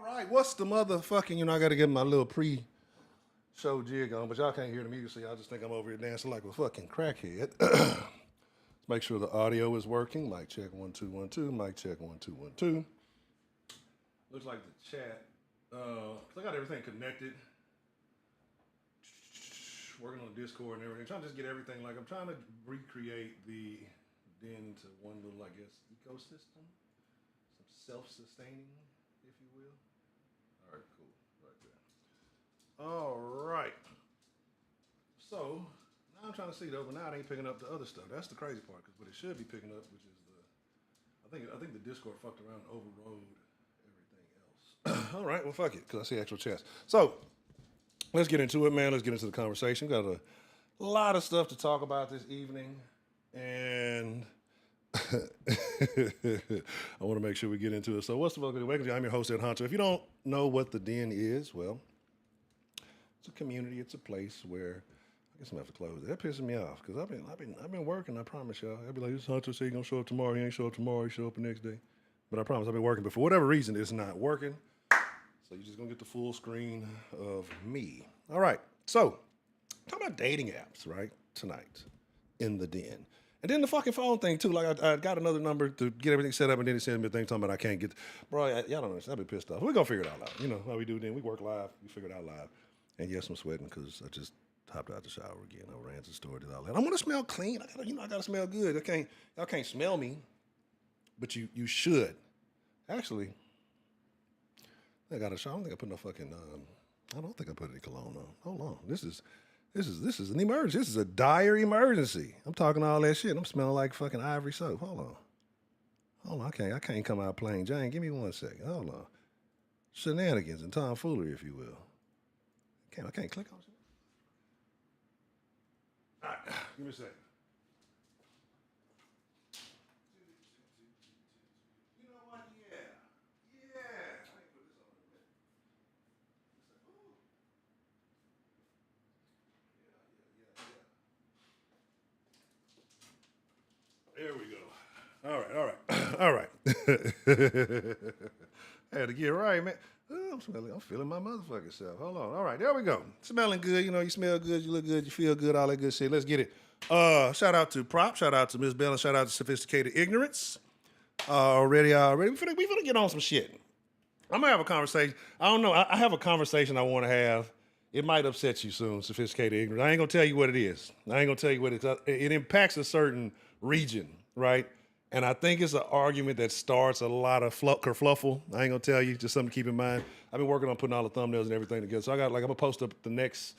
right, what's the motherfucking, I got to get my little pre-show jig on, but y'all can't hear the music, so y'all just think I'm over here dancing like a fucking crackhead. Let's make sure the audio is working. Mic check, 1, 2, 1, 2. Mic check, 1, 2, 1, 2. Looks like the chat, I got everything connected. Working on the Discord and everything. Trying to just get everything, like I'm trying to recreate the den to one little, I guess, ecosystem. Some self-sustaining, if you will. All right, cool. Right there. All right. So, now I'm trying to see though, but now it ain't picking up the other stuff. That's the crazy part, because what it should be picking up, which is I think the Discord fucked around and overrode everything else. All right, well, fuck it, because I see actual chats. So, let's get into it, man. Let's get into the conversation. Got a lot of stuff to talk about this evening, and I want to make sure we get into it. So, what's the fuck? Welcome to I'm your host, Ed Hunter. If you don't know what the Den is, well, it's a community. It's a place where I guess I'm gonna have to close it. That pisses me off because I've been working. I promise y'all. I'll be like, this Hunter said he gonna show up tomorrow. He ain't show up tomorrow. He show up the next day. But I promise I've been working. But for whatever reason, it's not working. So you're just gonna get the full screen of me. All right. So talk about dating apps, right? Tonight in the Den. And then the fucking phone thing too. Like I got another number to get everything set up, and then he sends me a thing talking about I can't get. Bro, y'all don't understand. I've been pissed off. We're gonna figure it out loud. You know how we do then. We work live. We figure it out live. And yes, I'm sweating because I just hopped out the shower again. I ran to the store, did all that. I'm gonna smell clean. I gotta smell good. Y'all can't smell me, but you should. Actually, I got a shower. I don't think I put no fucking. I don't think I put any cologne on. Hold on. This is an emergency. This is a dire emergency. I'm talking all that shit. I'm smelling like fucking ivory soap. Hold on. I can't come out plain Jane. Give me 1 second. Hold on. Shenanigans and tomfoolery, if you will. I can't click on it. All right. Give me a second. You know what? Yeah. I ain't put this on in a minute. There we go. All right. I had to get right, man. Oh, I'm feeling my motherfucking self. Hold on. All right, there we go. Smelling good. You smell good, you look good, you feel good, all that good shit. Let's get it. Shout out to Prop. Shout out to Miss Bell. And shout out to Sophisticated Ignorance. Already. We finna get on some shit. I'm gonna have a conversation. I don't know. I have a conversation I want to have. It might upset you soon, Sophisticated Ignorance. I ain't gonna tell you what it is. It impacts a certain region, right? And I think it's an argument that starts a lot of kerfluffle. I ain't gonna tell you, just something to keep in mind. I've been working on putting all the thumbnails and everything together. So I'm gonna post up the next.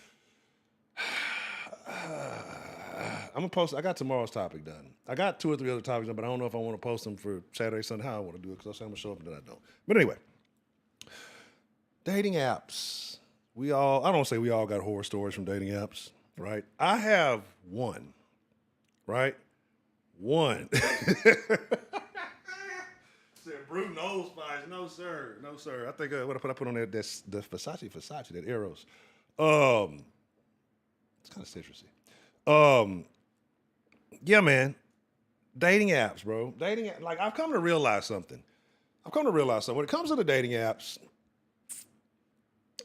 I got tomorrow's topic done. I got 2 or 3 other topics done, but I don't know if I want to post them for Saturday, Sunday, how I want to do it, because I'm gonna show up and then I don't. But anyway, dating apps. I don't say we all got horror stories from dating apps, right? I have one, right? One. Said brute nose spice. No, sir. I think what I put on there, that's the Versace, that Eros. It's kind of citrusy. Yeah, man. Dating apps, bro. I've come to realize something. When it comes to the dating apps,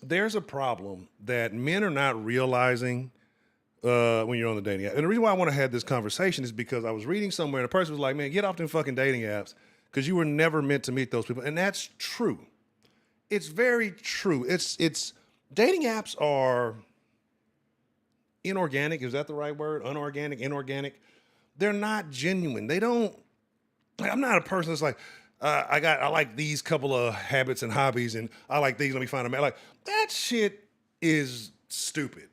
there's a problem that men are not realizing when you're on the dating app. And the reason why I want to have this conversation is because I was reading somewhere and a person was like, man, get off them fucking dating apps because you were never meant to meet those people. And that's true. It's very true. It's dating apps are inorganic. Is that the right word? Unorganic, inorganic. They're not genuine. I'm not a person that's like, I like these couple of habits and hobbies and I like these, let me find a man. Like, that shit is stupid.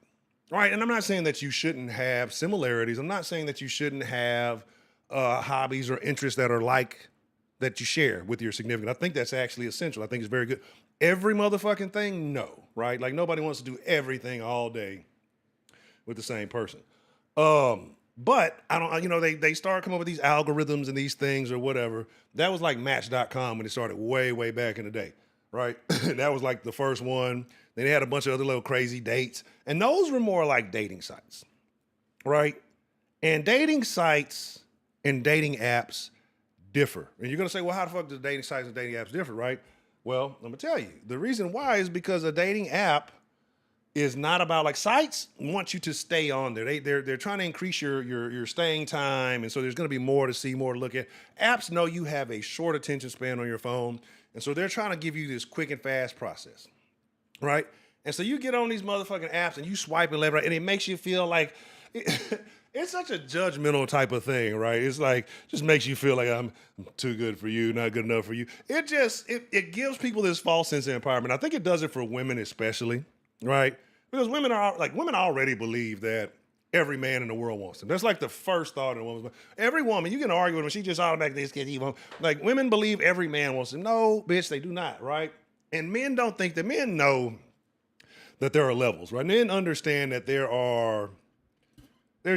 Right, and I'm not saying that you shouldn't have similarities. I'm not saying that you shouldn't have hobbies or interests that you share with your significant. I think that's actually essential. I think it's very good. Every motherfucking thing, no, right? Like nobody wants to do everything all day with the same person. But I don't, they start coming up with these algorithms and these things or whatever. That was like Match.com when it started way, way back in the day, right? That was like the first one. Then they had a bunch of other little crazy dates. And those were more like dating sites, right? And dating sites and dating apps differ. And you're going to say, well, how the fuck do dating sites and dating apps differ, right? Well, I'm gonna tell you the reason why is because a dating app is not about like sites want you to stay on there. They're trying to increase your staying time, and so there's going to be more to see, more to look at. Apps know you have a short attention span on your phone, and so they're trying to give you this quick and fast process, right? And so you get on these motherfucking apps and you swipe and left, right, and it makes you feel like it's such a judgmental type of thing, right? It's like just makes you feel like I'm too good for you, not good enough for you. It gives people this false sense of empowerment. I think it does it for women especially, right? Because women already believe that every man in the world wants them. That's like the first thought in a woman's mind. Every woman, you can argue with them, she just automatically this kid evil. Like women believe every man wants them. No, bitch, they do not, right? And men don't think that men know that there are levels, right? Men understand that there's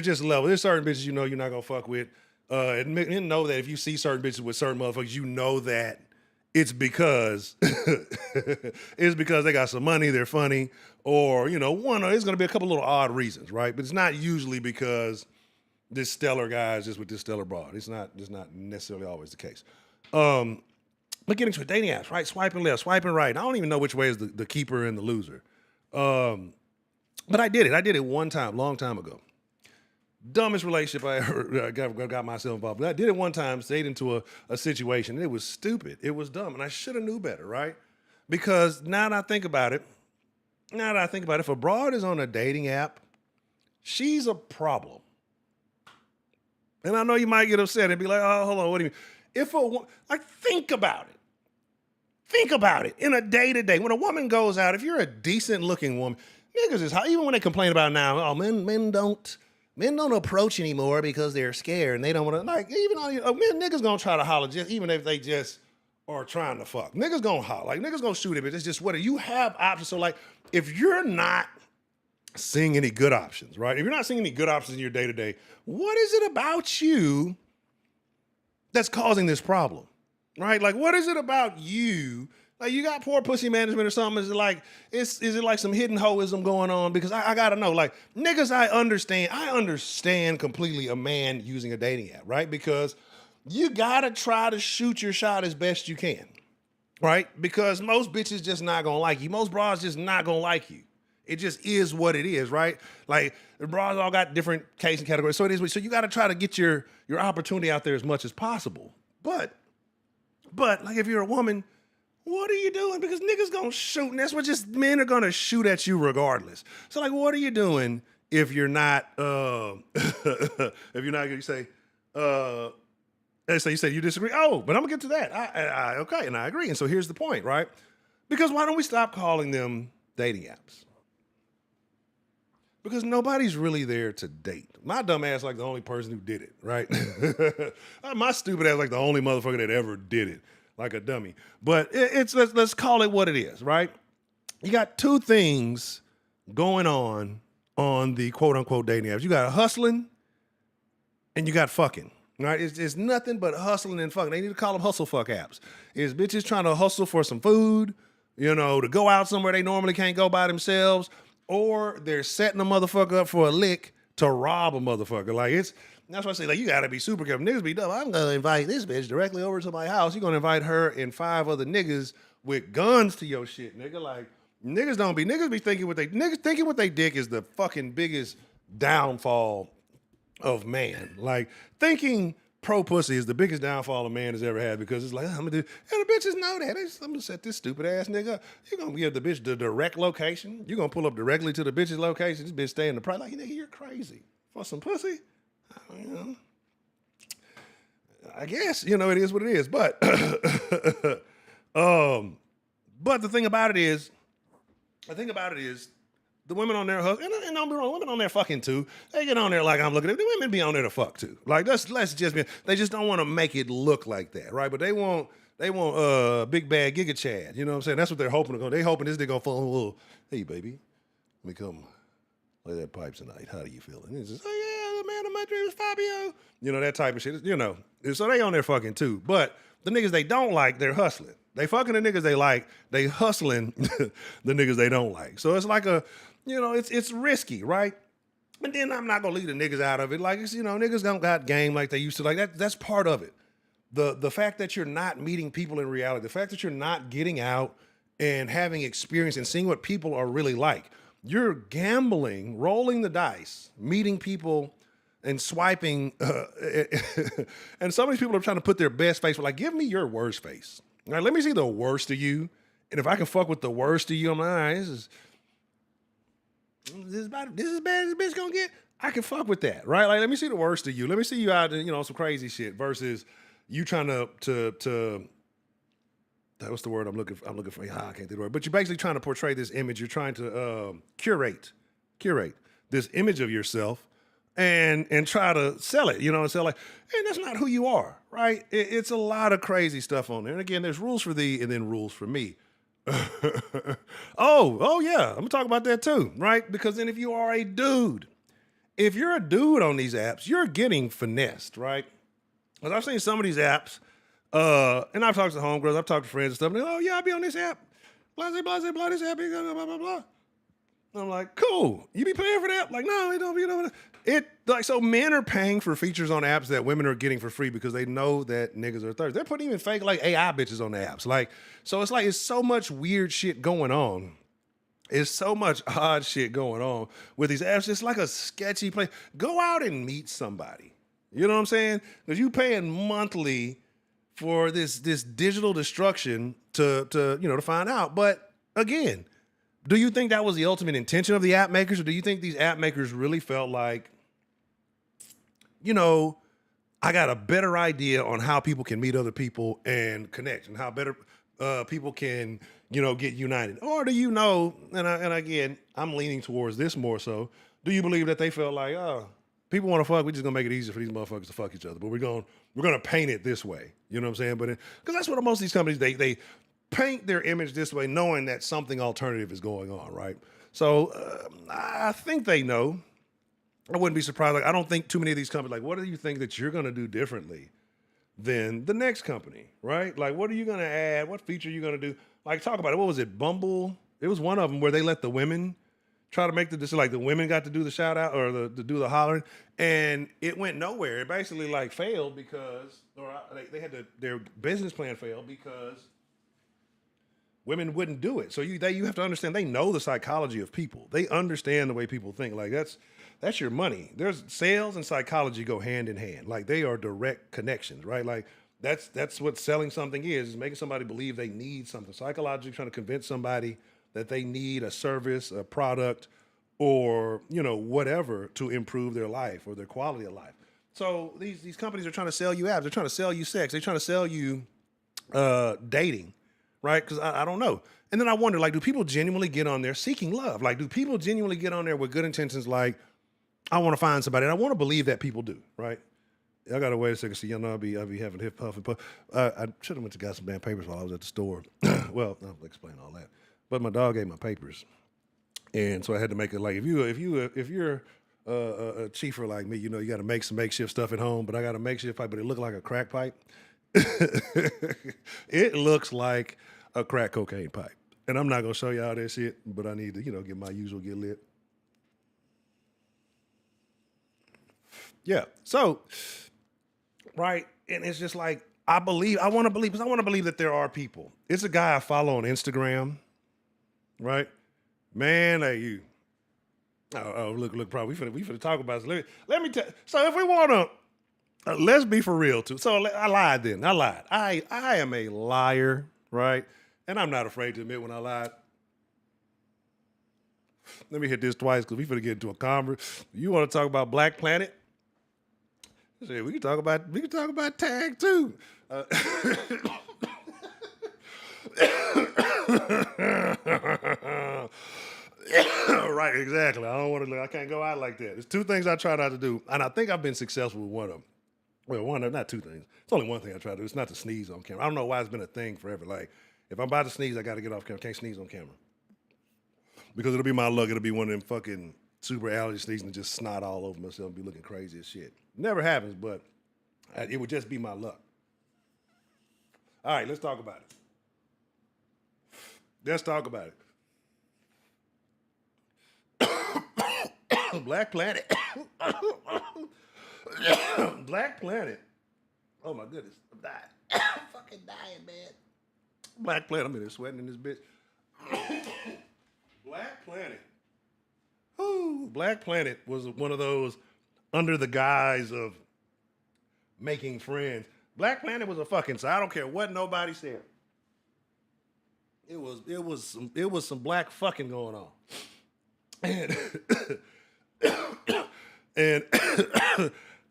just levels. There's certain bitches you know you're not gonna fuck with. And men know that if you see certain bitches with certain motherfuckers, you know that it's because they got some money, they're funny, or it's gonna be a couple little odd reasons, right? But it's not usually because this stellar guy is just with this stellar broad. It's not necessarily always the case. But getting to a dating apps, right? Swiping left, swiping right. I don't even know which way is the keeper and the loser. But I did it. I did it one time, long time ago. Dumbest relationship I ever got myself involved with. I did it one time, stayed into a situation. It was stupid. It was dumb. And I should have knew better, right? Because now that I think about it, if a broad is on a dating app, she's a problem. And I know you might get upset and be like, oh, hold on, what do you mean? Think about it. Think about it. In a day-to-day, when a woman goes out, if you're a decent looking woman, niggas is hot. Even when they complain about now, oh, men don't approach anymore because they're scared and they don't want to, like, even on niggas gonna try to holler even if they just are trying to fuck. Niggas gonna holler. Like, niggas gonna shoot it, but it's just what you have options. So, like, if you're not seeing any good options, right? If you're not seeing any good options in your day-to-day, what is it about you that's causing this problem, right? Like, what is it about you? Like, you got poor pussy management or something? Is it like some hidden hoism going on? Because I gotta know, like, niggas, I understand completely a man using a dating app, right? Because you gotta try to shoot your shot as best you can, right? Because most bitches just not gonna like you. Most bras just not gonna like you. It just is what it is, right? Like, the bras all got different case and categories, so it is. So you gotta try to get your opportunity out there as much as possible. But like, if you're a woman, what are you doing? Because niggas gonna shoot, and that's what just men are gonna shoot at you regardless. So, like, what are you doing if you're not, you say, you say you disagree? Oh, but I'm gonna get to that. Okay, and I agree. And so here's the point, right? Because why don't we stop calling them dating apps? Because nobody's really there to date. My dumb ass like the only person who did it, right? My stupid ass like the only motherfucker that ever did it. Like a dummy. But let's call it what it is, right? You got two things going on the quote unquote dating apps. You got hustling and you got fucking, right? It's nothing but hustling and fucking. They need to call them hustle fuck apps. It's bitches trying to hustle for some food, to go out somewhere they normally can't go by themselves, or they're setting a motherfucker up for a lick to rob a motherfucker. Like, that's why I say, like, you gotta be super careful. Niggas be dumb. I'm gonna invite this bitch directly over to my house. You're gonna invite her and 5 other niggas with guns to your shit, nigga. Like, niggas be thinking what they dick is the fucking biggest downfall of man. Like, thinking pro pussy is the biggest downfall a man has ever had, because it's like, I'm gonna do, and the bitches know that. I'm gonna set this stupid ass nigga up. You're gonna give the bitch the direct location. You're gonna pull up directly to the bitch's location. This bitch stay in the price. Like, nigga, you're crazy. For some pussy? I guess, it is what it is. But but the thing about it is, the women on there, and don't be wrong, women on there fucking too. They get on there like I'm looking at. The women be on there to fuck too. Like, let's just be. They just don't want to make it look like that, right? But they want big bad Giga Chad. You know what I'm saying? That's what they're hoping to go. They hoping this nigga gonna fall a little. Hey baby, let me come play that pipe tonight. How do you feel? And it's just, oh yeah, the man of my dreams, Fabio. That type of shit. So they on there fucking too. But the niggas they don't like, they're hustling. They fucking the niggas they like. They hustling the niggas they don't like. So it's like it's risky, right? And then I'm not gonna leave the niggas out of it. Like, niggas don't got game like they used to. Like, that's part of it. the fact that you're not meeting people in reality, the fact that you're not getting out and having experience and seeing what people are really like. You're gambling, rolling the dice, meeting people and swiping. And some of these people are trying to put their best face. Like, give me your worst face. All right, let me see the worst of you. And if I can fuck with the worst of you, I'm like, all right, this is as bad as this bitch gonna get. I can fuck with that, right? Like, let me see the worst of you. Let me see you out, some crazy shit versus you trying to what's the word I'm looking for? I can't think of the word. But you're basically trying to portray this image. You're trying to curate this image of yourself and try to sell it, and sell like, hey, that's not who you are, right? It's a lot of crazy stuff on there. And again, there's rules for thee and then rules for me. oh yeah, I'm gonna talk about that too, right? Because then if you are a dude, if you're a dude on these apps, you're getting finessed, right? Because I've seen some of these apps, and I've talked to homegirls, I've talked to friends and stuff, and they're, oh yeah, I'll be on this app, blah, blah, blah, blah, this app, blah, blah, blah, blah. I'm like, cool. You be paying for that? Like, no, it don't be, so men are paying for features on apps that women are getting for free because they know that niggas are thirsty. They're putting even fake, like, AI bitches on the apps. Like, so it's so much weird shit going on. It's so much odd shit going on with these apps. It's like a sketchy place. Go out and meet somebody. You know what I'm saying? Because you paying monthly for this digital destruction to find out. But again, do you think that was the ultimate intention of the app makers, or do you think these app makers really felt like, I got a better idea on how people can meet other people and connect, and how better people can, get united? Or do and again, I'm leaning towards this more so, do you believe that they felt like, oh, people want to fuck, we're just gonna make it easier for these motherfuckers to fuck each other, but we're gonna paint it this way, you know what I'm saying? But because that's what most of these companies, they paint their image this way, knowing that something alternative is going on, right? So I think they know. I wouldn't be surprised. Like, I don't think too many of these companies, like, what do you think that you're going to do differently than the next company, right? Like, what are you going to add? What feature are you going to do? Like, talk about it. What was it, Bumble? It was one of them where they let the women try to make the decision. Like, the women got to do the shout out or to do the hollering, and it went nowhere. It basically like failed because, they had their business plan failed because women wouldn't do it. So you have to understand, they know the psychology of people. They understand the way people think. Like, that's your money. There's sales and psychology go hand in hand. Like, they are direct connections, right? Like, that's what selling something is making somebody believe they need something. Psychologically trying to convince somebody that they need a service, a product, or, whatever to improve their life or their quality of life. So these companies are trying to sell you apps. They're trying to sell you sex. They're trying to sell you dating. Right? Because I don't know. And then I wonder, like, do people genuinely get on there seeking love? Like, do people genuinely get on there with good intentions? Like, I want to find somebody. And I want to believe that people do, right? I got to wait a second. See, I'll be having hip puff and puff. I should have went to got some damn papers while I was at the store. Well, I'll explain all that. But my dog gave my papers. And so I had to make it like, if you're a chiefer like me, you got to make some makeshift stuff at home, but I got a makeshift pipe, but it looked like a crack pipe. It looks like a crack cocaine pipe. And I'm not going to show y'all that shit, but I need to, get my usual get lit. Yeah. So, right. And it's just like, I want to believe that there are people. It's a guy I follow on Instagram, right? Man, hey, you. Oh, look, probably we finna talk about this. Let me tell. So if we want to, let's be for real too. So I lied then. I lied. I am a liar, right? And I'm not afraid to admit when I lied. Let me hit this twice because we finna get into a conversation. You want to talk about Black Planet? Shit, we can talk about tag too. Right, exactly. I can't go out like that. There's two things I try not to do, and I think I've been successful with one of them. Well, not two things. It's only one thing I try to do. It's not to sneeze on camera. I don't know why it's been a thing forever. Like, if I'm about to sneeze, I got to get off camera. Can't sneeze on camera. Because it'll be my luck. It'll be one of them fucking super allergy sneezing and just snot all over myself and be looking crazy as shit. Never happens, but it would just be my luck. All right, let's talk about it. Black Planet. Black Planet Oh my goodness, I'm dying. I'm fucking dying, man. Black Planet, I'm in there sweating in this bitch. Black Planet. Ooh, Black Planet was one of those under the guise of making friends. Black Planet was a fucking, so I don't care what nobody said. It was some black fucking going on. And and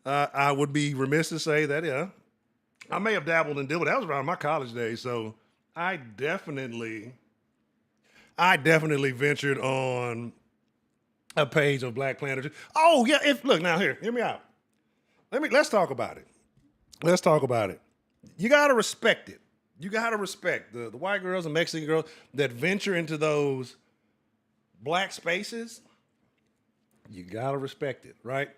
I would be remiss to say that, yeah, I may have dabbled in doing. That was around my college days, so I definitely ventured on a page of Black Planet. Oh yeah, look now here, hear me out. Let's talk about it. Let's talk about it. You gotta respect it. You gotta respect the white girls and Mexican girls that venture into those black spaces. You gotta respect it, right?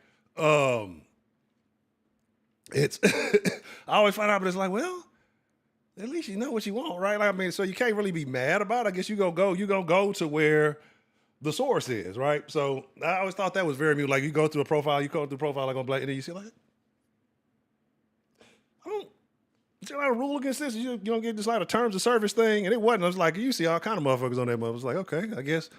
It's I always find out, but it's like, well, at least you know what you want, right? Like, I mean, so you can't really be mad about it. I guess you gonna go to where the source is, right? So I always thought that was very mute. Like you go through a profile, like on Black, and then you see like, I don't see a rule against this. You don't get this like a terms of service thing, and it wasn't. I was like, you see all kind of motherfuckers on that mother. I was like, okay, I guess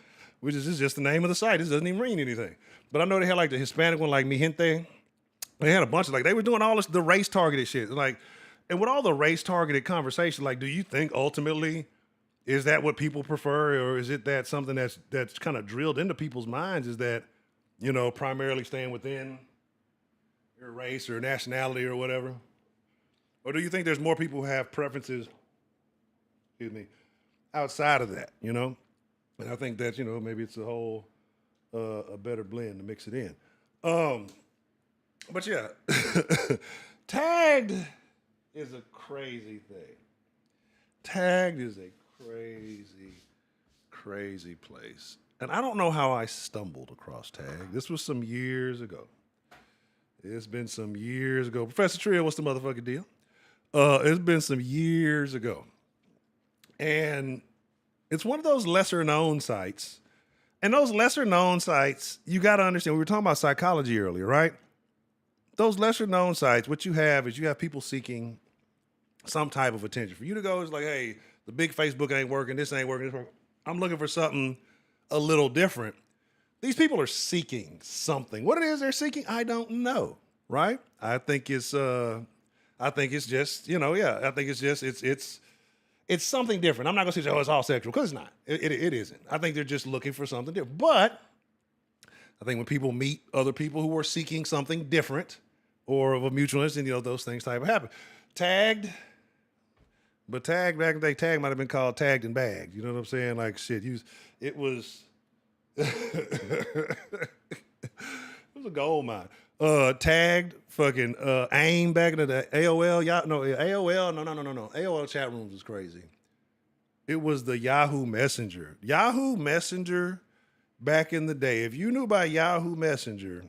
this is just the name of the site. This doesn't even mean anything. But I know they had like the Hispanic one, like Mi Gente. They had a bunch of like, they were doing all this, the race targeted shit. Like, and with all the race targeted conversation, like, do you think ultimately is that what people prefer, or is it that something that's kind of drilled into people's minds is that, you know, primarily staying within your race or nationality or whatever? Or do you think there's more people who have preferences, excuse me, outside of that, you know? And I think that, you know, maybe it's a better blend to mix it in. But yeah, Tagged is a crazy thing. Tagged is a crazy, crazy place. And I don't know how I stumbled across Tagged. This was some years ago. It's been some years ago. Professor Trill, what's the motherfucking deal? It's been some years ago. And it's one of those lesser known sites. And those lesser known sites, you got to understand, we were talking about psychology earlier, right? Those lesser known sites, what you have is you have people seeking some type of attention. For you to go, it's like, hey, the big Facebook ain't working, this ain't working, this ain't working. I'm looking for something a little different. These people are seeking something. What it is they're seeking, I don't know, right? I think it's just, you know, yeah, I think it's just, it's something different. I'm not gonna say, oh, it's all sexual, because it's not. It isn't. I think they're just looking for something different. But I think when people meet other people who are seeking something different or of a mutual interest, and, you know, those things type of happen. Tagged, but Tagged back in the day, Tagged might have been called Tagged and Bagged. You know what I'm saying? Like shit, it was it was a gold mine. Tagged, fucking AIM back in the AOL, AOL, no. AOL chat rooms was crazy. It was the Yahoo Messenger. Yahoo Messenger back in the day. If you knew about Yahoo Messenger,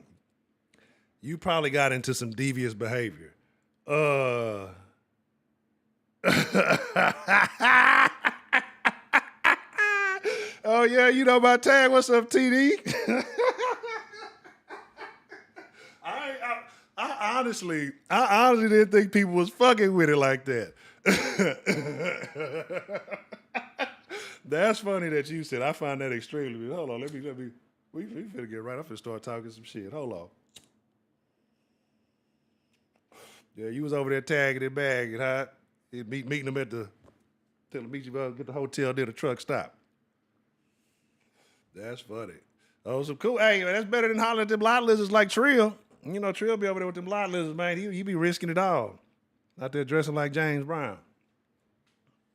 you probably got into some devious behavior. Oh yeah, you know about Tag. What's up, TD? I honestly didn't think people was fucking with it like that. That's funny that you said. I find that extremely. Hold on, let me. We finna get right. I'm finna start talking some shit. Hold on. Yeah, you was over there tagging and bagging, huh? Meeting them at the, tell them meet you about get the hotel near the truck stop. That's funny. Oh, some cool. Hey, man, that's better than hollering at them lot lizards like Trill. You know, Trill be over there with them lot lizards, man. He be risking it all. Out there dressing like James Brown.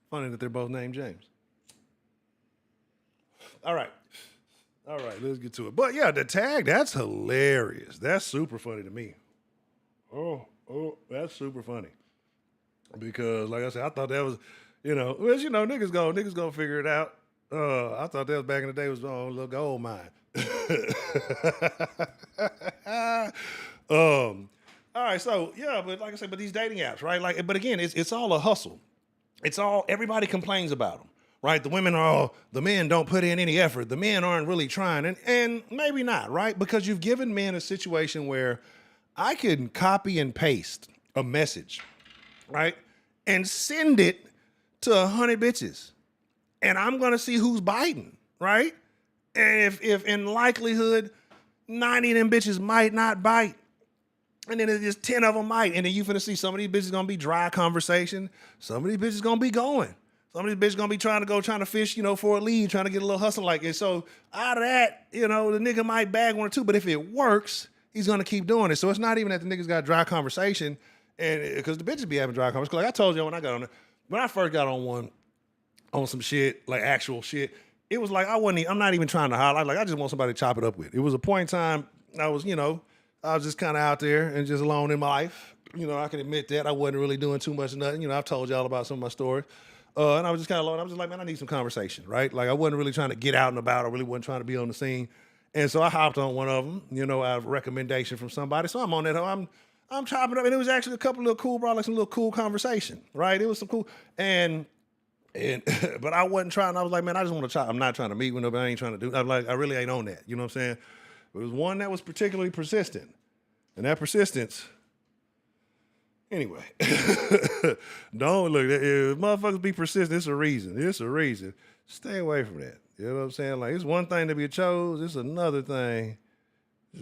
Funny that they're both named James. All right, let's get to it. But yeah, the tag, that's hilarious. That's super funny to me. Oh, that's super funny. Because, like I said, I thought that was, you know, well, you know, niggas gonna figure it out. I thought that was back in the day was a little gold mine. All right, so yeah, but like I said, but these dating apps, right? Like, but again, it's all a hustle. It's all, everybody complains about them, right? The women are, the men don't put in any effort. The men aren't really trying, and maybe not, right? Because you've given men a situation where I can copy and paste a message right? And send it to 100 bitches. And I'm gonna see who's biting, right? And if in likelihood, 90 of them bitches might not bite. And then it's just 10 of them might. And then you finna see some of these bitches gonna be dry conversation. Some of these bitches gonna be going. Some of these bitches gonna be trying to fish, for a lead, trying to get a little hustle like it. So out of that, the nigga might bag one or two, but if it works, he's gonna keep doing it. So it's not even that the niggas got dry conversation, and because the bitches be having dry conversation. Like I told you when I first got on some shit, like actual shit, it was like I'm not even trying to highlight. Like I just want somebody to chop it up with. It was a point in time I was just kind of out there and just alone in my life. I can admit that I wasn't really doing too much of nothing. I've told y'all about some of my stories. And I was just kind of alone. I was just like, man, I need some conversation, right? Like I wasn't really trying to get out and about. I really wasn't trying to be on the scene. And so I hopped on one of them, I have a recommendation from somebody. So I'm on that. I'm chopping up. And it was actually a couple of cool, bro, like some little cool conversation, right? It was some cool. And but I wasn't trying. I was like, man, I just want to chop. I'm not trying to meet with nobody. I ain't trying to do. I'm like, I really ain't on that. You know what I'm saying? It was one that was particularly persistent. And that persistence, anyway, don't look. If motherfuckers be persistent, it's a reason. It's a reason. Stay away from that. You know what I'm saying? Like it's one thing to be chose. It's another thing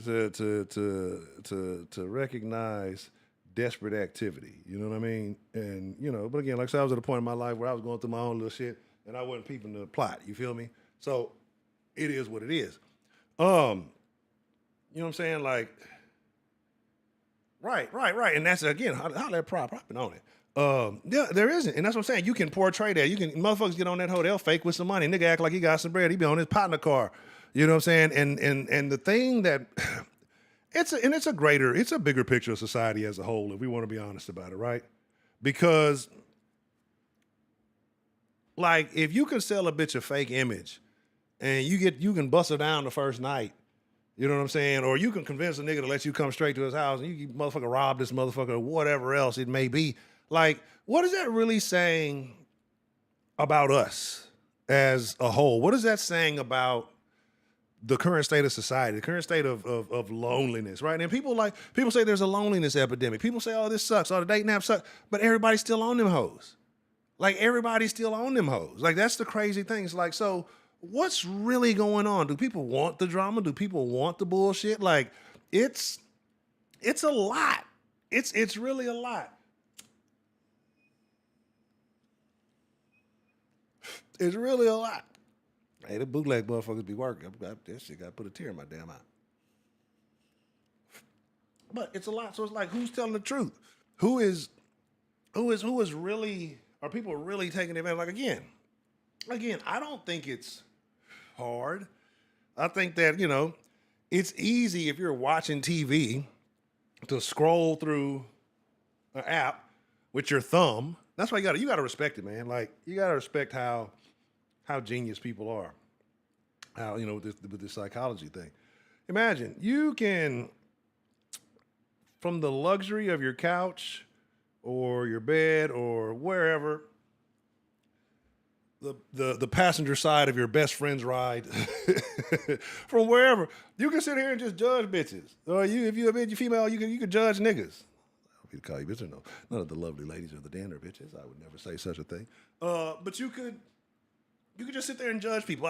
to recognize desperate activity. You know what I mean? And but again, like I said, I was at a point in my life where I was going through my own little shit, and I wasn't peeping the plot. You feel me? So it is what it is. You know what I'm saying? Like. Right. And that's, again, how that propping on it. Yeah, there isn't. And that's what I'm saying. You can portray that. Motherfuckers get on that hoe, they'll fake with some money. Nigga act like he got some bread. He be on his partner car. You know what I'm saying? And the thing that, it's a bigger picture of society as a whole, if we want to be honest about it, right? Because, like, if you can sell a bitch a fake image and you can bust her down the first night, you know what I'm saying? Or you can convince a nigga to let you come straight to his house and you motherfucker rob this motherfucker or whatever else it may be. Like, what is that really saying about us as a whole? What is that saying about the current state of society, the current state of loneliness, right? And people say there's a loneliness epidemic. People say, oh, this sucks. Oh, the dating app sucks. But everybody's still on them hoes. Like, everybody's still on them hoes. Like, that's the crazy thing. It's like, so what's really going on? Do people want the drama? Do people want the bullshit? Like, it's a lot. It's really a lot. It's really a lot. Hey, the bootleg motherfuckers be working. That shit got to put a tear in my damn eye. But it's a lot. So it's like, who's telling the truth? Who is really, are people really taking advantage? Like, again, I don't think it's hard. I think that, it's easy if you're watching TV to scroll through an app with your thumb. That's why you gotta respect it, man. Like, you gotta respect how genius people are. How, with this psychology thing. Imagine you can, from the luxury of your couch or your bed or wherever, the passenger side of your best friend's ride, from wherever, you can sit here and just judge bitches. Or if you're a bitch, you female, you can judge niggas. I don't need to call you bitches, no. None of the lovely ladies are the dander bitches. I would never say such a thing. But you could just sit there and judge people.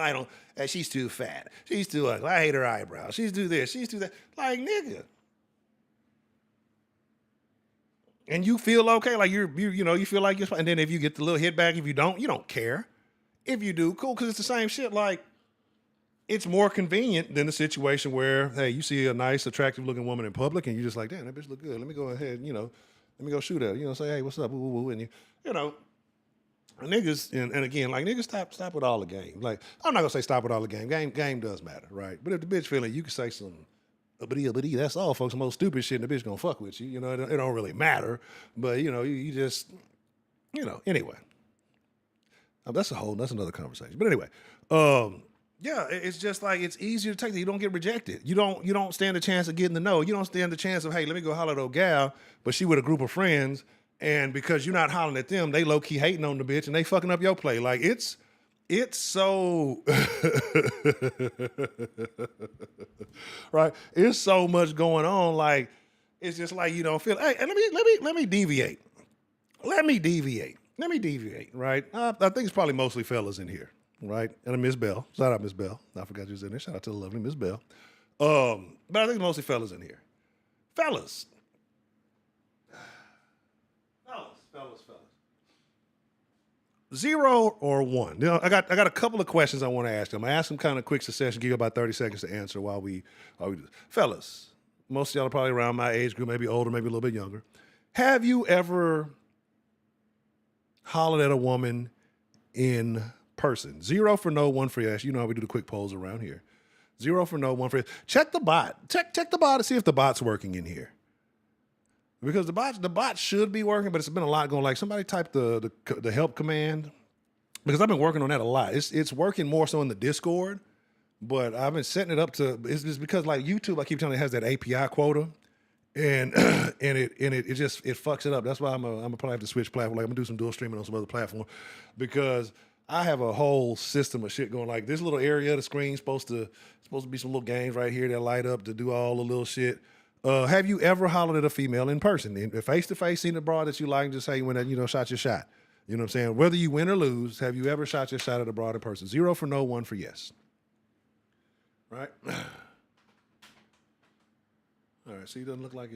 She's too fat. She's too ugly. I hate her eyebrows. She's do this. She's do that. Like, nigga. And you feel okay, like you feel like you're, and then if you get the little hit back, if you don't care. If you do, cool, because it's the same shit. Like, it's more convenient than the situation where, hey, you see a nice, attractive looking woman in public and you're just like, damn, that bitch look good. Let me go ahead, let me go shoot at her. Say, hey, what's up? Woo, woo, woo. And niggas, and again, like, niggas stop with all the game. Like, I'm not gonna say stop with all the game. Game does matter, right? But if the bitch feeling, you can say some, but that's all, folks. The most stupid shit, and the bitch gonna fuck with you. It don't really matter. But you just, anyway. That's another conversation. But anyway, yeah, it's just like, it's easier to take that. You don't get rejected. You don't stand a chance of getting the no. You don't stand the chance of, hey, let me go holler at old gal, but she with a group of friends, and because you're not hollering at them, they low key hating on the bitch and they fucking up your play. Like, it's so right. It's so much going on. Like, it's just like, you don't feel. Hey, let me deviate Let me deviate. Right? I think it's probably mostly fellas in here, right? And a Miss Bell. Shout out Miss Bell. I forgot you was in there. Shout out to the lovely Miss Bell. But I think mostly fellas in here. Fellas. Fellas. 0 or 1. I got a couple of questions I want to ask them. I ask them kind of quick succession, give you about 30 seconds to answer while we do this. Fellas, most of y'all are probably around my age group, maybe older, maybe a little bit younger. Have you ever hollered at a woman in person? 0 for no, 1 for yes. You know how we do the quick polls around here. 0 for no, 1 for yes. Check the bot. Check the bot to see if the bot's working in here. Because the bot should be working, but it's been a lot going. Like somebody typed the help command, because I've been working on that a lot. It's working more so in the Discord, but I've been setting it up to. It's because like YouTube, I keep telling you, it has that API quota, and it just fucks it up. That's why I'm gonna probably have to switch platform. Like I'm gonna do some dual streaming on some other platform, because I have a whole system of shit going. Like this little area of the screen supposed to be some little games right here that light up to do all the little shit. Have you ever hollered at a female in person, face to face, seen a broad that you like, and just say when shot your shot? You know what I'm saying? Whether you win or lose, have you ever shot your shot at a broad in person? 0 for no, 1 for yes. Right. All right. See, it doesn't look like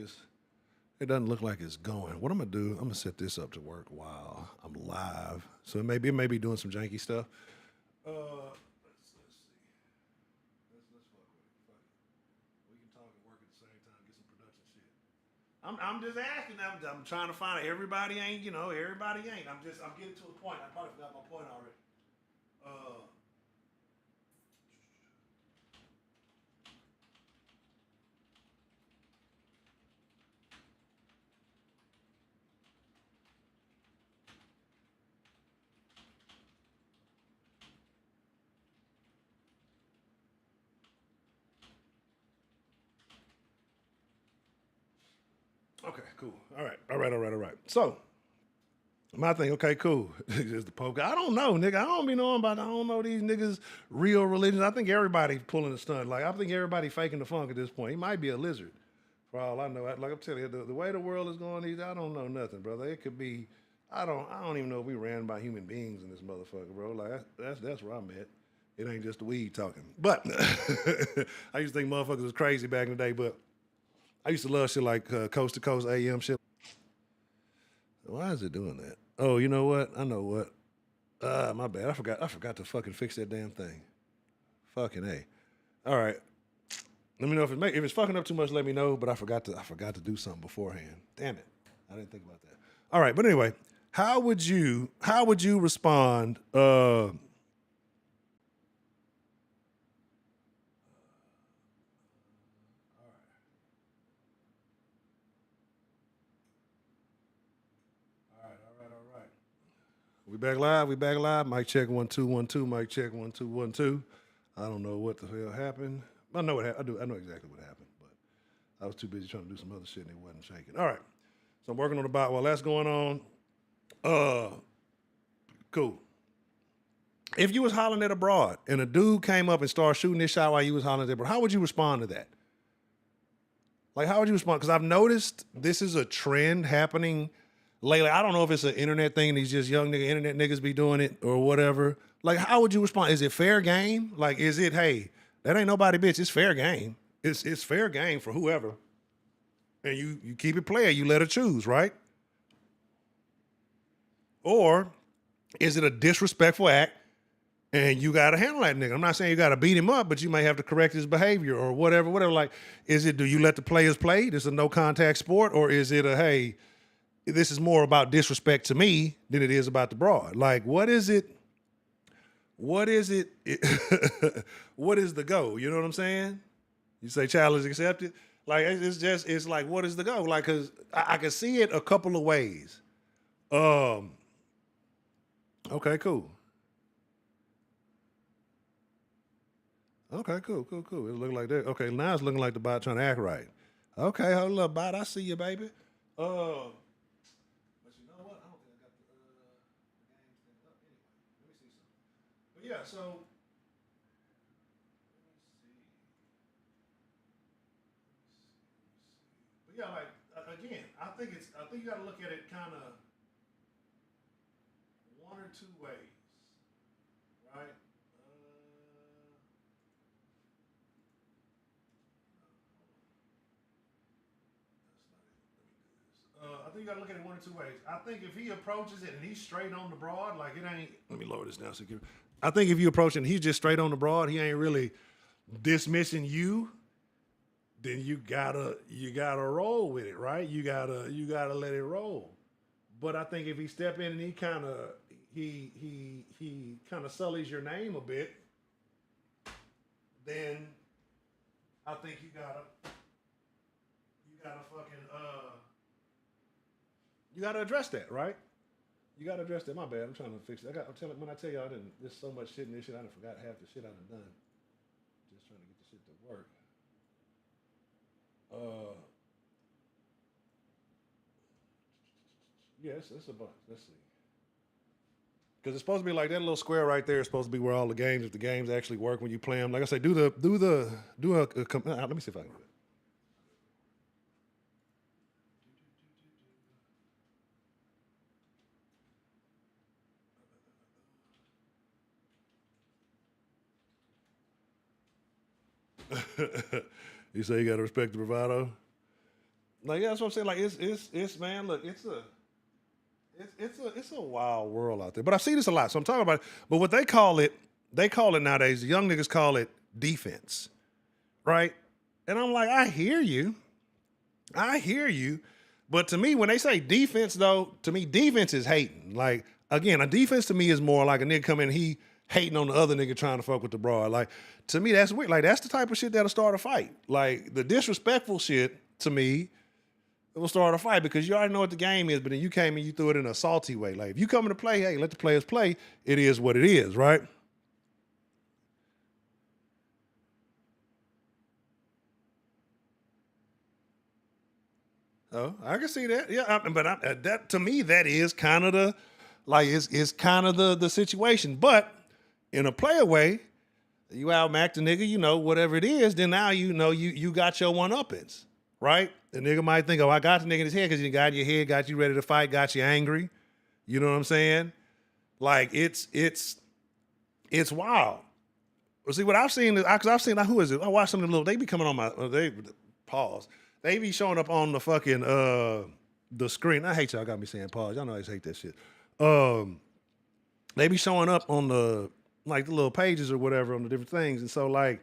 it's going. What I'm gonna do? I'm gonna set this up to work while I'm live. So it may be doing some janky stuff. Let's see. Let's fuck with it. We can talk and work at the same time, get some production shit. I'm just asking. I'm trying to find everybody ain't. Everybody ain't. I'm getting to a point. I probably forgot my point already. Okay, cool. All right. So, my thing, okay, cool. Is the Pope. I don't know, nigga. I don't know these niggas' real religions. I think everybody pulling a stunt. Like, I think everybody faking the funk at this point. He might be a lizard, for all I know. Like I'm telling you, the way the world is going, I don't know nothing, brother. It could be, I don't even know if we ran by human beings in this motherfucker, bro. Like, that's where I'm at. It ain't just the weed talking. But, I used to think motherfuckers was crazy back in the day, but I used to love shit like Coast to Coast AM shit. Why is it doing that? Oh, you know what? I know what. My bad. I forgot to fucking fix that damn thing. Fucking A. All right. Let me know if it's fucking up too much. Let me know. But I forgot to do something beforehand. Damn it. I didn't think about that. All right. But anyway, how would you respond? All right. We back live. Mic check 1 2 1 2. Mic check 1 2 1 2. I don't know what the hell happened. I know what happened. I know exactly what happened, but I was too busy trying to do some other shit and it wasn't shaking. All right. So I'm working on the bot while that's going on. Cool. If you was hollering at a broad and a dude came up and started shooting his shot while you was hollering at a broad, how would you respond to that? Like, how would you respond? Because I've noticed this is a trend happening lately. I don't know if it's an internet thing. These just young internet niggas be doing it or whatever. Like, how would you respond? Is it fair game? Like, is it, hey, that ain't nobody, bitch. It's fair game. It's fair game for whoever. And you keep it playing. You let her choose, right? Or is it a disrespectful act and you got to handle that nigga? I'm not saying you got to beat him up, but you may have to correct his behavior or whatever. Like, do you let the players play? This is a no contact sport? Or is it a, hey, this is more about disrespect to me than it is about the broad? Like, what is it? What is it? What is the go? You know what I'm saying? You say challenge accepted. Like, it's like, what is the go? Like, cause I can see it a couple of ways. Okay, cool. Okay, cool. It looking like that. Okay, now it's looking like the bot trying to act right. Okay, hold up, bot. I see you, baby. But you know what? I don't think I got the game thing up anyway. Let me see something. But yeah, so but yeah, like again, I think you got to look at it kind of. two ways, right? I think you gotta look at it one or two ways. I think if he approaches it and he's straight on the broad, like it ain't. Let me lower this down so you can. I think if you approach it and he's just straight on the broad, he ain't really dismissing you. Then you gotta roll with it, right? You gotta let it roll. But I think if he step in and he kind of sullies your name a bit, then I think you gotta fucking you gotta address that, right? You gotta address that. My bad. I'm trying to fix it. When I tell you I didn't. There's so much shit in this shit. I done forgot half the shit I done done. Just trying to get the shit to work. Yes, it's a bunch. Let's see. Because it's supposed to be like that little square right there is supposed to be where all the games, if the games actually work when you play them. Like I say, do a let me see if I can do it. You say you gotta respect the bravado. Like yeah, that's what I'm saying. Like it's man, look, it's a wild world out there. But I see this a lot, so I'm talking about it. But what they call it nowadays, the young niggas call it defense, right? And I'm like, I hear you. But to me, when they say defense, though, to me, defense is hating. Like, again, a defense to me is more like a nigga come in, he hating on the other nigga trying to fuck with the broad. Like, to me, that's weird. Like, that's the type of shit that'll start a fight. Like, the disrespectful shit, to me, it will start a fight because you already know what the game is, but then you came and you threw it in a salty way. Like, if you come in to play, hey, let the players play. It is what it is, right? Oh, I can see that. Yeah, that to me, that is kind of the, like, it's kind of the situation. But in a player way, you outmax the nigga, you know, whatever it is, then now you know you got your one-uppings, right? The nigga might think, oh, I got the nigga in his head because he got in your head, got you ready to fight, got you angry. You know what I'm saying? Like, it's wild. Well, see, what I've seen is, because I've seen, who is it? I watched some of them little, they be coming on pause. They be showing up on the fucking, the screen. I hate y'all got me saying pause. Y'all know I just hate that shit. They be showing up on the, like, the little pages or whatever on the different things. And so, like,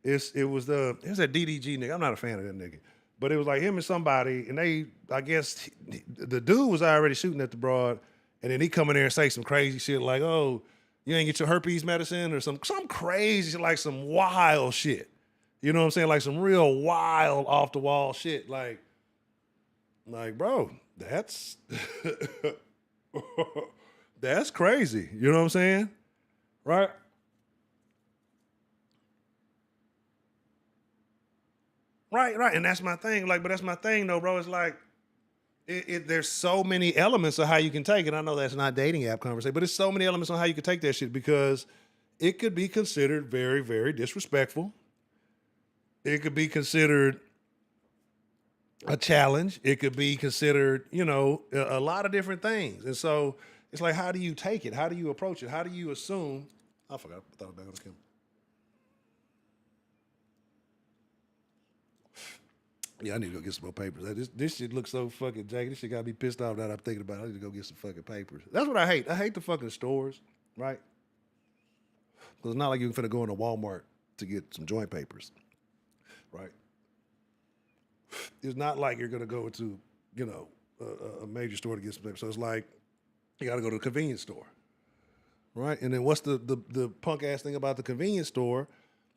it was that DDG nigga. I'm not a fan of that nigga. But it was like him and somebody, and they, I guess, the dude was already shooting at the broad, and then he come in there and say some crazy shit like, oh, you ain't get your herpes medicine or some crazy shit, like some wild shit. You know what I'm saying? Like some real wild off the wall shit. Like bro, that's that's crazy. You know what I'm saying? Right? Right. And that's my thing. Like, but that's my thing though, bro. It's like there's so many elements of how you can take it. I know that's not dating app conversation, but it's so many elements on how you can take that shit because it could be considered very, very disrespectful. It could be considered a challenge. It could be considered, you know, a lot of different things. And so it's like, how do you take it? How do you approach it? How do you assume? I forgot. I thought back on the camera. Yeah, I need to go get some more papers. This shit looks so fucking janky. This shit got me pissed off that I'm thinking about it. I need to go get some fucking papers. That's what I hate. I hate the fucking stores, right? Because it's not like you're finna go into Walmart to get some joint papers, right? It's not like you're gonna go into, you know, a major store to get some papers. So it's like you gotta go to a convenience store, right? And then what's the punk ass thing about the convenience store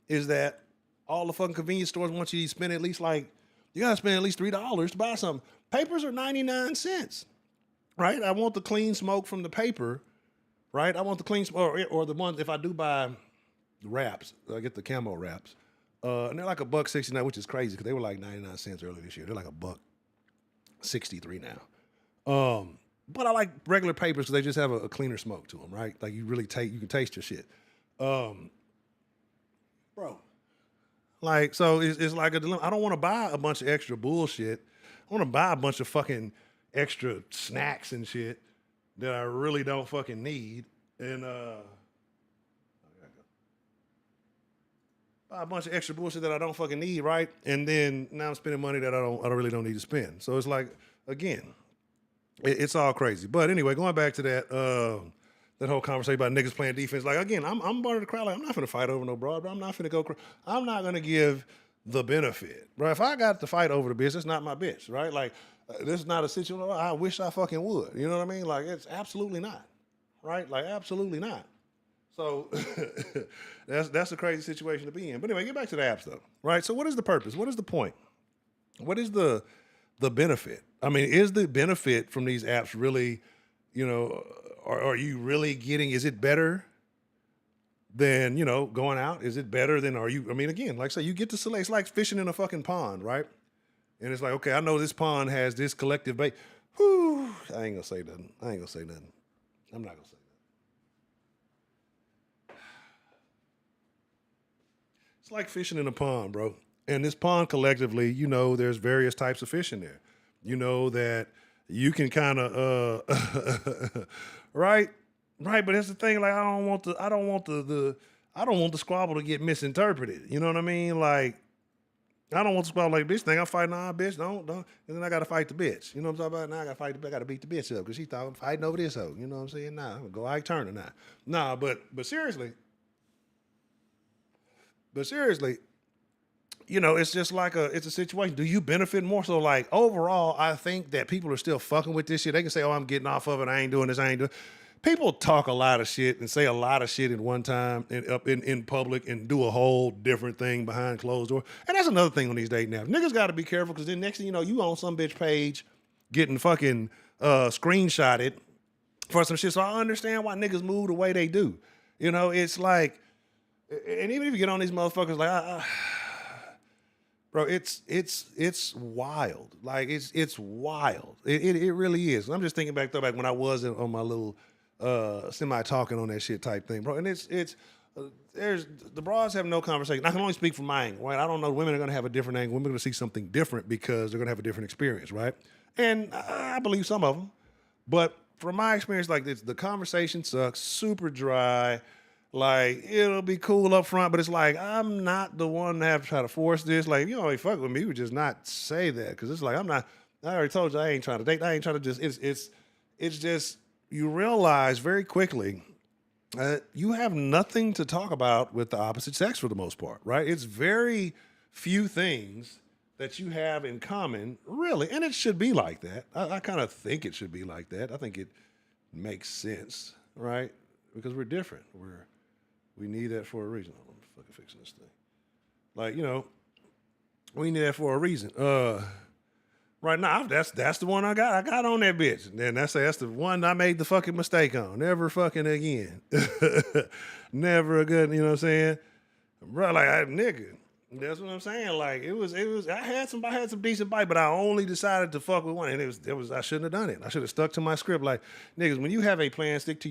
is that all the fucking convenience stores want you to spend at least like, you gotta spend at least $3 to buy something. Papers are 99 cents, right? I want the clean smoke from the paper, right? I want the clean smoke, or the ones, if I do buy wraps, I get the camo wraps. And they're like $1.69, which is crazy because they were like 99 cents earlier this year. They're like $1.63 now. But I like regular papers because they just have a cleaner smoke to them, right? Like you can taste your shit. Bro. Like, so it's like a dilemma. I don't want to buy a bunch of extra bullshit. I want to buy a bunch of fucking extra snacks and shit that I really don't fucking need. and buy a bunch of extra bullshit that I don't fucking need, right? And then now I'm spending money that I really don't need to spend. So it's like, again, it's all crazy. But anyway, going back to that whole conversation about niggas playing defense. Like, again, I'm part of the crowd. Like, I'm not finna fight over no broad, bro. I'm not finna go. I'm not gonna give the benefit, bro. If I got to fight over the bitch, it's not my bitch, right? Like, this is not a situation. I wish I fucking would. You know what I mean? Like, it's absolutely not, right? Like, absolutely not. So that's a crazy situation to be in. But anyway, get back to the apps though, right? So what is the purpose? What is the point? What is the benefit? I mean, is the benefit from these apps really, are you really getting, is it better than, going out? Is it better than, again, like I say, you get to select, it's like fishing in a fucking pond, right? And it's like, okay, I know this pond has this collective bait. Whew, I ain't gonna say nothing. I'm not gonna say nothing. It's like fishing in a pond, bro. And this pond collectively, there's various types of fish in there. You know that you can kind of right? Right, but that's the thing, like I don't want the squabble to get misinterpreted. You know what I mean? Like I don't want the squabble like bitch think I'm fighting, nah, bitch, don't. And then I gotta fight the bitch. You know what I'm talking about? Now I gotta beat the bitch up because she thought I'm fighting over this hoe. You know what I'm saying? Nah, I'm gonna go Ike Turner now. Nah, but seriously. It's just like it's a situation. Do you benefit more? So like overall, I think that people are still fucking with this shit. They can say, oh, I'm getting off of it. I ain't doing this. I ain't doing. People talk a lot of shit and say a lot of shit at one time up in public and do a whole different thing behind closed doors. And that's another thing on these dating apps. Niggas got to be careful because then next thing you know, you on some bitch page getting fucking screenshotted for some shit. So I understand why niggas move the way they do. It's like, and even if you get on these motherfuckers, like, bro, it's wild. Like it's wild. It really is. I'm just thinking back when I was on my little semi talking on that shit type thing, bro. And there's the broads have no conversation. I can only speak from my angle, right? I don't know. Women are gonna have a different angle. Women are gonna see something different because they're gonna have a different experience, right? And I believe some of them, but from my experience, like this, the conversation sucks, super dry. Like, it'll be cool up front, but it's like, I'm not the one to have to try to force this. Like, if you already fuck with me, you would just not say that. Because it's like, I already told you I ain't trying to date. I ain't trying to just, it's just, you realize very quickly you have nothing to talk about with the opposite sex for the most part, right? It's very few things that you have in common, really. And it should be like that. I kind of think it should be like that. I think it makes sense, right? Because we're different. We need that for a reason. I'm fucking fixing this thing. Like, we need that for a reason. Right now, that's the one I got. I got on that bitch. And then that's the one I made the fucking mistake on. Never fucking again. Never a good, you know what I'm saying? Bro, like, nigga. That's what I'm saying. Like, it was, I had some decent bite, but I only decided to fuck with one. And it was, I shouldn't have done it. I should have stuck to my script. Like, niggas, when you have a plan, stick to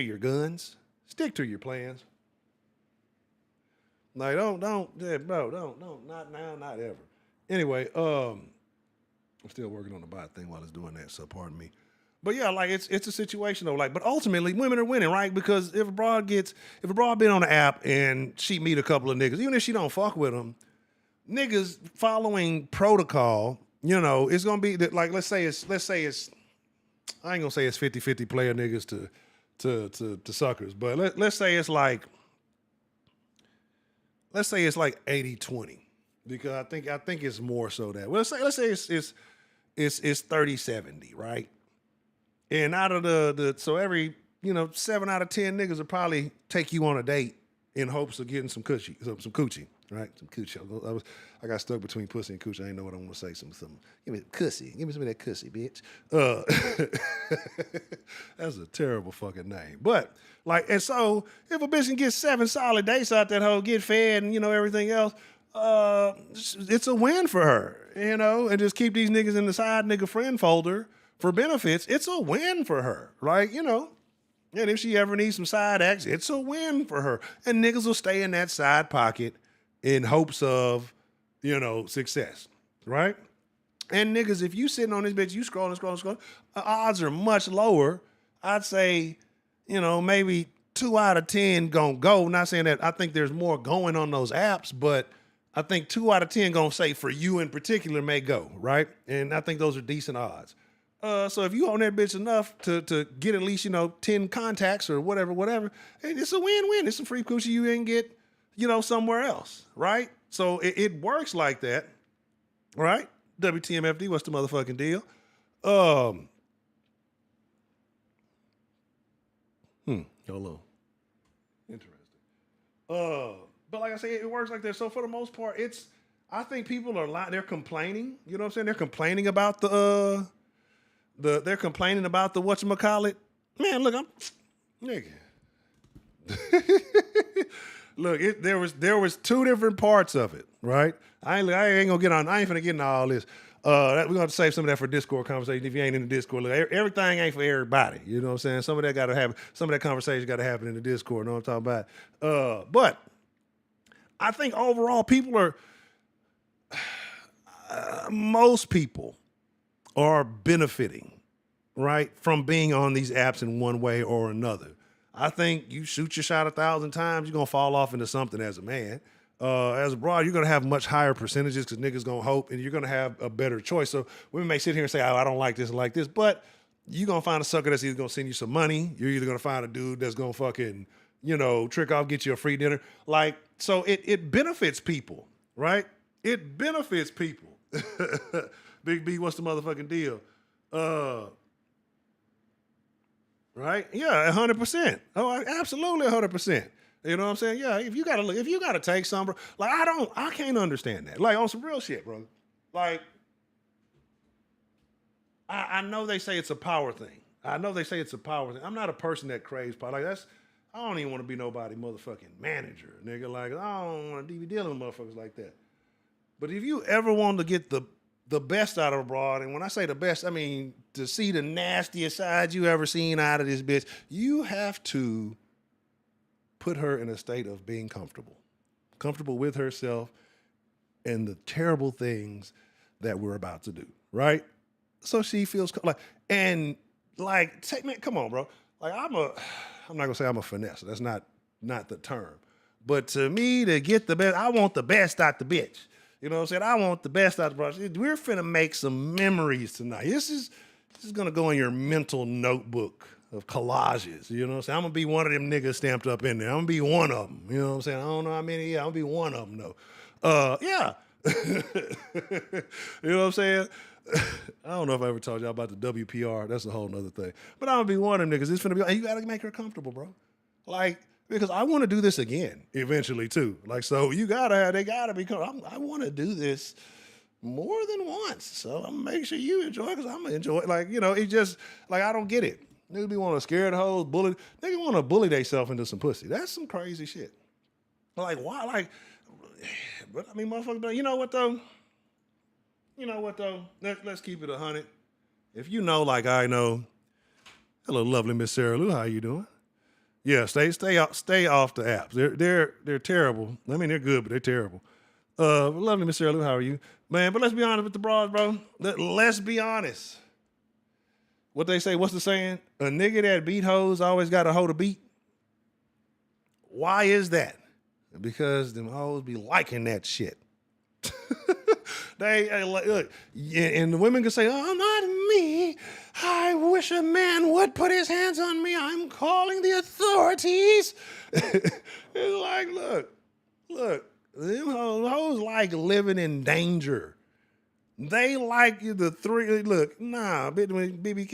your guns. Stick to your plans. Like, don't, not now, not ever. Anyway, I'm still working on the bot thing while it's doing that, so pardon me. But yeah, like it's a situation though. Like, but ultimately, women are winning, right? Because if a broad been on the app and she meet a couple of niggas, even if she don't fuck with them, niggas following protocol, it's gonna be that. Like, let's say it's, I ain't gonna say it's 50-50 player niggas to suckers, but let's say it's like. Let's say it's like 80-20, because I think it's more so that. Well, let's say it's 30-70, right? And out of so every 7 out of 10 niggas will probably take you on a date in hopes of getting some coochie, right? Some coochie. I got stuck between pussy and coochie. I didn't know what I want to say. Some give me cussy. Give me some of that cussy, bitch. That's a terrible fucking name. But like, and so if a bitch can get 7 solid dates out that hoe, get fed, and everything else, it's a win for her. And just keep these niggas in the side nigga friend folder for benefits. It's a win for her, right? And if she ever needs some side acts, it's a win for her. And niggas will stay in that side pocket in hopes of, success, right? And niggas, if you sitting on this bitch, you scrolling, odds are much lower. I'd say maybe 2 out of 10 gonna go. Not saying that I think there's more going on those apps, but I think 2 out of 10 gonna say for you in particular may go, right? And I think those are decent odds. So if you own that bitch enough to get at least, 10 contacts or whatever, hey, it's a win-win. It's some free coochie you ain't get, somewhere else, right? So it works like that, right? WTMFD, what's the motherfucking deal? Hello. Interesting. But like I say, it works like that. So for the most part, I think people are they're complaining. You know what I'm saying? They're complaining about they're complaining about the whatchamacallit. Man, look, nigga. Look, there was 2 different parts of it, right? I ain't gonna get on. I ain't finna get into all this. We're gonna have to save some of that for Discord conversation. If you ain't in the Discord, look, everything ain't for everybody. You know what I'm saying? Some of that conversation got to happen in the Discord. Know what I'm talking about? But I think overall, most people are benefiting, right, from being on these apps in one way or another. I think you shoot your shot 1,000 times, you're gonna fall off into something as a man. As a broad, you're gonna have much higher percentages because niggas gonna hope, and you're gonna have a better choice. So women may sit here and say, "Oh, I don't like this and like this," but you're gonna find a sucker that's either gonna send you some money. You're either gonna find a dude that's gonna fucking, trick off, get you a free dinner. Like, so it benefits people, right? It benefits people. Big B, what's the motherfucking deal? Right? Yeah, 100%. Oh, absolutely 100%. You know what I'm saying? Yeah, if you gotta take some, bro. Like, I can't understand that. Like, on some real shit, bro. Like, I know they say it's a power thing. I'm not a person that craves power. Like, I don't even want to be nobody motherfucking manager, nigga. Like, I don't want to be dealing with motherfuckers like that. But if you ever want to get the best out of a broad, and when I say the best, I mean to see the nastiest side you ever seen out of this bitch, you have to put her in a state of being comfortable with herself and the terrible things that we're about to do, right? So she feels like, and like, man, come on, bro. Like, I'm not gonna say I'm a finesse. That's not the term. But to me, to get the best, I want the best out the bitch. You know what I'm saying? I want the best out the bitch. We're finna make some memories tonight. This is gonna go in your mental notebook of collages. You know what I'm saying? I'm gonna be one of them niggas stamped up in there. I'm gonna be one of them. You know what I'm saying? I don't know how many. Yeah, I'm gonna be one of them though. Yeah. You know what I'm saying? I don't know if I ever told y'all about the WPR. That's a whole nother thing. But I'm gonna be one of them niggas. It's finna be. And you gotta make her comfortable, bro. Like, because I want to do this again eventually too. Like, so they gotta be. I want to do this more than once. So I'm gonna make sure you enjoy it because I'm gonna enjoy it. Like, it just like I don't get it. Niggas be want to scare the hoes, bully. Niggas want to bully themselves into some pussy. That's some crazy shit. Like, why? Like, but I mean, motherfucker. You know what though? Let's keep it 100. If you know, like I know, hello, lovely Miss Sarah Lou, how you doing? Yeah, stay off the apps. They're terrible. I mean, they're good, but they're terrible. Lovely Miss Sarah Lou, how are you, man? But let's be honest with the broads, bro. Let's be honest. What they say? What's the saying? A nigga that beat hoes always got a hoe to beat. Why is that? Because them hoes be liking that shit. They look, and the women can say, "Oh, not me. I wish a man would put his hands on me. I'm calling the authorities." It's like, look, them hoes like living in danger. They like the thrill. Look, nah, BB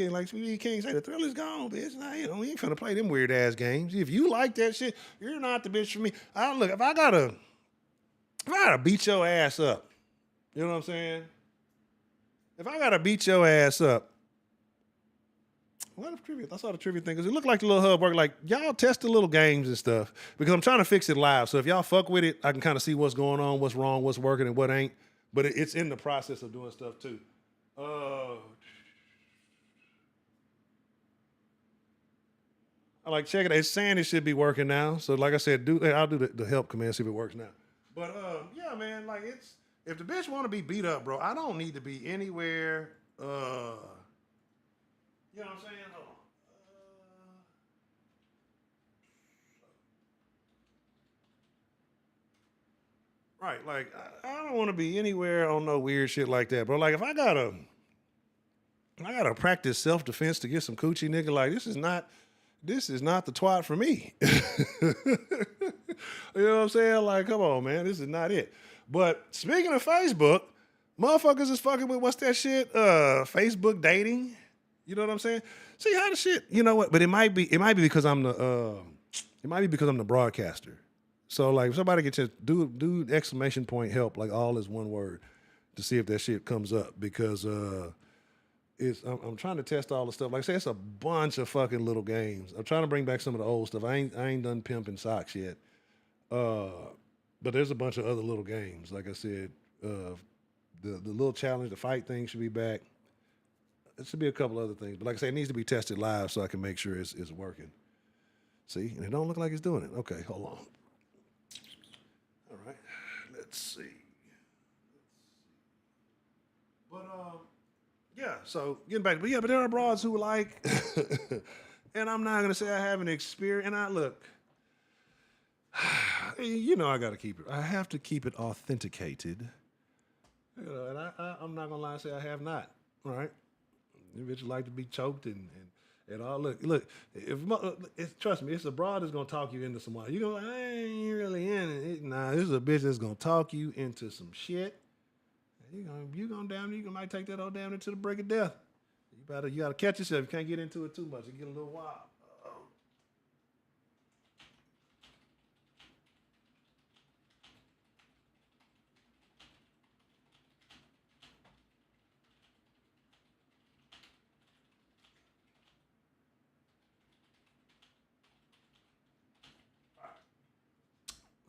King say the thrill is gone, bitch. Nah, we ain't finna play them weird ass games. If you like that shit, you're not the bitch for me. If I gotta beat your ass up. You know what I'm saying? If I gotta beat your ass up, what if trivia? I saw the trivia thing because it looked like the little hub work. Like, y'all test the little games and stuff because I'm trying to fix it live. So if y'all fuck with it, I can kind of see what's going on, what's wrong, what's working, and what ain't. But it's in the process of doing stuff too. I like checking it. It's saying it should be working now. So like I said, I'll do the help command, see if it works now. But yeah, man, like if the bitch want to be beat up, bro, I don't need to be anywhere. You know what I'm saying? Hold on. Right. Like I don't want to be anywhere on no weird shit like that, bro. Like if I gotta practice self defense to get some coochie, nigga. Like this is not the twat for me. You know what I'm saying? Like, come on, man, this is not it. But speaking of Facebook, motherfuckers is fucking with what's that shit? Facebook dating. You know what I'm saying? See how the shit. You know what? But it might be because I'm the broadcaster. So like, if somebody gets do exclamation point help like all is one word to see if that shit comes up because I'm trying to test all the stuff. Like I say, it's a bunch of fucking little games. I'm trying to bring back some of the old stuff. I ain't done pimping socks yet. But there's a bunch of other little games. Like I said, the little challenge, the fight thing should be back. There should be a couple other things. But like I say, it needs to be tested live so I can make sure it's working. See? And it don't look like it's doing it. Okay, hold on. All right. Let's see. But yeah, so getting back, but there are broads who like, and I'm not gonna say I haven't experienced. And I look, you know, I gotta keep it. I have to keep it authenticated. You know, and I'm not gonna lie and say I have not. All right, you bitches like to be choked and all. Look. Trust me, it's a broad that's gonna talk you into some. You go, I ain't really in it. Nah, this is a bitch that's gonna talk you into some shit. You gonna damn, you might take that all down into the break of death. You gotta catch yourself. You can't get into it too much. It get a little wild.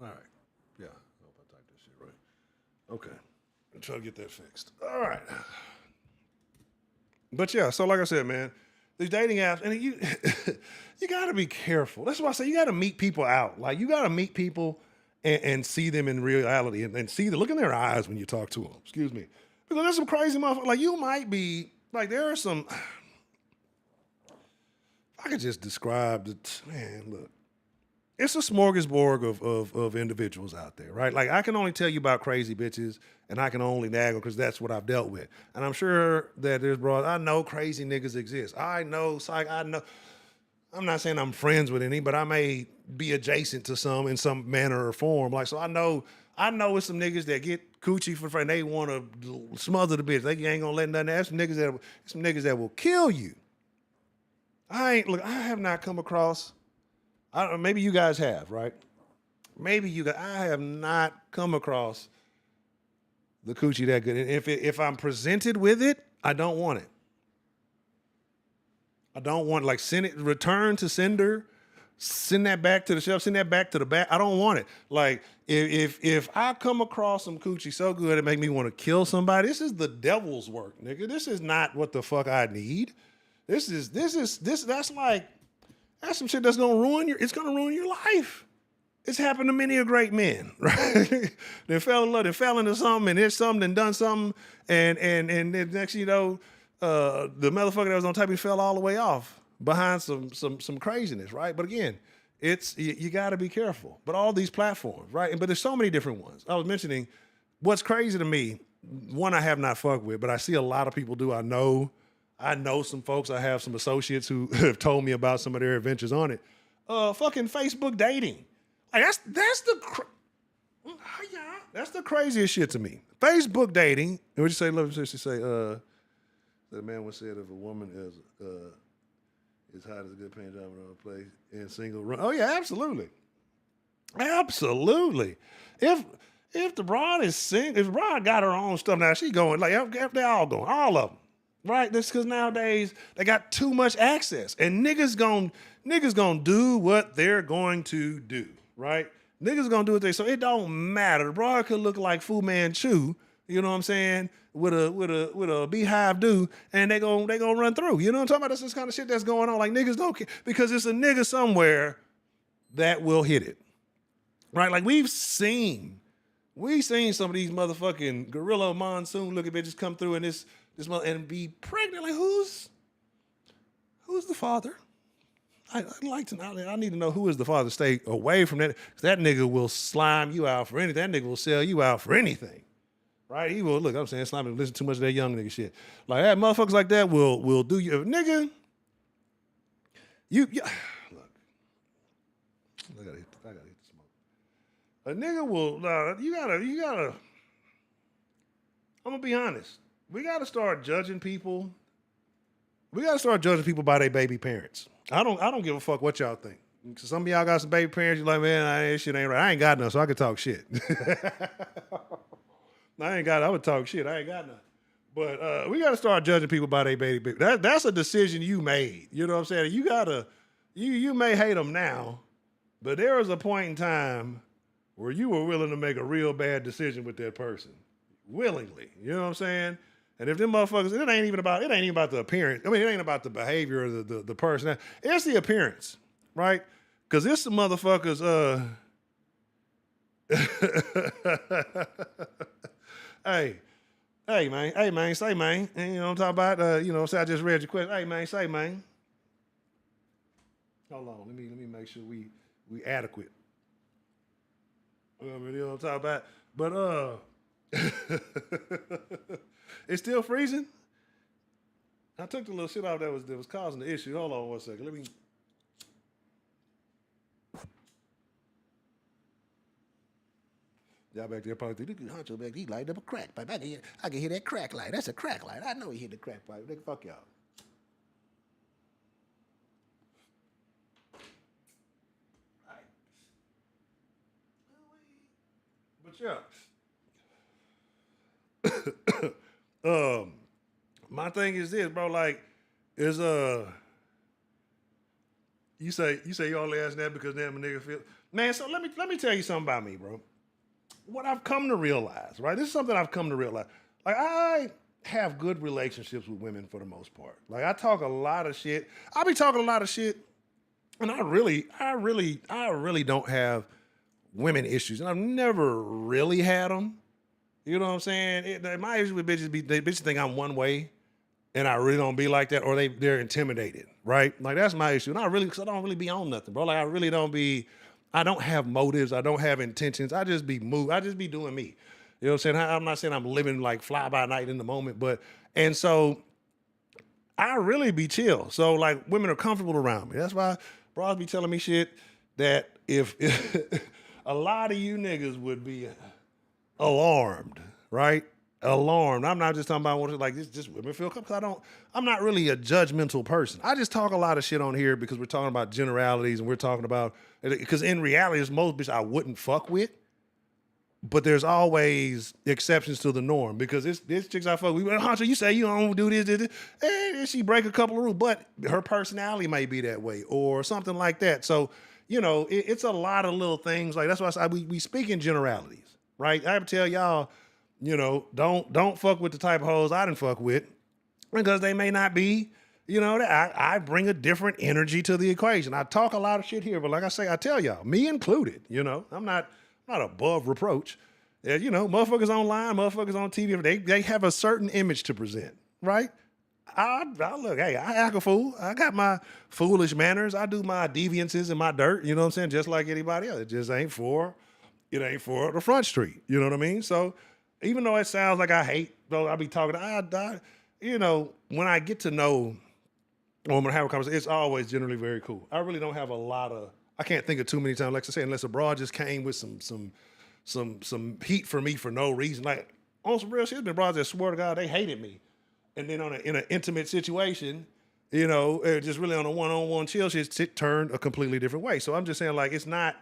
All right. Yeah. I hope I typed this shit right. Okay. I'm trying to get that fixed. All right. But yeah, so like I said, man, these dating apps, and you got to be careful. That's why I say you got to meet people out. Like you got to meet people and see them in reality and see look in their eyes when you talk to them. Excuse me, because there's some crazy motherfuckers. Like you might be like there are some. I could just describe it. Man, look, it's a smorgasbord of individuals out there, right? Like I can only tell you about crazy bitches, and I can only nag them because that's what I've dealt with. And I'm sure that there's broad. I know crazy niggas exist. I know. I'm not saying I'm friends with any, but I may be adjacent to some in some manner or form. Like so, I know it's some niggas that get coochie for free. They want to smother the bitch. They ain't gonna let nothing. There's some niggas that will kill you. I have not come across. I don't know, maybe you guys have, right? I have not come across the coochie that good. And if I'm presented with it, I don't want it. I don't want send it, return to sender, send that back to the shelf, send that back to the back. I don't want it. Like if I come across some coochie so good it make me want to kill somebody, this is the devil's work, nigga. This is not what the fuck I need. That's some shit that's gonna ruin your life. It's happened to many a great men, right? They fell in love, they fell into something, and there's something, and done something, and then next you know, the motherfucker that was on top of me fell all the way off behind some craziness, right? But again, you got to be careful. But all these platforms, right? But there's so many different ones. I was mentioning what's crazy to me. One I have not fucked with, but I see a lot of people do. I know some folks. I have some associates who have told me about some of their adventures on it. Fucking Facebook dating. Like that's the craziest shit to me. Facebook dating. And what you say? Love she say. The man once said if a woman is hot as a good paying job in a place and single run. Oh yeah, absolutely, absolutely. If the broad is single, if the broad got her own stuff now, she going like if they all going, all of them. Right? That's because nowadays they got too much access. And niggas gon' do what they're going to do. Right? Niggas gonna do what they so it don't matter. The broad could look like Fu Manchu, you know what I'm saying, with a beehive do, and they gon' run through. You know what I'm talking about? That's this kind of shit that's going on. Like niggas don't care because it's a nigga somewhere that will hit it. Right? Like we've seen some of these motherfucking gorilla monsoon looking bitches come through in this mother and be pregnant. Like who's the father? I'd like to know. I need to know who is the father. Stay away from that. That nigga will slime you out for anything. That nigga will sell you out for anything. Right? He will, look, I'm saying slime, listen too much of that young nigga shit. Like that, motherfuckers like that will do you. Nigga, look, I gotta hit the smoke. A nigga will, you gotta, I'm gonna be honest. We gotta start judging people. We gotta start judging people by their baby parents. I don't give a fuck what y'all think. Some of y'all got some baby parents, you're like, man, that shit ain't right. I ain't got none, so I can talk shit. I would talk shit. I ain't got none. But we gotta start judging people by their baby. That's a decision you made. You know what I'm saying? You may hate them now, but there was a point in time where you were willing to make a real bad decision with that person. Willingly. You know what I'm saying? And if them motherfuckers, it ain't even about the appearance. I mean, it ain't about the behavior or the person. It's the appearance, right? Because it's the motherfuckers, hey, man, say, man. And, you know what I'm talking about? Say I just read your question. Hey, man, say, man. Hold on, let me make sure we adequate. You know what I'm talking about? But, it's still freezing? I took the little shit out that was causing the issue. Hold on one second. Let me. Y'all back there probably think, look at Honcho back, he lighted up a crack pipe. I can hear that crack light. That's a crack light. I know he hit the crack pipe. Nigga, fuck y'all. But yeah. My thing is this, bro, like, is you say you only ask that because damn a nigga feel. Man, so let me tell you something about me, bro. What I've come to realize, right? This is something I've come to realize. Like, I have good relationships with women for the most part. Like, I talk a lot of shit. I be talking a lot of shit, and I really don't have women issues, and I've never really had them. You know what I'm saying? My issue with bitches bitches think I'm one way, and I really don't be like that, or they're intimidated, right? Like, that's my issue. And because I don't really be on nothing, bro. Like, I don't have motives. I don't have intentions. I just be doing me. You know what I'm saying? I'm not saying I'm living like fly by night in the moment, and so I really be chill. So, like, women are comfortable around me. That's why bros be telling me shit that if a lot of you niggas would be alarmed, right? Alarmed. I'm not just talking about what like this. Just women feel comfortable. I'm not really a judgmental person. I just talk a lot of shit on here because we're talking about generalities and we're talking about because in reality, there's most bitches I wouldn't fuck with, but there's always exceptions to the norm because this chicks I fuck with. Honcho, you say you don't do this, and she break a couple of rules, but her personality may be that way or something like that. So it's a lot of little things. Like that's why I say we speak in generalities, right? I have to tell y'all. Don't fuck with the type of hoes I done fuck with because they may not be, I bring a different energy to the equation. I talk a lot of shit here, but like I say, I tell y'all, me included, I'm not above reproach. Motherfuckers online, motherfuckers on TV, they have a certain image to present, right? I look, hey, I act a fool. I got my foolish manners. I do my deviances and my dirt, you know what I'm saying? Just like anybody else. It just ain't for the front street. You know what I mean? So, even though it sounds like I hate, though I be talking, when I get to know or when I have a conversation, it's always generally very cool. I really don't have I can't think of too many times, like I say, unless a broad just came with some heat for me for no reason. Like, on some real shit, there's been broads that swear to God they hated me. And then in an intimate situation, just really on a one-on-one chill shit turned a completely different way. So I'm just saying, like, it's not,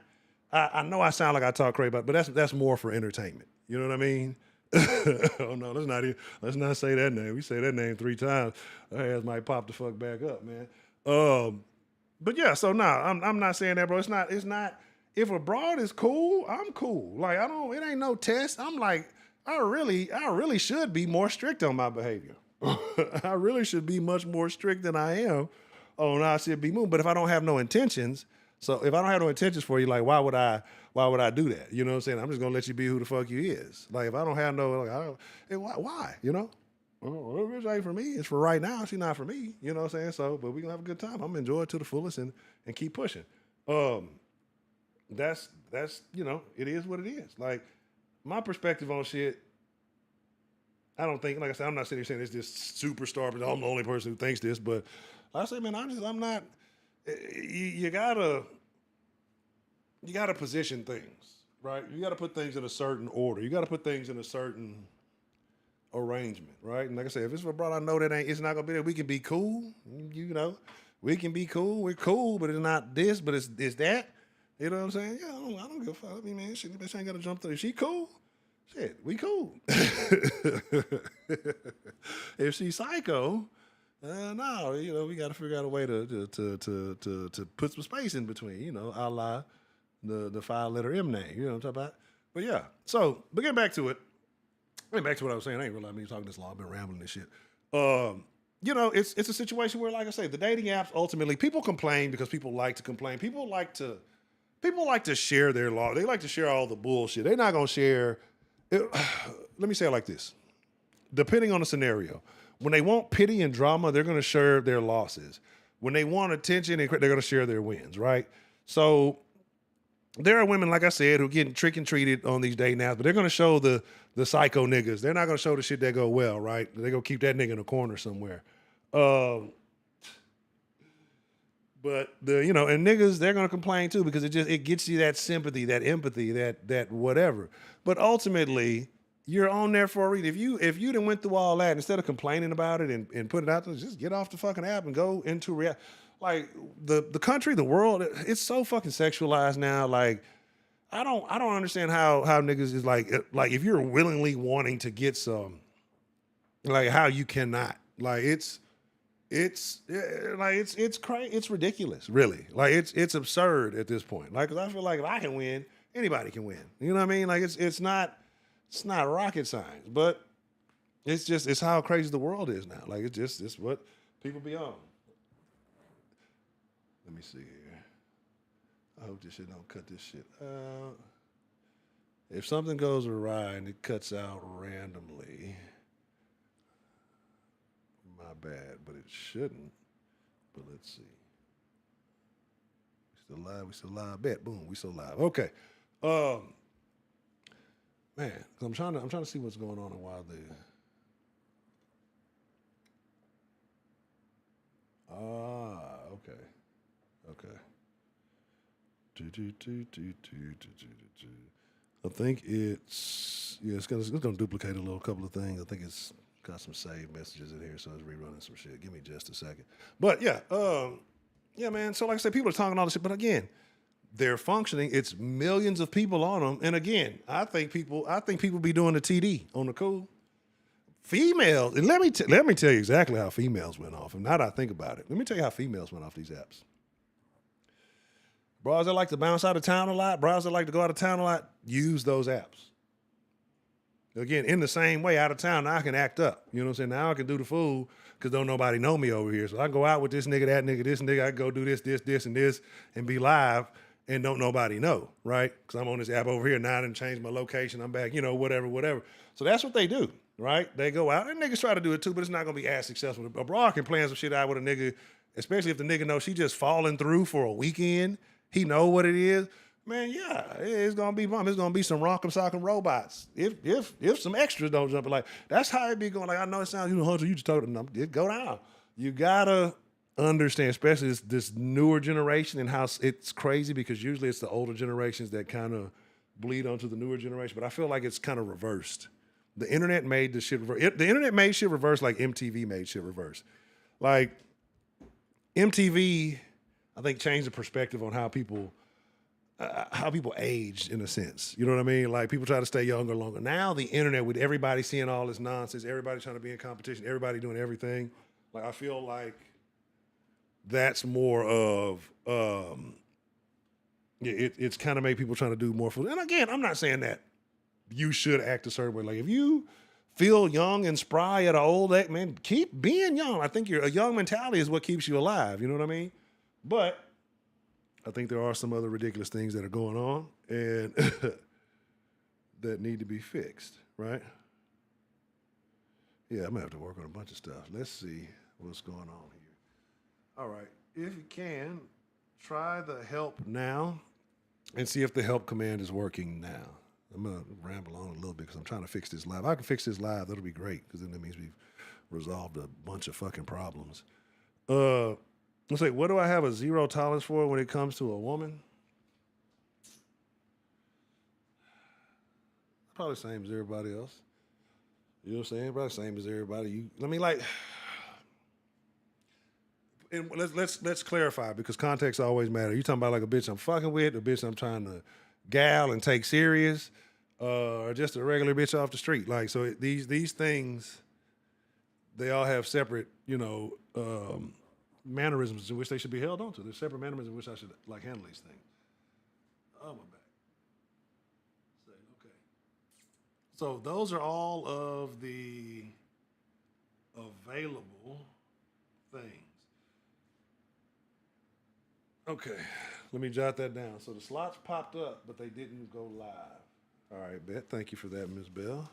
I know I sound like I talk crazy about it, but that's more for entertainment. You know what I mean? Oh no, let's not say that name. We say that name 3 times. Our ass might pop the fuck back up, man. But yeah, so I'm not saying that, bro. It's not. If a broad is cool, I'm cool. Like it ain't no test. I'm like, I really should be more strict on my behavior. I really should be much more strict than I am on how I should be moving. But if I don't have no intentions, for you, like why would I do that? You know what I'm saying? I'm just gonna let you be who the fuck you is. Like if I don't have why? well, this ain't for me. It's for right now. She's not for me. You know what I'm saying? So, but we gonna have a good time. I'm gonna enjoy it to the fullest and keep pushing. That's it is what it is. Like my perspective on shit. I don't think, like I said, I'm not sitting here saying it's this superstar, but I'm the only person who thinks this. But like I say, man, I'm not. You gotta position things, right? You gotta put things in a certain order. You gotta put things in a certain arrangement, right? And like I said, if it's for broad, I know that it's not gonna be there. We can be cool, we can be cool. We're cool, but it's not this, but it's that. You know what I'm saying? Yeah, I don't give a fuck. I mean, man, shit, bitch ain't gotta jump through. If she cool, shit, we cool. If she's psycho, no, we got to figure out a way to put some space in between, a la the 5-letter M name. You know what I'm talking about? But yeah, so but getting back to it. Getting back to what I was saying, I ain't realized me talking this long. I've been rambling this shit. It's a situation where, like I say, the dating apps ultimately people complain because people like to complain. People like to share their law. They like to share all the bullshit. They're not gonna share. Let me say it like this: depending on the scenario, when they want pity and drama, they're gonna share their losses. When they want attention, they're gonna share their wins. Right? So there are women, like I said, who get tricked and treated on these dating apps, but they're gonna show the psycho niggas. They're not gonna show the shit that go well. Right? They're gonna keep that nigga in a corner somewhere. But and niggas, they're gonna complain too because it gets you that sympathy, that empathy, that whatever. But ultimately, you're on there for a reason. If you done went through all that, instead of complaining about it and put it out there, just get off the fucking app and go into reality. Like the country, the world, it's so fucking sexualized now. Like I don't understand how niggas is like if you're willingly wanting to get some, like how you cannot. Like it's crazy. It's ridiculous, really. Like it's absurd at this point. Like, 'cause I feel like if I can win, anybody can win. You know what I mean? Like it's not rocket science, but it's how crazy the world is now. Like it's what people be on. Let me see here. I hope this shit don't cut this shit out. If something goes awry and it cuts out randomly, my bad, but it shouldn't. But let's see. We still live. Bet, boom, we still live. Okay. Man, I'm trying to see what's going on and why okay. Okay. I think it's gonna duplicate a couple of things. I think it's got some saved messages in here, so it's rerunning some shit. Give me just a second. But yeah, man. So like I said, people are talking all this shit, but again, they're functioning. It's millions of people on them, and again, I think people be doing the TD on the cool. Females, and let me tell you exactly how females went off. And now that I think about it, let me tell you how females went off these apps. Bros that like to bounce out of town a lot, bros that like to go out of town a lot, use those apps. Again, in the same way, out of town, now I can act up. You know what I'm saying? Now I can do the fool because don't nobody know me over here. So I can go out with this nigga, that nigga, this nigga. I can go do this, and this, and be live and don't nobody know, right? Because I'm on this app over here. Now I done changed my location. I'm back, whatever. So that's what they do, right? They go out, and niggas try to do it too, but it's not going to be as successful. A broad can plan some shit out with a nigga, especially if the nigga knows she just falling through for a weekend. He know what it is. Man, yeah, it's gonna be fun. It's gonna be some rock'em sock'em robots. If some extras don't jump, like that's how it be going. Like I know it sounds, Hunter, you just told them it go down. You gotta understand, especially this newer generation and how it's crazy because usually it's the older generations that kind of bleed onto the newer generation. But I feel like it's kind of reversed. The internet made the shit reverse. The internet made shit reverse like MTV made shit reverse. Like MTV, I think changed the perspective on how people aged in a sense. You know what I mean? Like people try to stay younger longer. Now the internet with everybody seeing all this nonsense, everybody trying to be in competition, everybody doing everything. Like I feel like that's more of it's kind of made people trying to do more for. And again, I'm not saying that you should act a certain way. Like if you feel young and spry at an old age, man, keep being young. I think a young mentality is what keeps you alive. You know what I mean? But I think there are some other ridiculous things that are going on and that need to be fixed, right? Yeah, I'm gonna have to work on a bunch of stuff. Let's see what's going on here. All right. If you can, try the help now and see if the help command is working now. I'm gonna ramble on a little bit because I'm trying to fix this live. I can fix this live. That'll be great because then that means we've resolved a bunch of fucking problems. Let's say, what do I have a zero tolerance for when it comes to a woman? Probably the same as everybody else. You know what I'm saying? Probably the same as everybody. And let's clarify because context always matters. You talking about like a bitch I'm fucking with, a bitch I'm trying to gal and take serious, or just a regular bitch off the street. Like, so these things, they all have separate, mannerisms in which they should be held onto. There's separate mannerisms in which I should like handle these things. Oh my back. Okay. So those are all of the available things. Okay, let me jot that down. So the slots popped up, but they didn't go live. All right, Bet. Thank you for that, Ms. Bell.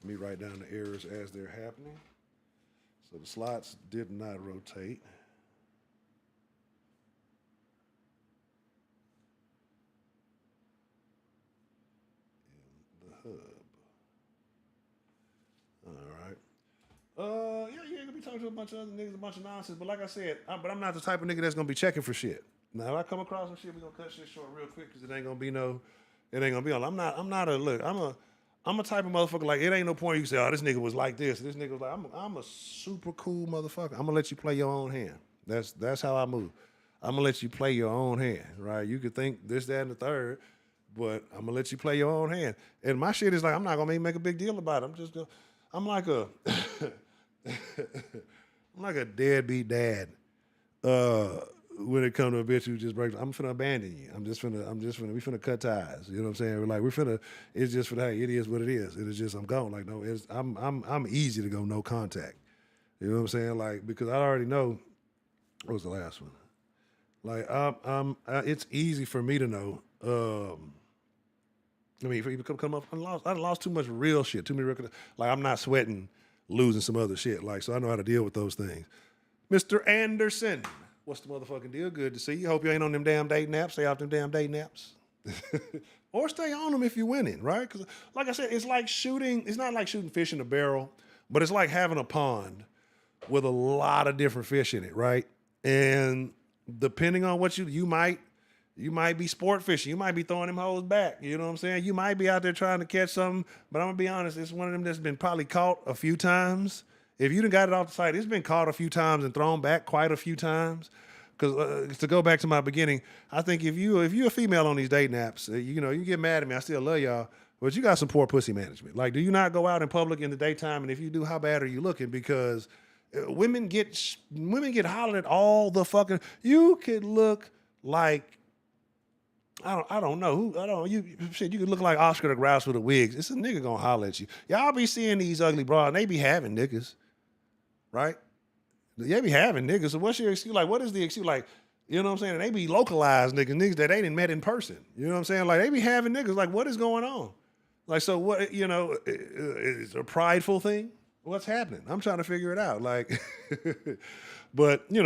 Let me write down the errors as they're happening. So the slots did not rotate. In the hub. All right. Yeah, you're gonna be talking to a bunch of other niggas, a bunch of nonsense. But like I said, I'm not the type of nigga that's gonna be checking for shit. Now, if I come across some shit, we gonna cut shit short real quick because it ain't gonna be all. I'm a type of motherfucker, like, it ain't no point you say, oh, this nigga was like this. This nigga was like, I'm a super cool motherfucker. I'm gonna let you play your own hand. That's how I move. I'm gonna let you play your own hand, right? You could think this, that, and the third, but I'm gonna let you play your own hand. And my shit is like, I'm not gonna make a big deal about it. I'm like a I'm like a deadbeat dad. When it comes to a bitch who just breaks, I'm finna abandon you. We finna cut ties. You know what I'm saying? It's just for that. It is what it is. It is just, I'm gone. Like, no, I'm easy to go no contact. You know what I'm saying? Like, because I already know, what was the last one? Like, it's easy for me to know. If you come up, I lost too much real shit, too many real, like, I'm not sweating losing some other shit. Like, so I know how to deal with those things. Mr. Anderson. What's the motherfucking deal? Good to see you. Hope you ain't on them damn date naps. Stay off them damn date naps. Or stay on them if you're winning, right? Because, like I said, it's like shooting. It's not like shooting fish in a barrel, but it's like having a pond with a lot of different fish in it, right? And depending on what you might be sport fishing. You might be throwing them hoes back. You know what I'm saying? You might be out there trying to catch something, but I'm going to be honest, it's one of them that's been probably caught a few times. If you done got it off the site, it's been caught a few times and thrown back quite a few times. Because to go back to my beginning, I think if you're a female on these dating apps, you get mad at me. I still love y'all, but you got some poor pussy management. Like, do you not go out in public in the daytime? And if you do, how bad are you looking? Because women get hollered at all the fucking. You could look like. I don't know. You could look like Oscar the Grouch with the wigs. It's a nigga gonna holler at you. Y'all be seeing these ugly bras, and they be having niggas. Right? They be having niggas. So what's your excuse? Like, what is the excuse? Like, you know what I'm saying? And they be localized niggas that they didn't met in person. You know what I'm saying? Like, they be having niggas. Like, what is going on? Like, so what, is it a prideful thing? What's happening? I'm trying to figure it out. Like, but, you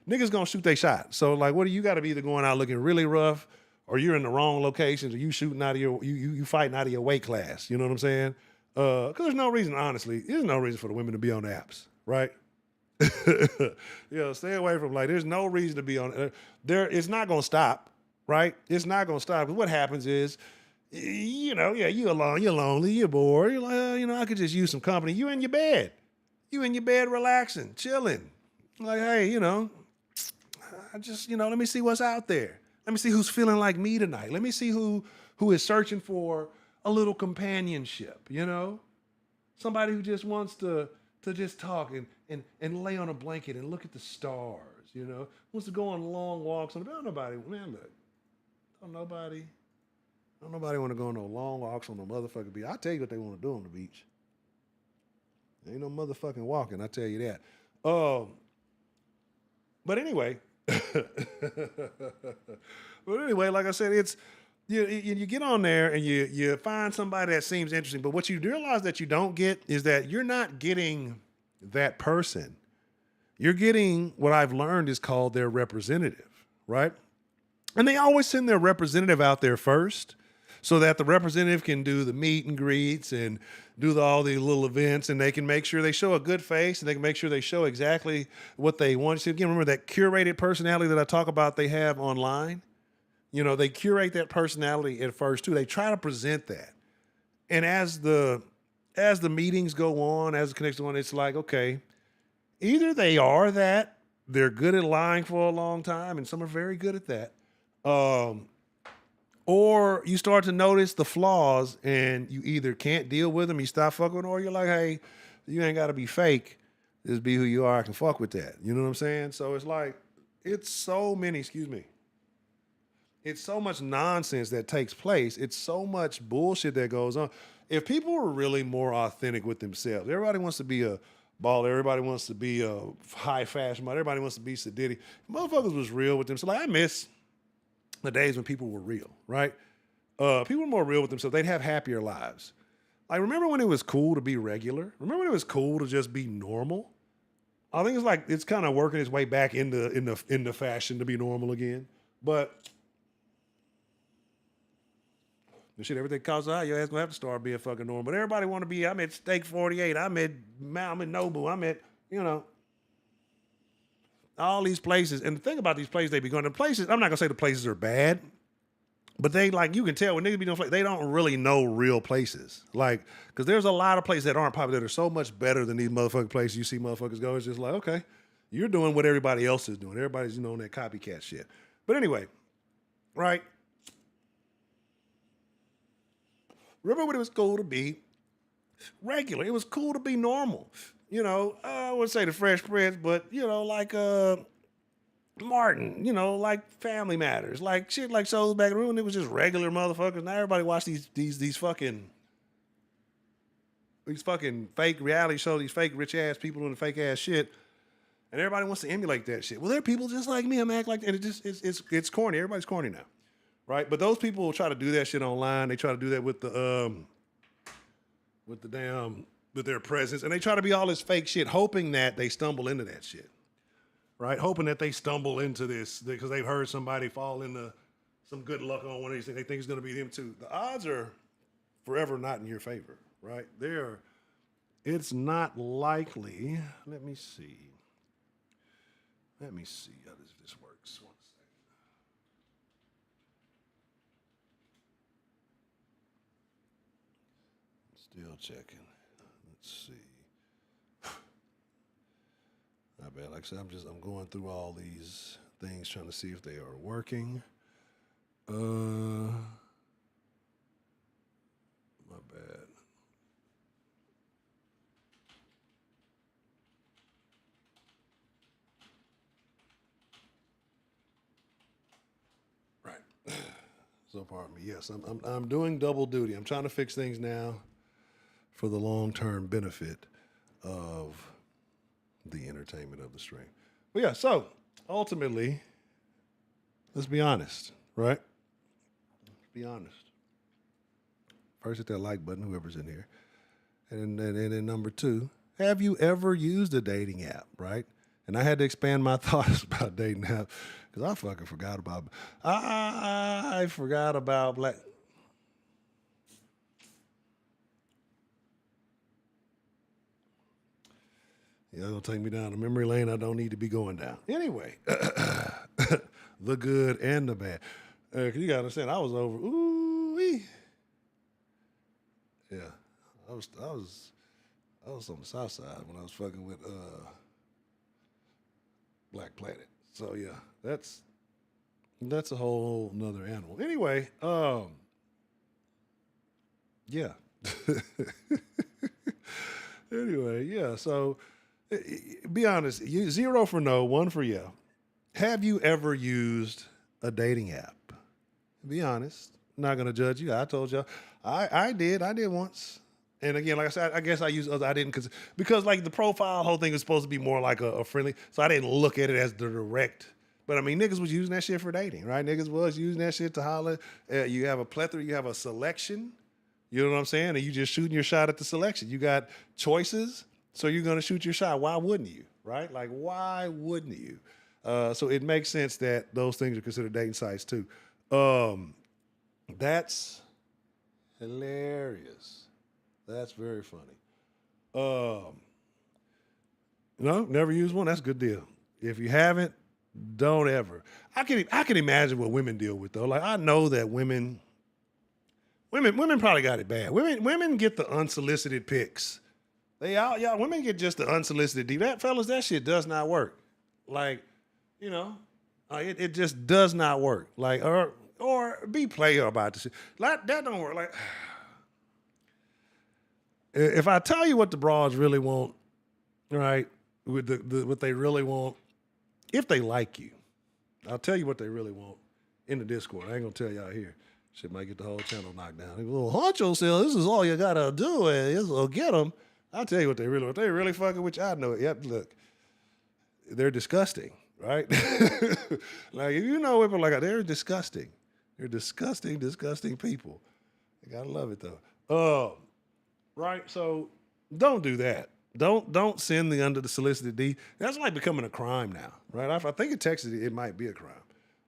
niggas gonna shoot their shot. So, like, what do you gotta be either going out looking really rough or you're in the wrong locations or you shooting out of you fighting out of your weight class. You know what I'm saying? Because there's no reason, honestly, there's no reason for the women to be on the apps, right? Stay away from, like, there's no reason to be on it's not going to stop, right? It's not going to stop. Because what happens is, you're alone, you're lonely, you're bored. You're like, I could just use some company. You in your bed. You in your bed relaxing, chilling. Like, hey, I just, let me see what's out there. Let me see who's feeling like me tonight. Let me see who is searching for a little companionship, somebody who just wants to just talk and lay on a blanket and look at the stars, wants to go on long walks. Don't nobody want to go on no long walks on no motherfucking beach. I'll tell you what they want to do on the beach. There ain't no motherfucking walking, I tell you that. But anyway, like I said, you get on there and you find somebody that seems interesting, but what you realize that you don't get is that you're not getting that person. You're getting what I've learned is called their representative, right? And they always send their representative out there first so that the representative can do the meet and greets and do all the little events, and they can make sure they show a good face and they can make sure they show exactly what they want. So again, remember that curated personality that I talk about they have online? You know, they curate that personality at first too. They try to present that. And as the meetings go on, as the connections go on, it's like, okay, either they are that, they're good at lying for a long time, and some are very good at that. Or you start to notice the flaws and you either can't deal with them, you stop fucking with them, or you're like, hey, you ain't got to be fake. Just be who you are. I can fuck with that. You know what I'm saying? So it's like, it's so much nonsense that takes place. It's so much bullshit that goes on. If people were really more authentic with themselves, everybody wants to be a baller, everybody wants to be a high fashion model, everybody wants to be Sadiddy. Motherfuckers was real with them. So like, I miss the days when people were real, right? People were more real with themselves. They'd have happier lives. Like, remember when it was cool to be regular? Remember when it was cool to just be normal? I think it's kind of working its way back into fashion to be normal again. But the shit, everything costs out. Your ass gonna have to start being fucking normal. But everybody want to be. I'm at Steak 48. I'm at Nobu. I'm at all these places. And the thing about these places they be going to places. I'm not gonna say the places are bad, but they like you can tell when niggas be doing they don't really know real places. Like, because there's a lot of places that aren't popular that are so much better than these motherfucking places you see motherfuckers go. It's just like, okay, you're doing what everybody else is doing. Everybody's on that copycat shit. But anyway, right. Remember when it was cool to be regular? It was cool to be normal. You know, I wouldn't say the Fresh Prince, but, you know, like Martin, you know, like Family Matters, like shit like shows back in the room. It was just regular motherfuckers. Now everybody watch these fucking fake reality shows, these fake rich ass people doing the fake ass shit. And everybody wants to emulate that shit. Well, there are people just like me. I'm acting like that. And it's corny. Everybody's corny now. Right? But those people will try to do that shit online. They try to do that with with their presence. And they try to be all this fake shit, hoping that they stumble into that shit. Right? Hoping that they stumble into this because they've heard somebody fall into some good luck on one of these things. They think it's going to be them too. The odds are forever not in your favor. Right? It's not likely. Let me see how this works. One second. Still checking. Let's see. Not bad. Like I said, I'm going through all these things trying to see if they are working. My bad. Right. So pardon me. Yes, I'm doing double duty. I'm trying to fix things now for the long-term benefit of the entertainment of the stream. But yeah, so ultimately, let's be honest, right? Let's be honest. First, hit that like button, whoever's in here. And then number two, have you ever used a dating app, right? And I had to expand my thoughts about dating apps because I fucking forgot about I forgot about black. Yeah, it'll take me down a memory lane I don't need to be going down. Anyway, the good and the bad. You gotta understand, I was over. Ooh-wee. Yeah, I was on the south side when I was fucking with Black Planet. So yeah, that's a whole nother animal. Anyway, yeah. Anyway, yeah. So be honest. 0 for no, 1 for yeah. Have you ever used a dating app? Be honest. I'm not gonna judge you. I told you. I did once. And again, like I said, I guess I used other. I didn't because like the profile whole thing is supposed to be more like a friendly. So I didn't look at it as the direct But I mean, niggas was using that shit for dating, right? Niggas was using that shit to holler. You have a plethora, you have a selection. You know what I'm saying? And you just shooting your shot at the selection. You got choices, so you're gonna shoot your shot. Why wouldn't you? Right? Like, why wouldn't you? So it makes sense that those things are considered dating sites too. That's hilarious. That's very funny. No, never use one. That's a good deal. If you haven't, don't ever. I can imagine what women deal with though. Like I know that women probably got it bad. Women get the unsolicited pics. Women get just the unsolicited D. That fellas, that shit does not work. Like, you know, it just does not work. Like or be player about this shit. Like that don't work. Like if I tell you what the bras really want, right? With the what they really want, if they like you, I'll tell you what they really want in the Discord. I ain't gonna tell y'all here. Shit might get the whole channel knocked down. They go, Honcho said, this is all you gotta do is get them. I'll tell you what they really want. They really fucking with you. I know it. Yep, look, they're disgusting, right? Like if you know women like that, they're disgusting. They're disgusting, disgusting people. You gotta love it though. Right? So don't do that. Don't send the under the solicited D. That's like becoming a crime now, right? I think in Texas it might be a crime.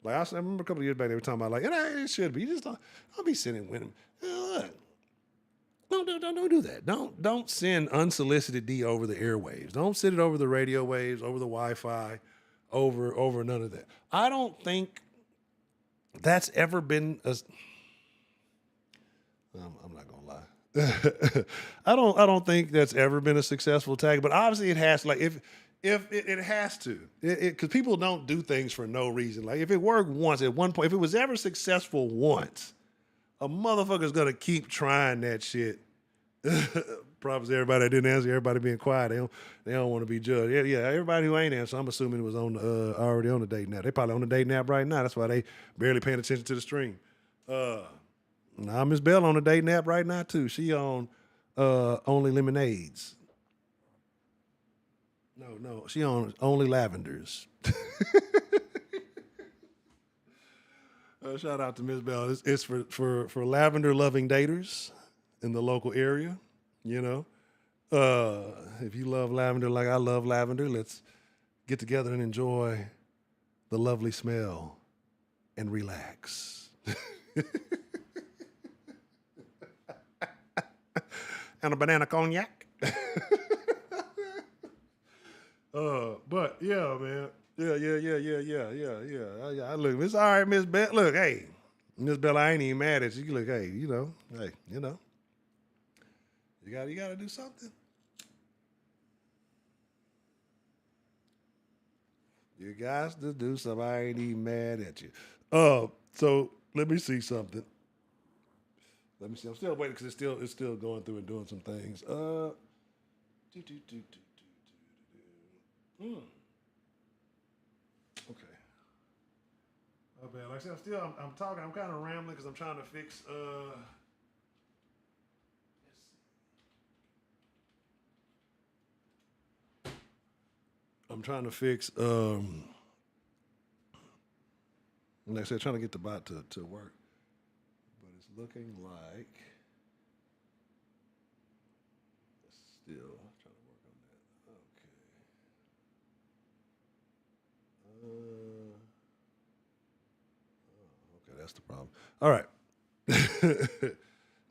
Like I remember a couple of years back they were talking about like, it should be. You just don't be sending women. Look, don't do that. Don't send unsolicited D over the airwaves. Don't send it over the radio waves, over the Wi-Fi, over none of that. I don't think that's ever been I'm not gonna lie. I don't think that's ever been a successful tag, but obviously it has. Like if it has to, because people don't do things for no reason. Like if it worked once at one point, if it was ever successful once, a motherfucker's gonna keep trying that shit. Props to everybody that didn't answer. Everybody being quiet. They don't want to be judged. Yeah. Everybody who ain't answer, I'm assuming it was on already on the dating app. They probably on the dating app right now. That's why they barely paying attention to the stream. Now Miss Bell on the dating app right now too. She on Only Lemonades. No, she on Only Lavenders. Shout out to Miss Bell. It's for lavender loving daters in the local area. You know, if you love lavender like I love lavender, let's get together and enjoy the lovely smell and relax. And a banana cognac. But yeah, man. Yeah. I look, it's all right, Miss Bell. Look, hey, Miss Bell, I ain't even mad at you. Look, hey, you gotta do something. You guys to do something. I ain't even mad at you. So let me see something. Let me see. I'm still waiting because it's still going through and doing some things. Okay. Oh, bad. Like I said, I'm talking. I'm kind of rambling because I'm trying to fix. I'm trying to fix. Like I said, trying to get the bot to work, but it's looking like it's still trying to work on that. Okay. Okay, that's the problem. All right.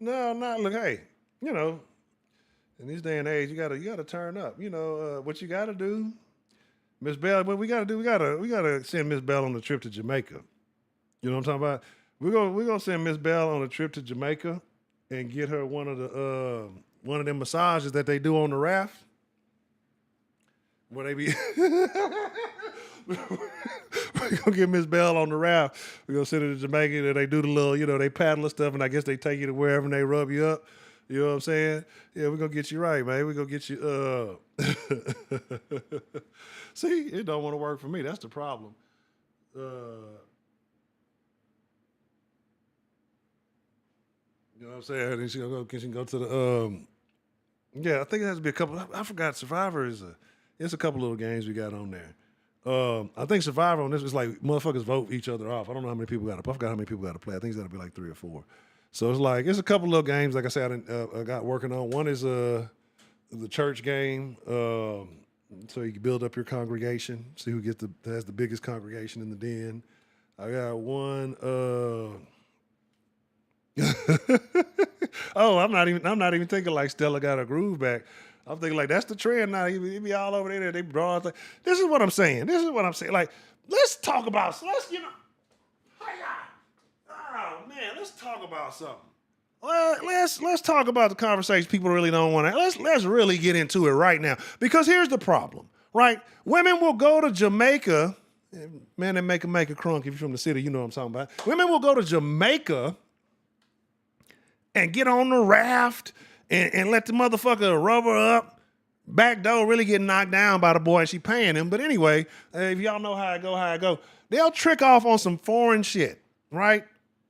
No, look, hey, in this day and age, you gotta turn up. What you gotta do, Miss Bell. What we gotta do, we gotta send Miss Bell on a trip to Jamaica. You know what I'm talking about? We're gonna send Miss Bell on a trip to Jamaica and get her one of them massages that they do on the raft. Where they be we're gonna get Miss Bell on the raft. We're gonna send her to Jamaica and they do the little, they paddle and stuff, and I guess they take you to wherever and they rub you up. You know what I'm saying? Yeah, we're gonna get you right, man. We're gonna get you See, it don't want to work for me. That's the problem. You know what I'm saying? And she can go to the yeah, I think it has to be a couple. I forgot Survivor it's a couple little games we got on there. I think Survivor on this is like motherfuckers vote each other off. I don't know how many people got to. I forgot how many people got to play. I think it's got to be like 3 or 4. So it's like it's a couple little games. Like I said, I got working on. One is the church game. So you can build up your congregation. See who has the biggest congregation in the den. I got one. Oh, I'm not even thinking like Stella got a groove back. I'm thinking like that's the trend now. He be all over there. They draw. This is what I'm saying. Like, let's talk about. Oh man, let's talk about something. Let's talk about the conversation people really don't want to. Let's really get into it right now, because here's the problem. Right, women will go to Jamaica. Man, they make a crunk. If you're from the city, you know what I'm talking about. Women will go to Jamaica and get on the raft and let the motherfucker rub her up. Back door really get knocked down by the boy and she paying him. But anyway, if y'all know how I go. They'll trick off on some foreign shit, right?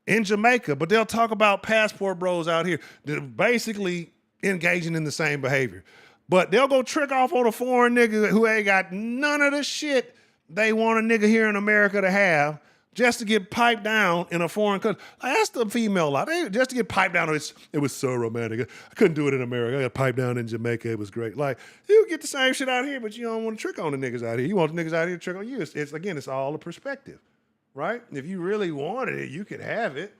In Jamaica, but they'll talk about passport bros out here. They're basically engaging in the same behavior. But they'll go trick off on a foreign nigga who ain't got none of the shit they want a nigga here in America to have, just to get piped down in a foreign country. Like, that's the female lot. Just to get piped down, it was so romantic. I couldn't do it in America. I got piped down in Jamaica. It was great. Like, you get the same shit out here, but you don't want to trick on the niggas out here. You want the niggas out here to trick on you. It's all a perspective, right? If you really wanted it, you could have it.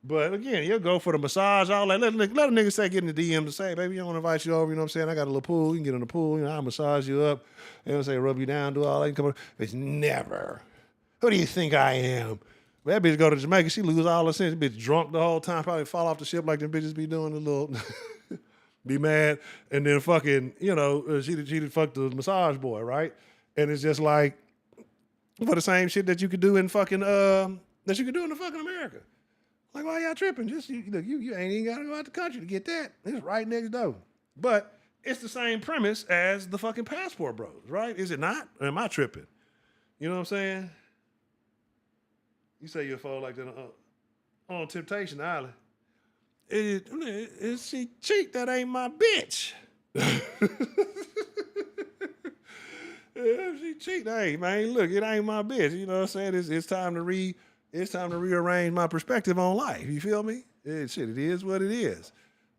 But again, you'll go for the massage, all that. Let a nigga say, get in the DM to say, baby, I want to invite you over, you know what I'm saying? I got a little pool. You can get in the pool, I'll massage you up. You know what I'm saying? Rub you down, do all that. Come on. It's never. Who do you think I am? That bitch go to Jamaica, she lose all her sense. Bitch drunk the whole time, probably fall off the ship like them bitches be doing a little, be mad. And then fucking, she fucked the massage boy, right? And it's just like, for the same shit that you could do in fucking, that you could do in the fucking America. Like, why y'all tripping? Just you ain't even got to go out the country to get that. It's right next door. But it's the same premise as the fucking passport bros, right? Is it not? Or am I tripping? You know what I'm saying? You say you'll fall like that on Temptation Island. Is she cheat? That ain't my bitch. If she cheat, hey man, look, it ain't my bitch. You know what I'm saying? It's time to rearrange my perspective on life. You feel me? It is what it is.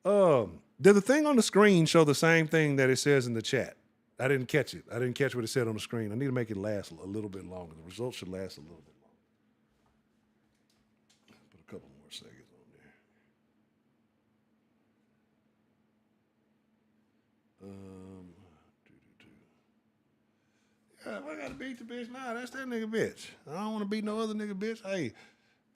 Did the thing on the screen show the same thing that it says in the chat? I didn't catch it. I didn't catch what it said on the screen. I need to make it last a little bit longer. The results should last a little bit longer. Put a couple more seconds on there. If I gotta beat the bitch, nah, that's that nigga bitch. I don't want to beat no other nigga bitch. Hey,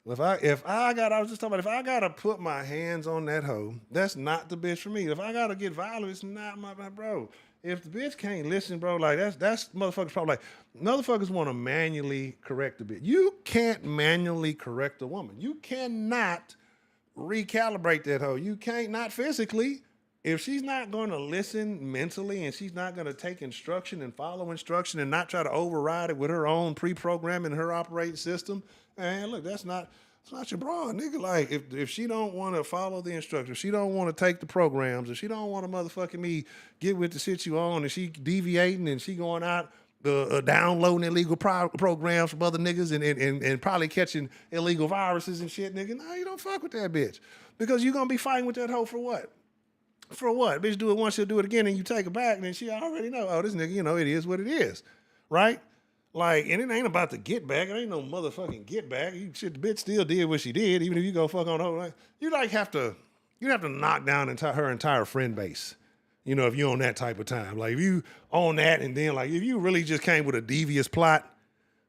if I gotta put my hands on that hoe, that's not the bitch for me. If I gotta get violent, it's not my bro. If the bitch can't listen, bro, like that's motherfuckers probably like motherfuckers want to manually correct the bitch. You can't manually correct a woman. You cannot recalibrate that hoe. You can't, not physically. If she's not going to listen mentally and she's not going to take instruction and follow instruction and not try to override it with her own pre-programming, her operating system, man, look, it's not your bra, nigga. Like, if she don't want to follow the instructions, she don't want to take the programs, if she don't want to motherfucking me get with the shit you on, and she deviating and she going out downloading illegal programs from other niggas and probably catching illegal viruses and shit, nigga, no, you don't fuck with that bitch. Because you're going to be fighting with that hoe for what? For what? Bitch do it once, she'll do it again, and you take her back, and then she already know, oh, this nigga, it is what it is, right? Like, and it ain't about the get back. It ain't no motherfucking get back. The bitch still did what she did, even if you go fuck on her. Like, you have to knock down her entire friend base, if you're on that type of time. Like, if you on that, and then, like, if you really just came with a devious plot,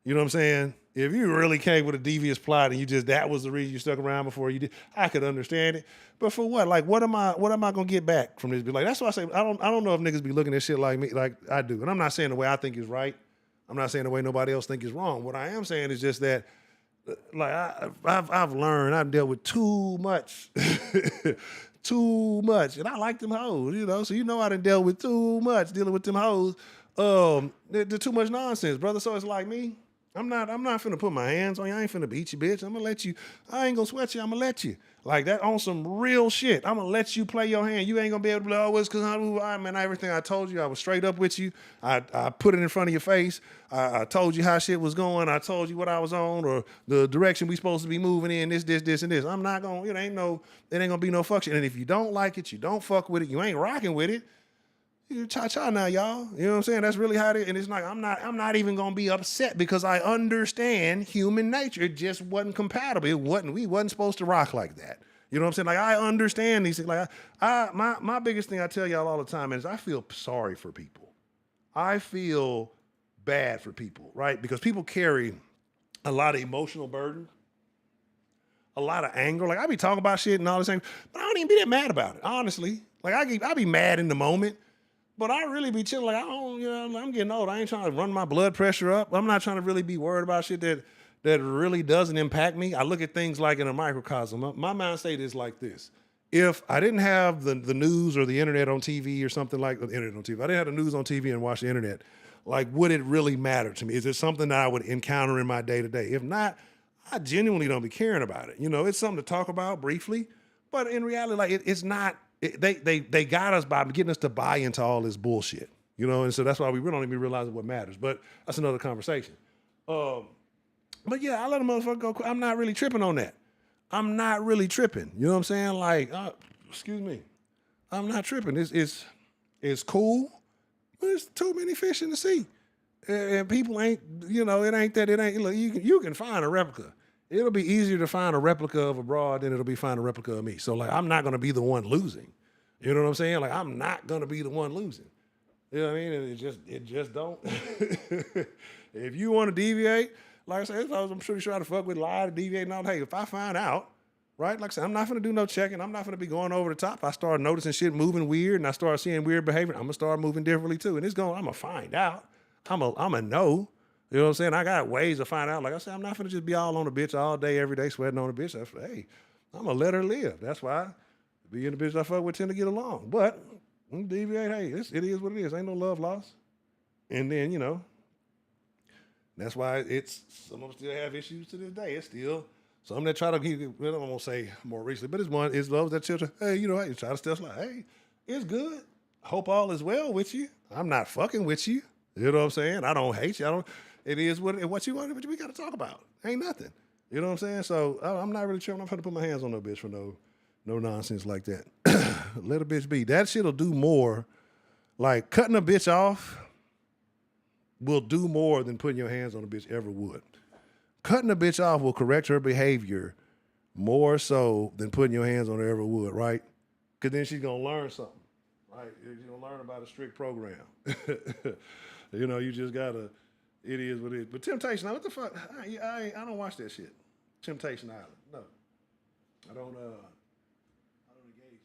you know what I'm saying? If you really came with a devious plot and that was the reason you stuck around before you did, I could understand it. But for what? Like, what am I gonna get back from this? Like, that's why I say I don't know if niggas be looking at shit like me, like I do. And I'm not saying the way I think is right. I'm not saying the way nobody else think is wrong. What I am saying is just that, like, I've learned, I've dealt with too much, too much, and I like them hoes, So I done dealt with too much dealing with them hoes. There's too much nonsense, brother. So it's like me. I'm not finna put my hands on you. I ain't finna beat you, bitch. I'm gonna let you. I ain't gonna sweat you. I'm gonna let you. Like that on some real shit. I'm gonna let you play your hand. You ain't gonna be able to be like, oh, it's because I man, everything I told you, I was straight up with you. I put it in front of your face. I told you how shit was going. I told you what I was on or the direction we supposed to be moving in, this, and this. I'm not gonna, it ain't gonna be no fuck shit. And if you don't like it, you don't fuck with it, you ain't rocking with it. You cha-cha now, y'all. You know what I'm saying? That's really how it is. And it's like I'm not even gonna be upset because I understand human nature. It just wasn't compatible. We wasn't supposed to rock like that. You know what I'm saying? Like I understand these things. Like my biggest thing I tell y'all all the time is I feel sorry for people. I feel bad for people, right? Because people carry a lot of emotional burden, a lot of anger. Like I be talking about shit and all the same, but I don't even be that mad about it, honestly. Like I be mad in the moment. But I really be chilling. Like I don't, I'm getting old. I ain't trying to run my blood pressure up. I'm not trying to really be worried about shit that really doesn't impact me. I look at things like in a microcosm. My mindset is like this: if I didn't have the news or the internet on TV or something like the internet on TV, I didn't have the news on TV and watch the internet. Like, would it really matter to me? Is it something that I would encounter in my day to day? If not, I genuinely don't be caring about it. It's something to talk about briefly, but in reality, like it's not. They got us by getting us to buy into all this bullshit, and so that's why we really don't even realize what matters. But that's another conversation. But yeah, I let a motherfucker go. I'm not really tripping on that. I'm not really tripping. You know what I'm saying? Like, excuse me, I'm not tripping. It's cool, but there's too many fish in the sea, and people ain't. It ain't that. It ain't. Look, you can find a replica. It'll be easier to find a replica of a broad than it'll be find a replica of me. So like, I'm not gonna be the one losing. You know what I'm saying? Like, I'm not gonna be the one losing. You know what I mean? And it just don't. If you want to deviate, like I said, I'm pretty sure to fuck with, lie, to deviate and all. Hey, if I find out, right? Like I said, I'm not gonna do no checking. I'm not gonna be going over the top. I start noticing shit moving weird, and I start seeing weird behavior. I'm gonna start moving differently too. And I'm gonna find out. I'm a know. You know what I'm saying? I got ways to find out. Like I said, I'm not gonna just be all on the bitch all day, every day, sweating on the bitch. Hey, I'm gonna let her live. That's why me and the bitch I fuck with tend to get along. But deviate, hey, it is what it is. Ain't no love lost. And then, that's why some of them still have issues to this day. It's still some that try to keep, I don't want to say more recently, but it's those that children, hey, hey, try to still like, hey, it's good. Hope all is well with you. I'm not fucking with you. You know what I'm saying? I don't hate you. It is what you want, what we got to talk about. Ain't nothing. You know what I'm saying? So I'm not really sure. I'm not trying to put my hands on no bitch for no nonsense like that. Let a bitch be. That shit'll do more. Like cutting a bitch off will do more than putting your hands on a bitch ever would. Cutting a bitch off will correct her behavior more so than putting your hands on her ever would, right? Because then she's gonna learn something, right? She's gonna learn about a strict program. You just gotta. It is what it is. But Temptation, what the fuck? I don't watch that shit. Temptation Island. No, I don't. I don't engage it.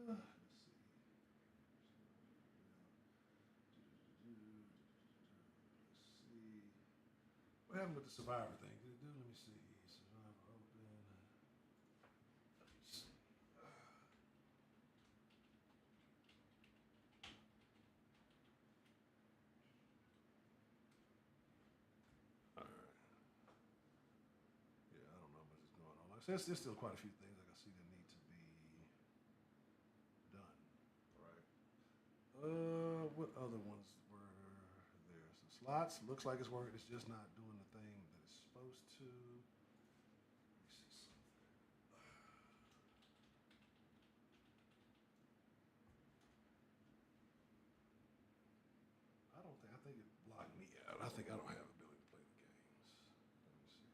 Let's see. What happened with the Survivor thing? Did it do? Let me see. Survivor open. All right. Yeah, I don't know much is going on. Like, there's still quite a few things I can see that need to be done. Right. What other ones were there? So slots looks like it's working. It's just not doing the thing that it's supposed to. I think it blocked me out. I think I don't have ability to play the games. Let me see.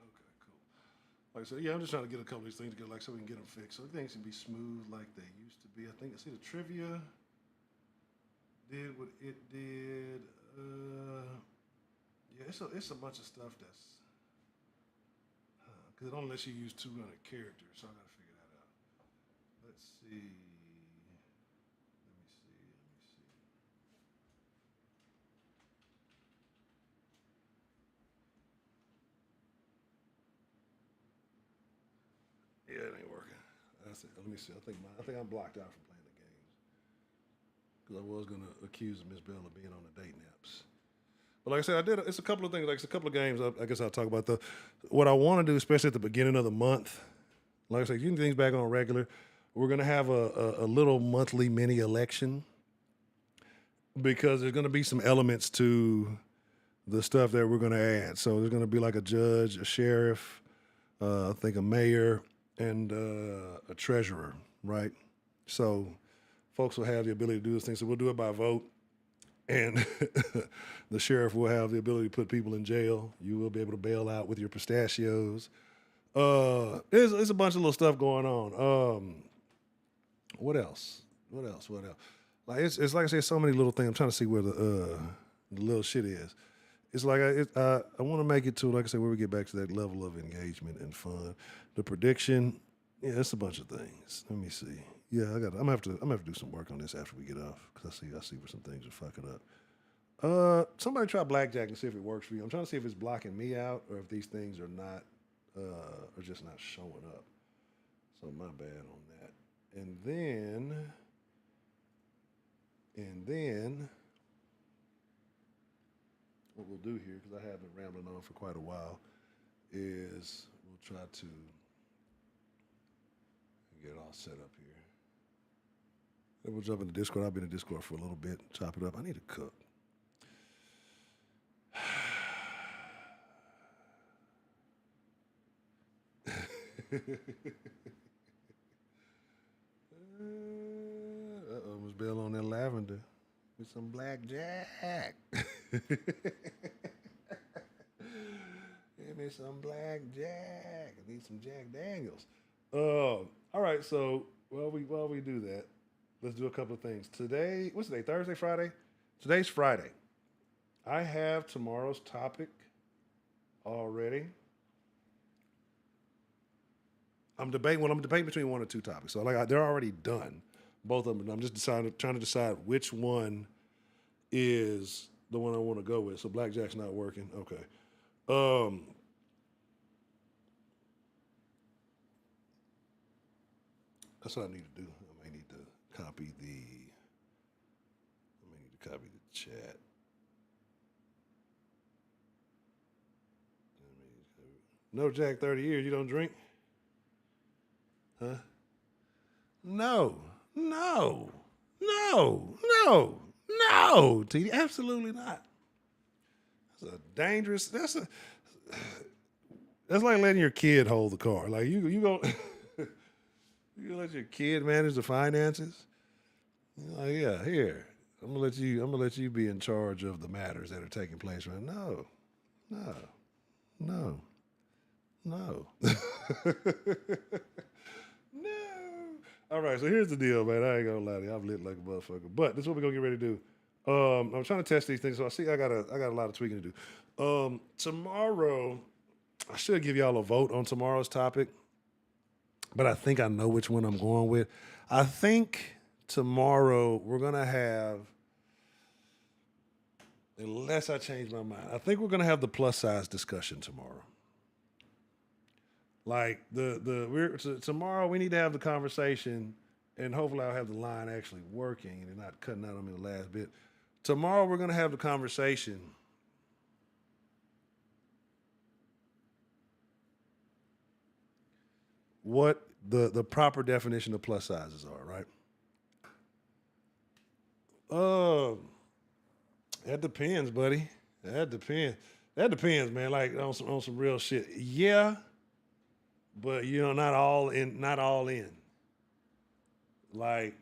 Okay, cool. Like I said, yeah, I'm just trying to get a couple of these things together, like so we can get them fixed. So things can be smooth like they used to be. I think I see the trivia did what it did. Yeah, it's a bunch of stuff that's because it only lets you use 200 characters, so I got to figure that out. Let's see. Let me see. Let me see. Yeah, it ain't working. That's it. Let me see. I think I'm blocked out from playing the games because I was gonna accuse Miss Bell of being on the date naps. But like I said, I did. It's a couple of things. Like it's a couple of games. I guess I'll talk about the what I want to do, especially at the beginning of the month. Like I said, getting things back on regular. We're gonna have a little monthly mini election because there's gonna be some elements to the stuff that we're gonna add. So there's gonna be like a judge, a sheriff, I think a mayor, and a treasurer, right? So folks will have the ability to do this thing. So we'll do it by vote, and the sheriff will have the ability to put people in jail. You will be able to bail out with your pistachios. There's a bunch of little stuff going on. What else? What else? What else? Like it's like I said, so many little things. I'm trying to see where the little shit is. It's like I want to make it to, like I said, where we get back to that level of engagement and fun. The prediction, yeah, it's a bunch of things. Let me see. Yeah, I'm gonna have to do some work on this after we get off because I see where some things are fucking up. Somebody try blackjack and see if it works for you. I'm trying to see if it's blocking me out or if these things are not are just not showing up. So my bad on that. And then what we'll do here, because I have been rambling on for quite a while, is we'll try to get it all set up here. Then we'll jump into Discord. I'll be in the Discord for a little bit, chop it up. I need to cook. Uh-oh, Miss Bell on that lavender with some blackjack. Give me some blackjack. I need some Jack Daniels. All right. So while we do that, let's do a couple of things. Today, what's today? Thursday, Friday. Today's Friday. I have tomorrow's topic already. I'm debating. Well, I'm debating between one or two topics. So they're already done, both of them. I'm just trying to decide which one is the one I want to go with. So blackjack's not working. Okay. That's what I need to do. I may need to copy the chat. No Jack 30 years. You don't drink? Huh? No. No. No. No. No. TD, absolutely not. That's a dangerous. That's like letting your kid hold the car. Like you go you let your kid manage the finances. You're like, yeah, here. I'm gonna let you be in charge of the matters that are taking place right now. No. No. No. No. No. All right, so here's the deal, man. I ain't gonna lie to you. I've lit like a motherfucker. But this is what we're gonna get ready to do. I'm trying to test these things, so I got a lot of tweaking to do. Tomorrow, I should give y'all a vote on tomorrow's topic, but I think I know which one I'm going with. I think tomorrow we're gonna have, unless I change my mind, I think we're gonna have the plus size discussion tomorrow. Like tomorrow we need to have the conversation, and hopefully I'll have the line actually working and not cutting out on me the last bit. Tomorrow we're gonna have the conversation. What the proper definition of plus sizes are, right? Uh, that depends, buddy. That depends. That depends, man. Like on some real shit. Yeah, but not all in. Not all in. Like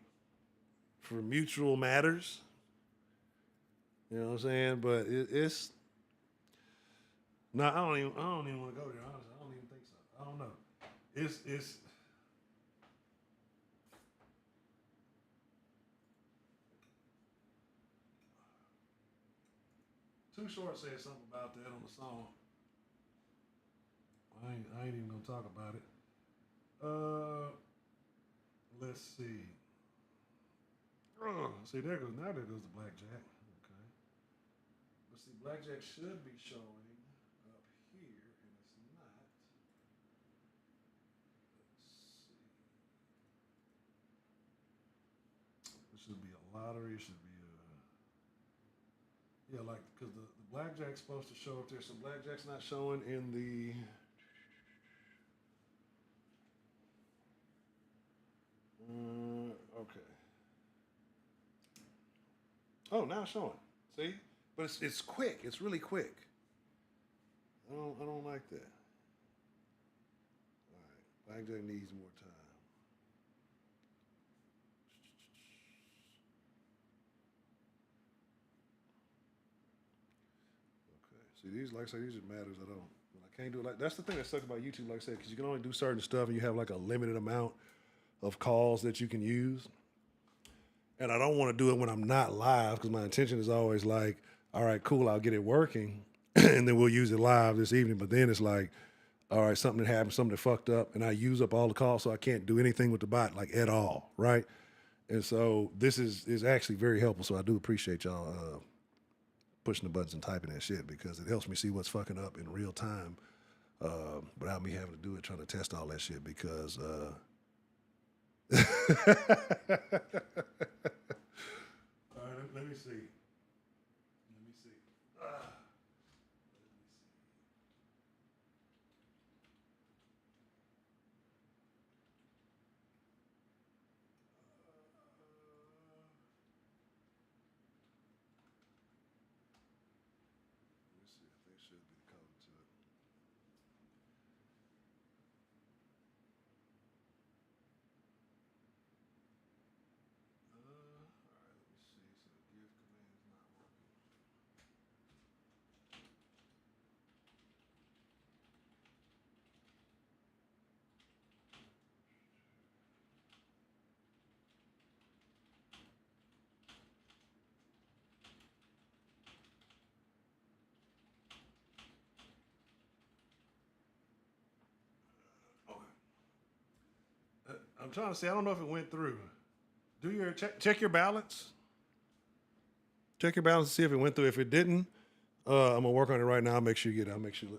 for mutual matters. You know what I'm saying? But it's no. I don't even want to go there. Honestly, I don't even think so. I don't know. It's. Too Short said something about that on the song. I ain't even gonna talk about it. Let's see. Oh, see, there goes now. There goes the blackjack. Okay. Let's see. Blackjack should be showing up here, and it's not. Let's see. It should be a lottery. It should be a yeah, like because the blackjack's supposed to show up there. So blackjack's not showing in the. Okay. Oh, now it's showing. See, but it's quick. It's really quick. I don't like that. All right, blackjack needs more time. Okay. See, these like I say, these are matters I don't. When I can't do it like that's the thing that sucks about YouTube. Like I said, because you can only do certain stuff, and you have like a limited amount of calls that you can use. And I don't want to do it when I'm not live because my intention is always like, all right, cool, I'll get it working, and then we'll use it live this evening. But then it's like, all right, something that happened, something that fucked up, and I use up all the calls, so I can't do anything with the bot like at all, right? And so this is actually very helpful. So I do appreciate y'all pushing the buttons and typing that shit because it helps me see what's fucking up in real time without me having to do it, trying to test all that shit because. All right, let me see. Let me see. Let me see if they should be the code to it. All right, let me see. So the give command is not working. I'm trying to see. I don't know if it went through. Do your check your balance. Check your balance and see if it went through. If it didn't, I'm gonna work on it right now. I'll make sure you get it. I'll make sure.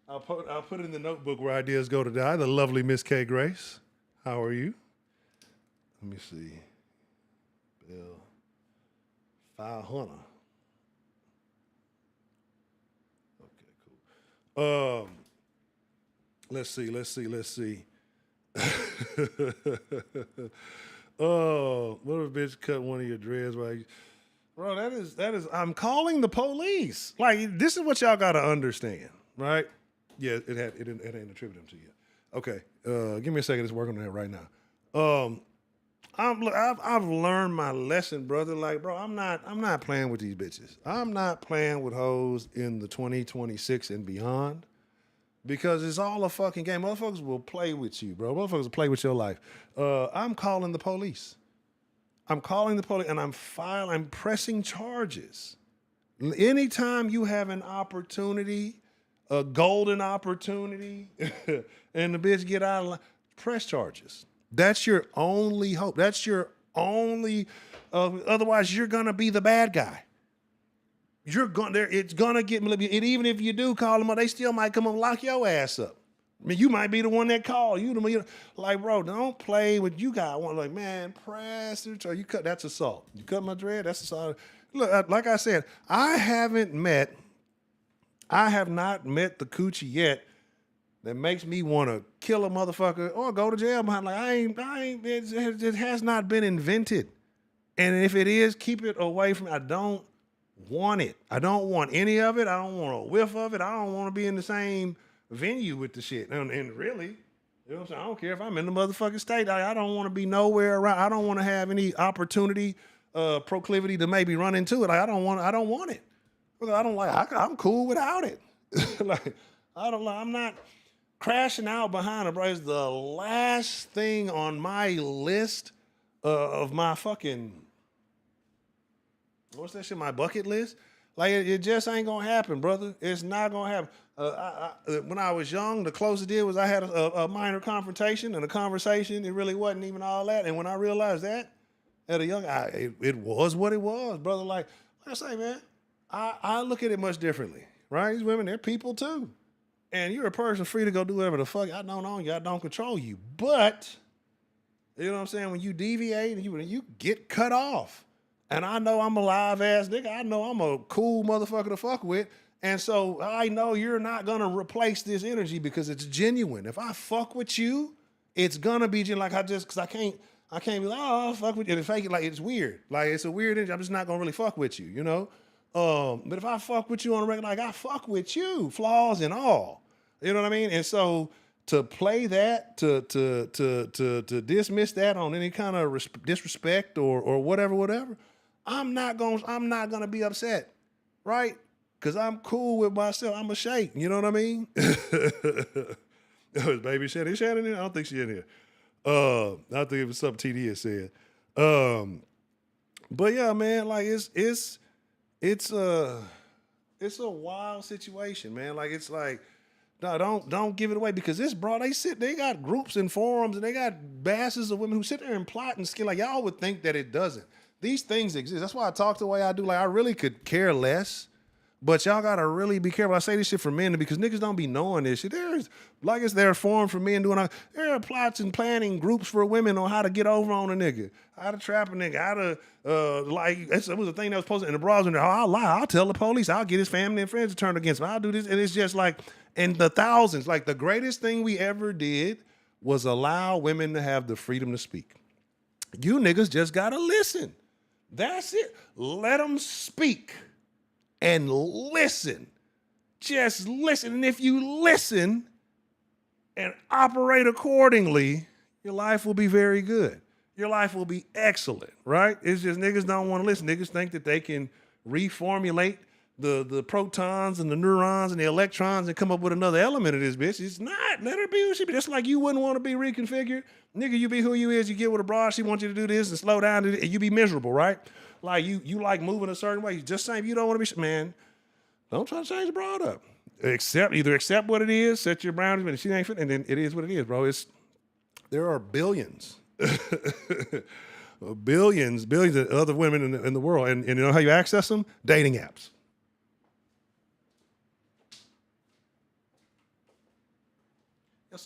I'll put it in the notebook where ideas go to die. The lovely Miss K Grace. How are you? Let me see. Bill 500. Okay, cool. Let's see. Oh, what if a bitch cut one of your dreads? Right? Bro, that is. I'm calling the police. Like this is what y'all gotta understand, right? Yeah, it ain't attributed to you. Okay, give me a second. It's working on that right now. I've learned my lesson, brother. Like, bro, I'm not playing with these bitches. I'm not playing with hoes in the 2026 and beyond. Because it's all a fucking game. Motherfuckers will play with you, bro. Motherfuckers will play with your life. I'm calling the police. I'm calling the police and I'm pressing charges. Anytime you have an opportunity, a golden opportunity, and the bitch get out of line, press charges. That's your only hope. That's your only, otherwise you're gonna be the bad guy. It's gonna get, and even if you do call them up, they still might come up and lock your ass up. I mean, you might be the one that called you. Like, bro, don't play with you. Got one like, man, press it. Or you cut. That's assault. You cut my dread. That's assault. Look, like I said, I have not met the coochie yet that makes me want to kill a motherfucker or go to jail behind. Like, I ain't. It has not been invented. And if it is, keep it away from me. I don't want it. I don't want any of it. I don't want a whiff of it. I don't want to be in the same venue with the shit. And really, you know what I'm saying? I don't care if I'm in the motherfucking state. I don't want to be nowhere around. I don't want to have any opportunity, proclivity to maybe run into it. Like, I don't want it. I'm cool without it. Like, I'm not crashing out behind a bro. It's the last thing on my list of my fucking, what's that shit? My bucket list. Like it just ain't gonna happen, brother. It's not gonna happen. When I was young, the closest it did was I had a minor confrontation and a conversation. It really wasn't even all that. And when I realized that at a young, it was what it was, brother. Like I say, man, I look at it much differently, right? These women, they're people too, and you're a person free to go do whatever the fuck. I don't own you. I don't control you, but you know what I'm saying? When you deviate and you get cut off. And I know I'm a live ass nigga. I know I'm a cool motherfucker to fuck with. And so I know you're not gonna replace this energy because it's genuine. If I fuck with you, it's gonna be genuine. Like cause I can't be like, oh, I'll fuck with you and fake it. Like it's weird. Like it's a weird energy. I'm just not gonna really fuck with you, you know? But if I fuck with you on a regular, like I fuck with you, flaws and all. You know what I mean? And so to play that, to dismiss that on any kind of disrespect or whatever, I'm not gonna be upset, right? Cause I'm cool with myself. I'm a shake. You know what I mean? Is baby Shannon? Is Shannon in here? I don't think she's in here. I think it was something TD had said. But yeah, man, like it's a wild situation, man. Like it's like, no, don't give it away because this bro, they got groups and forums and they got masses of women who sit there and plot and skin. Like y'all would think that it doesn't. These things exist. That's why I talk the way I do. Like I really could care less, but y'all gotta really be careful. I say this shit for men because niggas don't be knowing this shit. There's like it's there forums for men doing. There are plots and planning groups for women on how to get over on a nigga, how to trap a nigga, how to like. It was a thing that was posted in the browser. I'll lie. I'll tell the police. I'll get his family and friends to turn against him. I'll do this, and it's just like in the thousands. Like the greatest thing we ever did was allow women to have the freedom to speak. You niggas just gotta listen. That's it. Let them speak and listen. Just listen. And if you listen and operate accordingly, your life will be very good. Your life will be excellent, right? It's just niggas don't want to listen. Niggas think that they can reformulate the protons and the neurons and the electrons and come up with another element of this bitch. It's not. Let her be who she be. Just like you wouldn't want to be reconfigured. Nigga, you be who you is. You get with a broad. She wants you to do this and slow down and you be miserable, right? Like you like moving a certain way. Just saying you don't want to be, man, don't try to change the broad up. Either accept what it is, set your boundaries, but if she ain't fit, and then it is what it is, bro. There are billions, billions of other women in the world. And you know how you access them? Dating apps.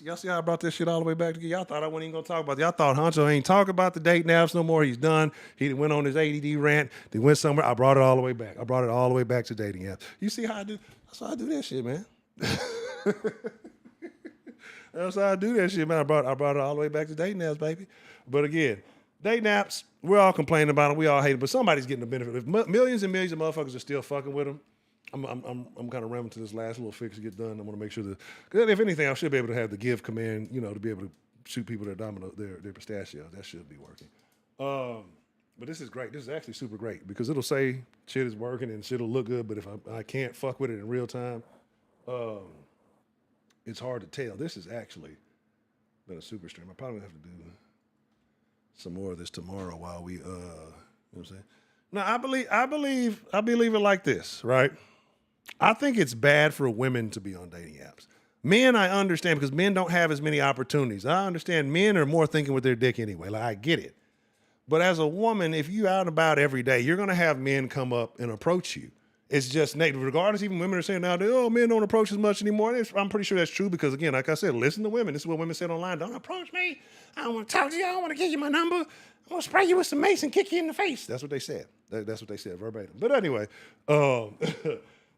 Y'all see how I brought this shit all the way back to you? Y'all thought I wasn't even gonna talk about it. Y'all thought Honcho ain't talking about the dating apps no more. He's done. He went on his ADD rant. He went somewhere. I brought it all the way back. I brought it all the way back to dating apps. You see how I do? That's how I do that shit, man. That's how I do that shit, man. I brought it all the way back to dating apps, baby. But again, dating apps, we're all complaining about them. We all hate it, but somebody's getting the benefit. If millions and millions of motherfuckers are still fucking with them, I'm kind of rambling to this last little fix to get done. I want to make sure that, because if anything, I should be able to have the give command, you know, to be able to shoot people their pistachios. That should be working. But this is great. This is actually super great because it'll say shit is working and shit'll look good. But if I can't fuck with it in real time, it's hard to tell. This has actually been a super stream. I probably have to do some more of this tomorrow while we, you know what I'm saying? No, I believe it like this, right? I think it's bad for women to be on dating apps. Men, I understand because men don't have as many opportunities. I understand men are more thinking with their dick anyway. Like, I get it. But as a woman, if you out and about every day, you're going to have men come up and approach you. It's just native. Regardless, even women are saying nowadays, oh, men don't approach as much anymore. I'm pretty sure that's true because, again, like I said, listen to women. This is what women said online. Don't approach me. I don't want to talk to you. I don't want to give you my number. I'm going to spray you with some mace and kick you in the face. That's what they said. That's what they said verbatim. But anyway,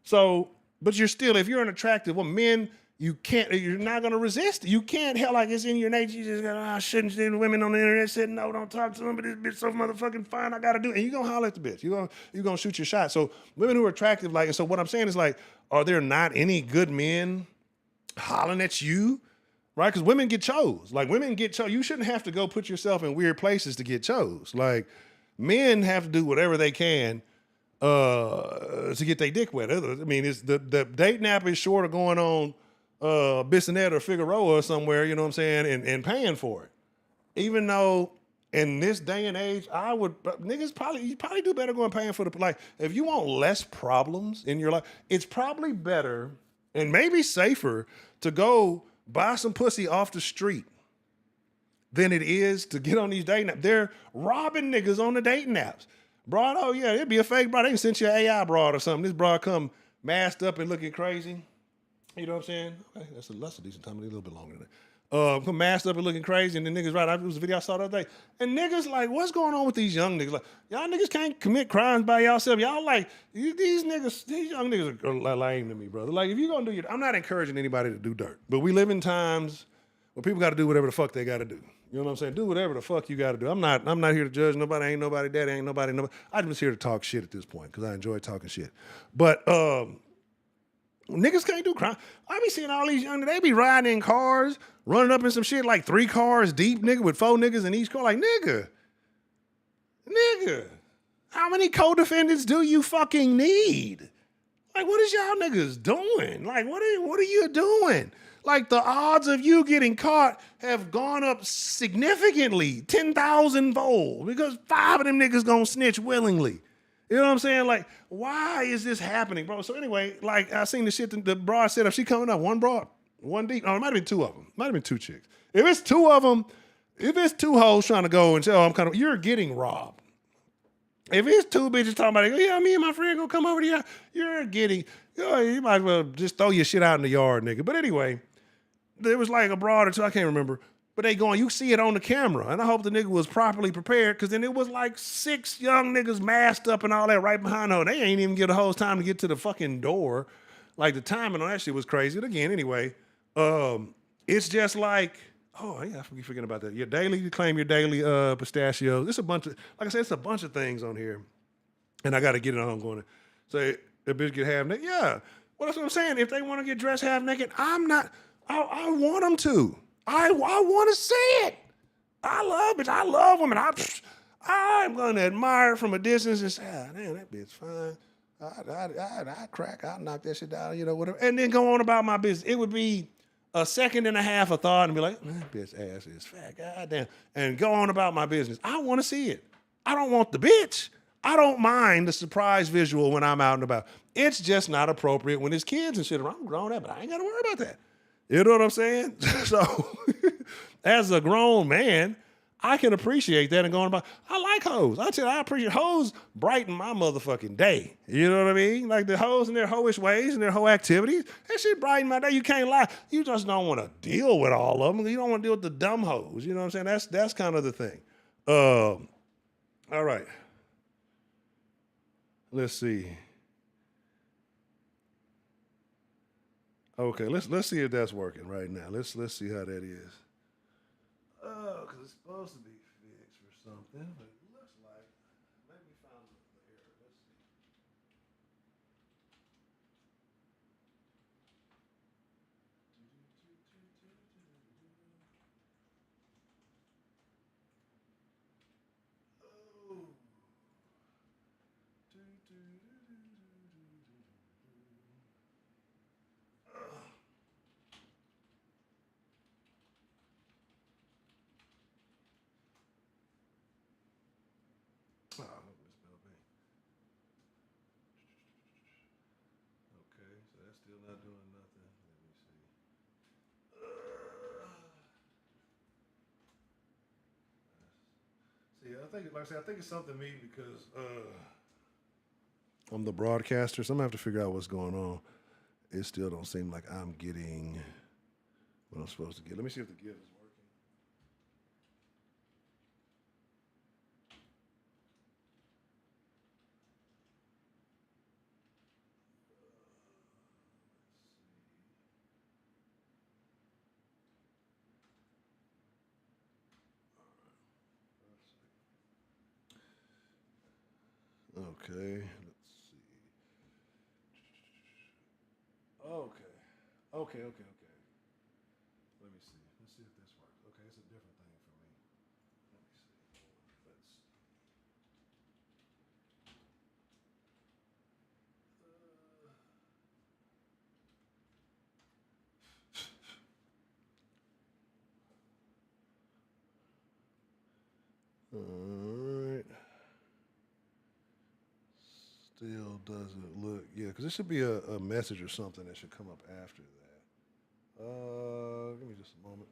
so, but you're still, if you're an attractive woman, men, you're not going to resist. You can't help, like it's in your nature. You just go, I shouldn't see women on the internet saying, no, don't talk to them, but this bitch so motherfucking fine, I got to do it. And you're going to holler at the bitch. You're going to shoot your shot. So women who are attractive, like, and so what I'm saying is like, are there not any good men hollering at you? Right? Because women get chose. Like women get chose. You shouldn't have to go put yourself in weird places to get chose. Like men have to do whatever they can to get their dick wet. I mean, it's the dating app is short of going on Bissonnet or Figueroa or somewhere, you know what I'm saying, and paying for it. Even though in this day and age, I would niggas probably you probably do better going paying for the like if you want less problems in your life, it's probably better and maybe safer to go buy some pussy off the street than it is to get on these dating apps. They're robbing niggas on the dating apps. Broad, oh yeah, it'd be a fake broad. They can send you an AI broad or something. This broad come masked up and looking crazy. You know what I'm saying? Okay, that's a decent time. A little bit longer than that. Come masked up and looking crazy, and the niggas right. It was a video I saw the other day, and niggas like, what's going on with these young niggas? Like, y'all niggas can't commit crimes by yourself. Y'all like these niggas, these young niggas are lame to me, brother. Like, if you gonna do your, I'm not encouraging anybody to do dirt, but we live in times where people got to do whatever the fuck they got to do. You know what I'm saying? Do whatever the fuck you got to do. I'm not here to judge nobody. Ain't nobody daddy. Ain't nobody. I'm just here to talk shit at this point because I enjoy talking shit. But niggas can't do crime. I be seeing all these young, they be riding in cars, running up in some shit like 3 cars deep, nigga, with 4 niggas in each car. Like, nigga, how many co-defendants do you fucking need? Like, what is y'all niggas doing? Like, what are you doing? Like, the odds of you getting caught have gone up significantly, 10,000-fold, because 5 of them niggas gonna snitch willingly. You know what I'm saying? Like, why is this happening, bro? So anyway, like, I seen the shit the broad set up. She coming up, one broad, one deep. Oh, it might have been 2 of them. Might have been 2 chicks. If it's 2 of them, if it's 2 hoes trying to go and say, oh, you're getting robbed. If it's 2 bitches talking about it, yeah, me and my friend gonna come over to you, you're getting, you might as well just throw your shit out in the yard, nigga. But anyway, there was like a broad or 2, I can't remember. But they going, you see it on the camera. And I hope the nigga was properly prepared because then it was like 6 young niggas masked up and all that right behind her. They ain't even get a whole time to get to the fucking door. Like the timing on that shit was crazy. But again, anyway, it's just like, oh yeah, I keep forgetting about that. You claim your daily pistachios. It's a bunch of, like I said, it's a bunch of things on here. And I got to get it on going to say, a bitch get half naked. Yeah. Well, that's what I'm saying. If they want to get dressed half naked, I want them to. I want to see it. I love it. I love women. I'm going to admire it from a distance and say, damn, that bitch fine. I crack. I'll knock that shit down, whatever. And then go on about my business. It would be a second and a half of thought and be like, that bitch ass is fat. Goddamn. And go on about my business. I want to see it. I don't want the bitch. I don't mind the surprise visual when I'm out and about. It's just not appropriate when there's kids and shit around. I'm grown up, but I ain't got to worry about that. You know what I'm saying? So, as a grown man, I can appreciate that and going about, I like hoes. I appreciate hoes brighten my motherfucking day. You know what I mean? Like the hoes and their hoish ways and their hoe activities. That shit brighten my day. You can't lie. You just don't want to deal with all of them. You don't want to deal with the dumb hoes. You know what I'm saying? That's kind of the thing. All right. Let's see. Okay, let's see if that's working right now. Let's see how that is. Oh, because it's supposed to be fixed or something, but it looks like maybe we found the error. Let's see. Oh. Oh, okay, so that's still not doing nothing. Let me see. See, I think, like I said, I think it's something me because I'm the broadcaster, so I'm gonna have to figure out what's going on. It still don't seem like I'm getting what I'm supposed to get. Let me see if the give is working. Okay, let's see. Okay, okay. Let me see. Let's see if this works. Okay, it's a different thing for me. Let me see. Let's. All right. Still doesn't look. Yeah, because there should be a message or something that should come up after that. Give me just a moment.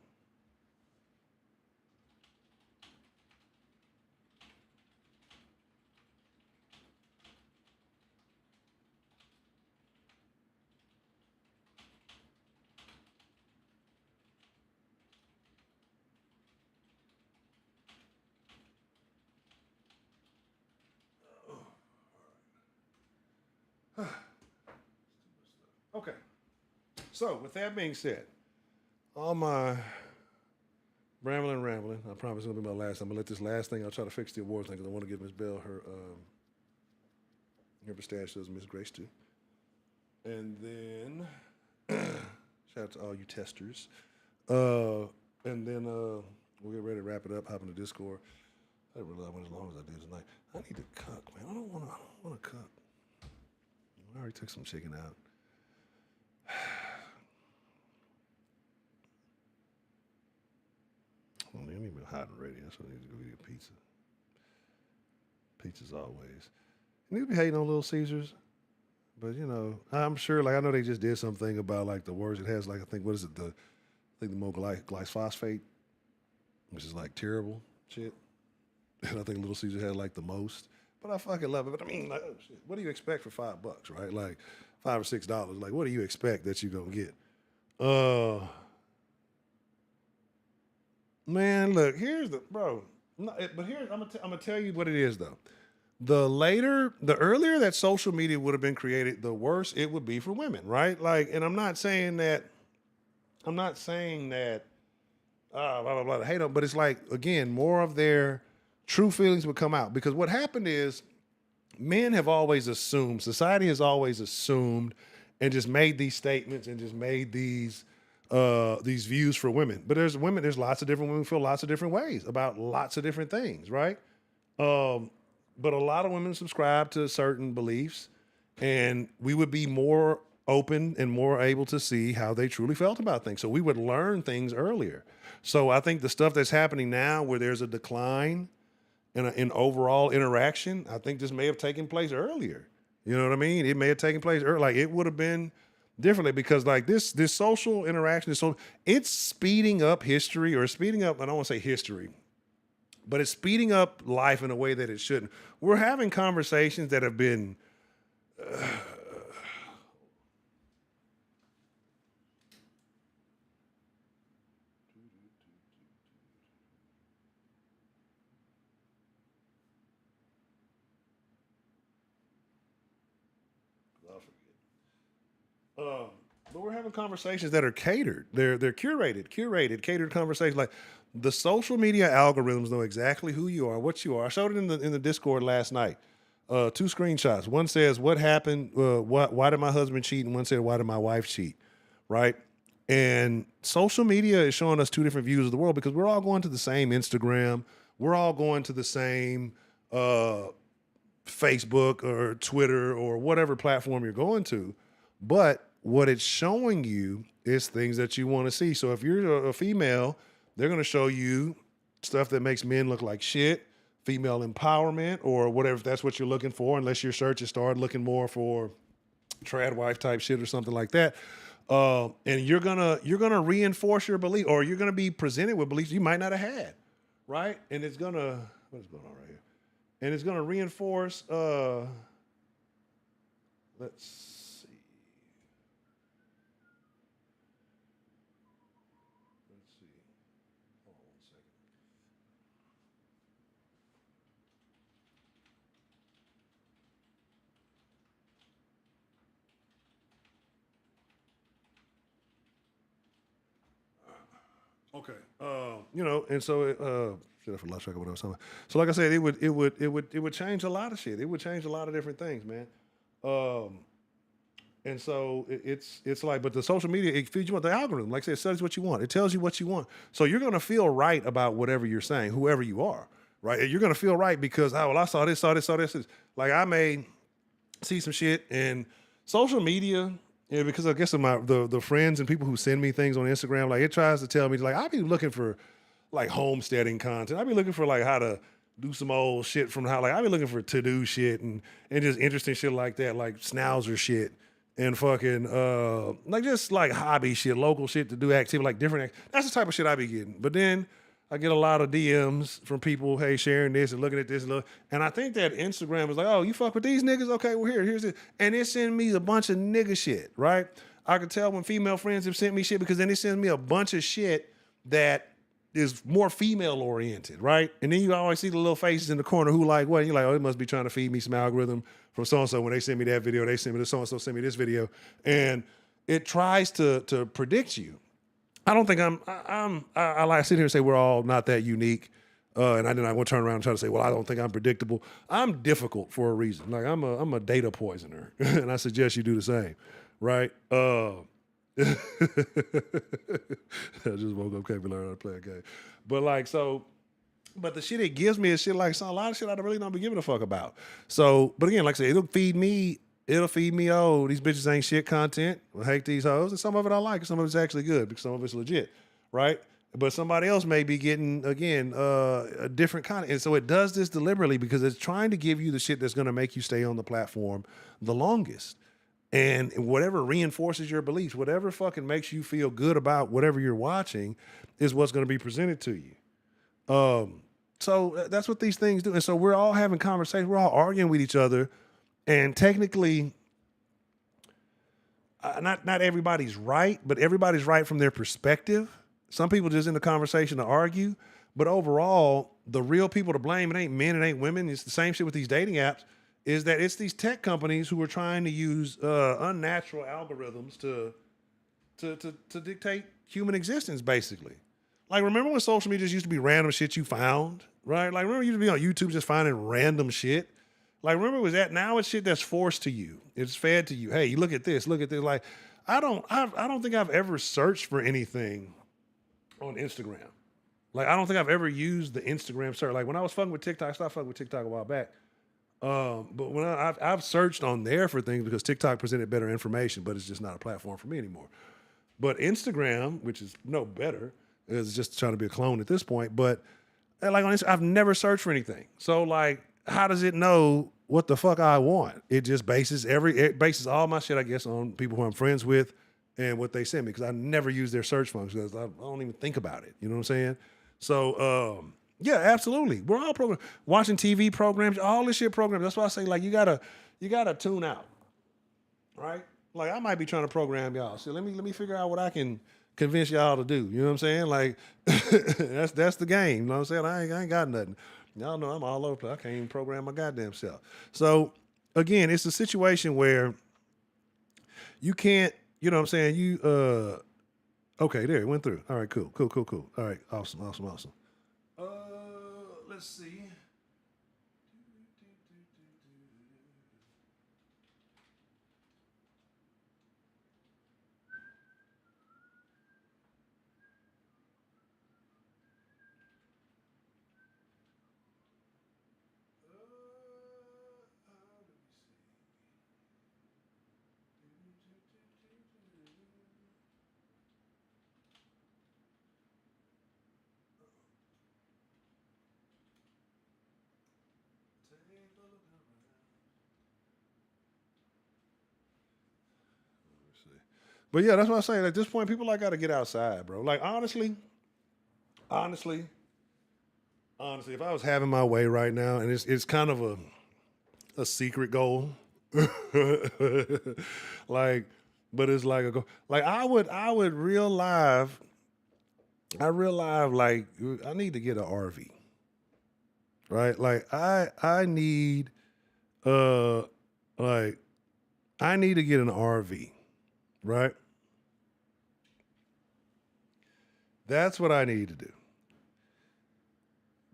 Okay. So, with that being said, all my rambling. I promise it's gonna be my last. I'm gonna let this last thing. I'll try to fix the awards thing because I want to give Miss Bell her pistachios, Miss Grace too. And then shout out to all you testers. And then we'll get ready to wrap it up. Hop in the Discord. I didn't realize I went as long as I did tonight. I need to cook, man. I don't want to cook. I already took some chicken out. I don't even hot and ready. That's what I need to go get pizza. Pizza's always. You need to be hating on Little Caesars, but you know, I'm sure. Like I know they just did something about like the worst. It has like I think what is it? I think the more glyphosate, which is like terrible shit. And I think Little Caesars had like the most. But I fucking love it. But I mean, like, oh, shit, what do you expect for $5, right? Like $5 or $6. Like, what do you expect that you're gonna get? Man, look, here's the bro. No, but here I'm gonna tell you what it is though. The earlier that social media would have been created, the worse it would be for women, right? Like, and I'm not saying that blah blah blah to hate them, but it's like again, more of their true feelings would come out because what happened is men have always assumed, society has always assumed, and just made these statements and just made these views for women. But there's lots of different women who feel lots of different ways about lots of different things, right? But a lot of women subscribe to certain beliefs, and we would be more open and more able to see how they truly felt about things. So we would learn things earlier. So I think the stuff that's happening now where there's a decline in overall interaction, I think this may have taken place earlier. You know what I mean? It may have taken place earlier. Like it would have been differently because like this social interaction it's speeding up history or speeding up, I don't want to say history, but it's speeding up life in a way that it shouldn't. We're having conversations that have been but we're having conversations that are catered. They're catered conversations. Like the social media algorithms know exactly who you are, what you are. I showed it in the Discord last night. 2 screenshots. One says, "What happened? Why did my husband cheat?" And one said, "Why did my wife cheat?" Right? And social media is showing us 2 different views of the world because we're all going to the same Instagram. We're all going to the same Facebook or Twitter or whatever platform you're going to. But what it's showing you is things that you want to see. So if you're a female, they're going to show you stuff that makes men look like shit, female empowerment, or whatever, if that's what you're looking for, unless your search has started looking more for trad wife type shit or something like that. And you're gonna reinforce your belief, or you're gonna be presented with beliefs you might not have had, right? And it's gonna what is going on right here? And it's gonna reinforce. Let's Hold on 1 second. Okay. And so shit, I lost track of what I was talking about. So like I said, it would change a lot of shit. It would change a lot of different things, man. And so it's like, but the social media, it feeds you with the algorithm. Like I said, it studies what you want. It tells you what you want. So you're gonna feel right about whatever you're saying, whoever you are, right? And you're gonna feel right because I saw this. Like I may see some shit and social media. Yeah, because I guess of the friends and people who send me things on Instagram, like it tries to tell me like I be looking for like homesteading content. I be looking for like how to do some old shit from how, like, I be looking for to-do shit and just interesting shit like that, like schnauzer shit and fucking, like just like hobby shit, local shit to do activity, like different, that's the type of shit I be getting. But then I get a lot of DMs from people, hey, sharing this and looking at this and I think that Instagram is like, oh, you fuck with these niggas? Okay, well here's it. And it sends me a bunch of nigga shit, right? I can tell when female friends have sent me shit because then it sends me a bunch of shit that is more female oriented, right? And then you always see the little faces in the corner who like, what? You're like, oh, it must be trying to feed me some algorithm from so-and-so. When they send me that video, they send me this, so-and-so send me this video. And it tries to predict you. I don't think I like sit here and say we're all not that unique. And I want to turn around and try to say, well, I don't think I'm predictable. I'm difficult for a reason. Like I'm a data poisoner. And I suggest you do the same, right? I just woke up, can't be learning how to play a game. But like, so, but the shit it gives me is shit like a lot of shit I really don't be giving a fuck about. So, but again, like I said, it'll feed me, oh, these bitches ain't shit content. I hate these hoes. And some of it I like, some of it's actually good because some of it's legit, right? But somebody else may be getting, again, a different content. And so it does this deliberately because it's trying to give you the shit that's going to make you stay on the platform the longest. And whatever reinforces your beliefs, whatever fucking makes you feel good about whatever you're watching is what's going to be presented to you. So that's what these things do. And so we're all having conversations. We're all arguing with each other. And technically, not everybody's right, but everybody's right from their perspective. Some people just in the conversation to argue. But overall, the real people to blame, it ain't men, it ain't women. It's the same shit with these dating apps. Is that it's these tech companies who are trying to use unnatural algorithms to dictate human existence, basically. Like, remember when social media just used to be random shit you found, right? Like, remember you used to be on YouTube just finding random shit? Like, remember it was that? Now it's shit that's forced to you. It's fed to you. Hey, you look at this, look at this. Like, I don't think I've ever searched for anything on Instagram. Like, I don't think I've ever used the Instagram search. Like, when I was fucking with TikTok, I stopped fucking with TikTok a while back. But when I've searched on there for things because TikTok presented better information, but it's just not a platform for me anymore. But Instagram, which is no better, is just trying to be a clone at this point. But like on Instagram, I've never searched for anything. So like, how does it know what the fuck I want? It just bases all my shit, I guess, on people who I'm friends with and what they send me because I never use their search function because I don't even think about it. You know what I'm saying? So, yeah, absolutely. We're all watching TV programs, all this shit programs. That's why I say, like, you gotta tune out, right? Like, I might be trying to program y'all. So let me figure out what I can convince y'all to do. You know what I'm saying? Like, that's the game. You know what I'm saying? I ain't got nothing. Y'all know I'm all over the place. I can't even program my goddamn self. So again, it's a situation where you can't. You know what I'm saying? You okay? There, it went through. All right, cool. All right, awesome. Let's see. But yeah, that's what I'm saying. At this point, people like got to get outside, bro. Like honestly, if I was having my way right now, and it's kind of a secret goal, like, but it's like a goal. Like I would real live. I realize like I need to get an RV, right? Like I need like I need to get an RV, right? That's what I need to do.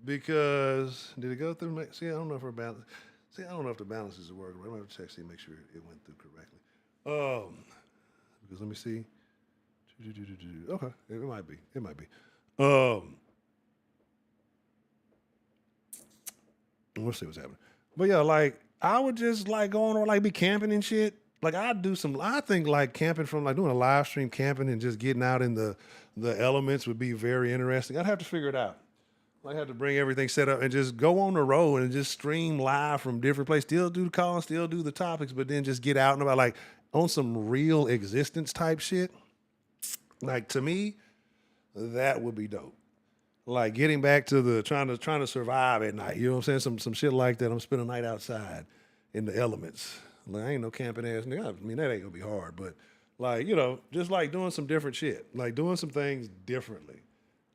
Because did it go through? See, I don't know if we're balanced. See, I don't know if the balances are working. I'm gonna have to check see make sure it went through correctly. Because let me see. Okay, it might be. It might be. We'll see what's happening. But yeah, like I would just like go on or like be camping and shit. Like I think like camping from like doing a live stream camping and just getting out in the elements would be very interesting. I'd have to figure it out. I had to bring everything set up and just go on the road and just stream live from different places. Still do the calls, still do the topics, but then just get out and about like on some real existence type shit. Like to me, that would be dope. Like getting back to the trying to survive at night. You know what I'm saying? Some shit like that. I'm spending the night outside in the elements. Like I ain't no camping ass nigga. I mean that ain't gonna be hard, but like just like doing some different shit, like doing some things differently.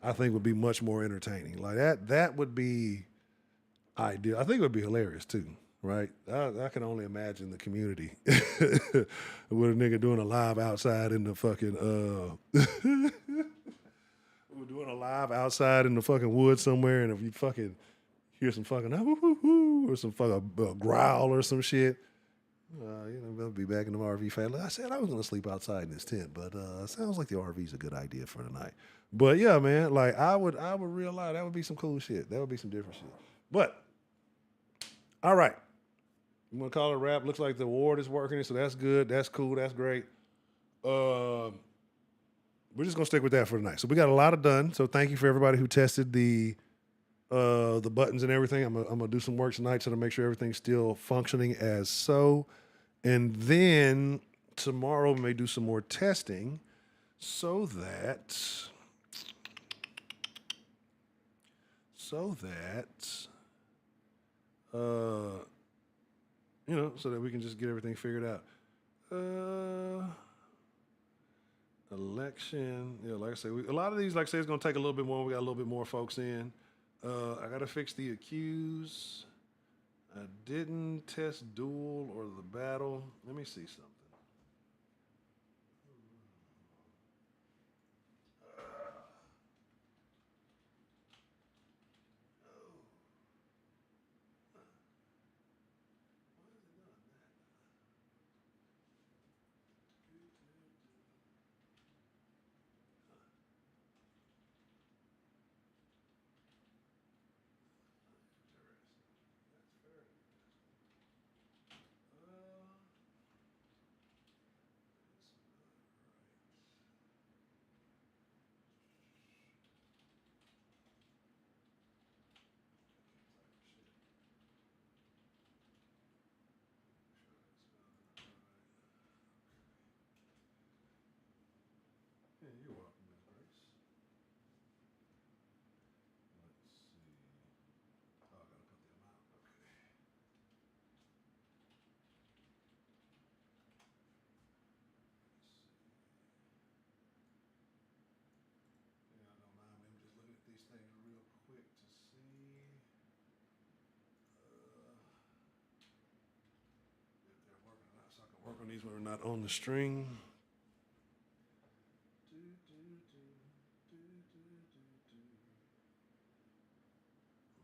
I think would be much more entertaining. Like that would be ideal. I think it would be hilarious too. Right? I can only imagine the community with a nigga doing a live outside in the fucking we're doing a live outside in the fucking woods somewhere, and if you fucking hear some fucking or some fucking growl or some shit, they'll be back in the RV family. I said I was gonna sleep outside in this tent, but sounds like the RV's a good idea for the night. But yeah, man, like I would realize that would be some cool shit. That would be some different shit. But all right, I'm gonna call it a wrap. Looks like the award is working, so that's good. That's cool. That's great. We're just gonna stick with that for tonight. So we got a lot of done. So thank you for everybody who tested the buttons and everything. I'm gonna do some work tonight to make sure everything's still functioning as so. And then tomorrow we may do some more testing so that so that we can just get everything figured out. Election, like I said, a lot of these, like I said, it's gonna take a little bit more. We got a little bit more folks in. I gotta fix the accused. I didn't test duel or the battle. Let me see something. Yeah, you're welcome, Miss Grace. Let's see. Oh, I gotta put the amount. Okay. Yeah, I don't mind. Maybe just looking at these things real quick to see if they're working or not, so I can work on these when we're not on the string.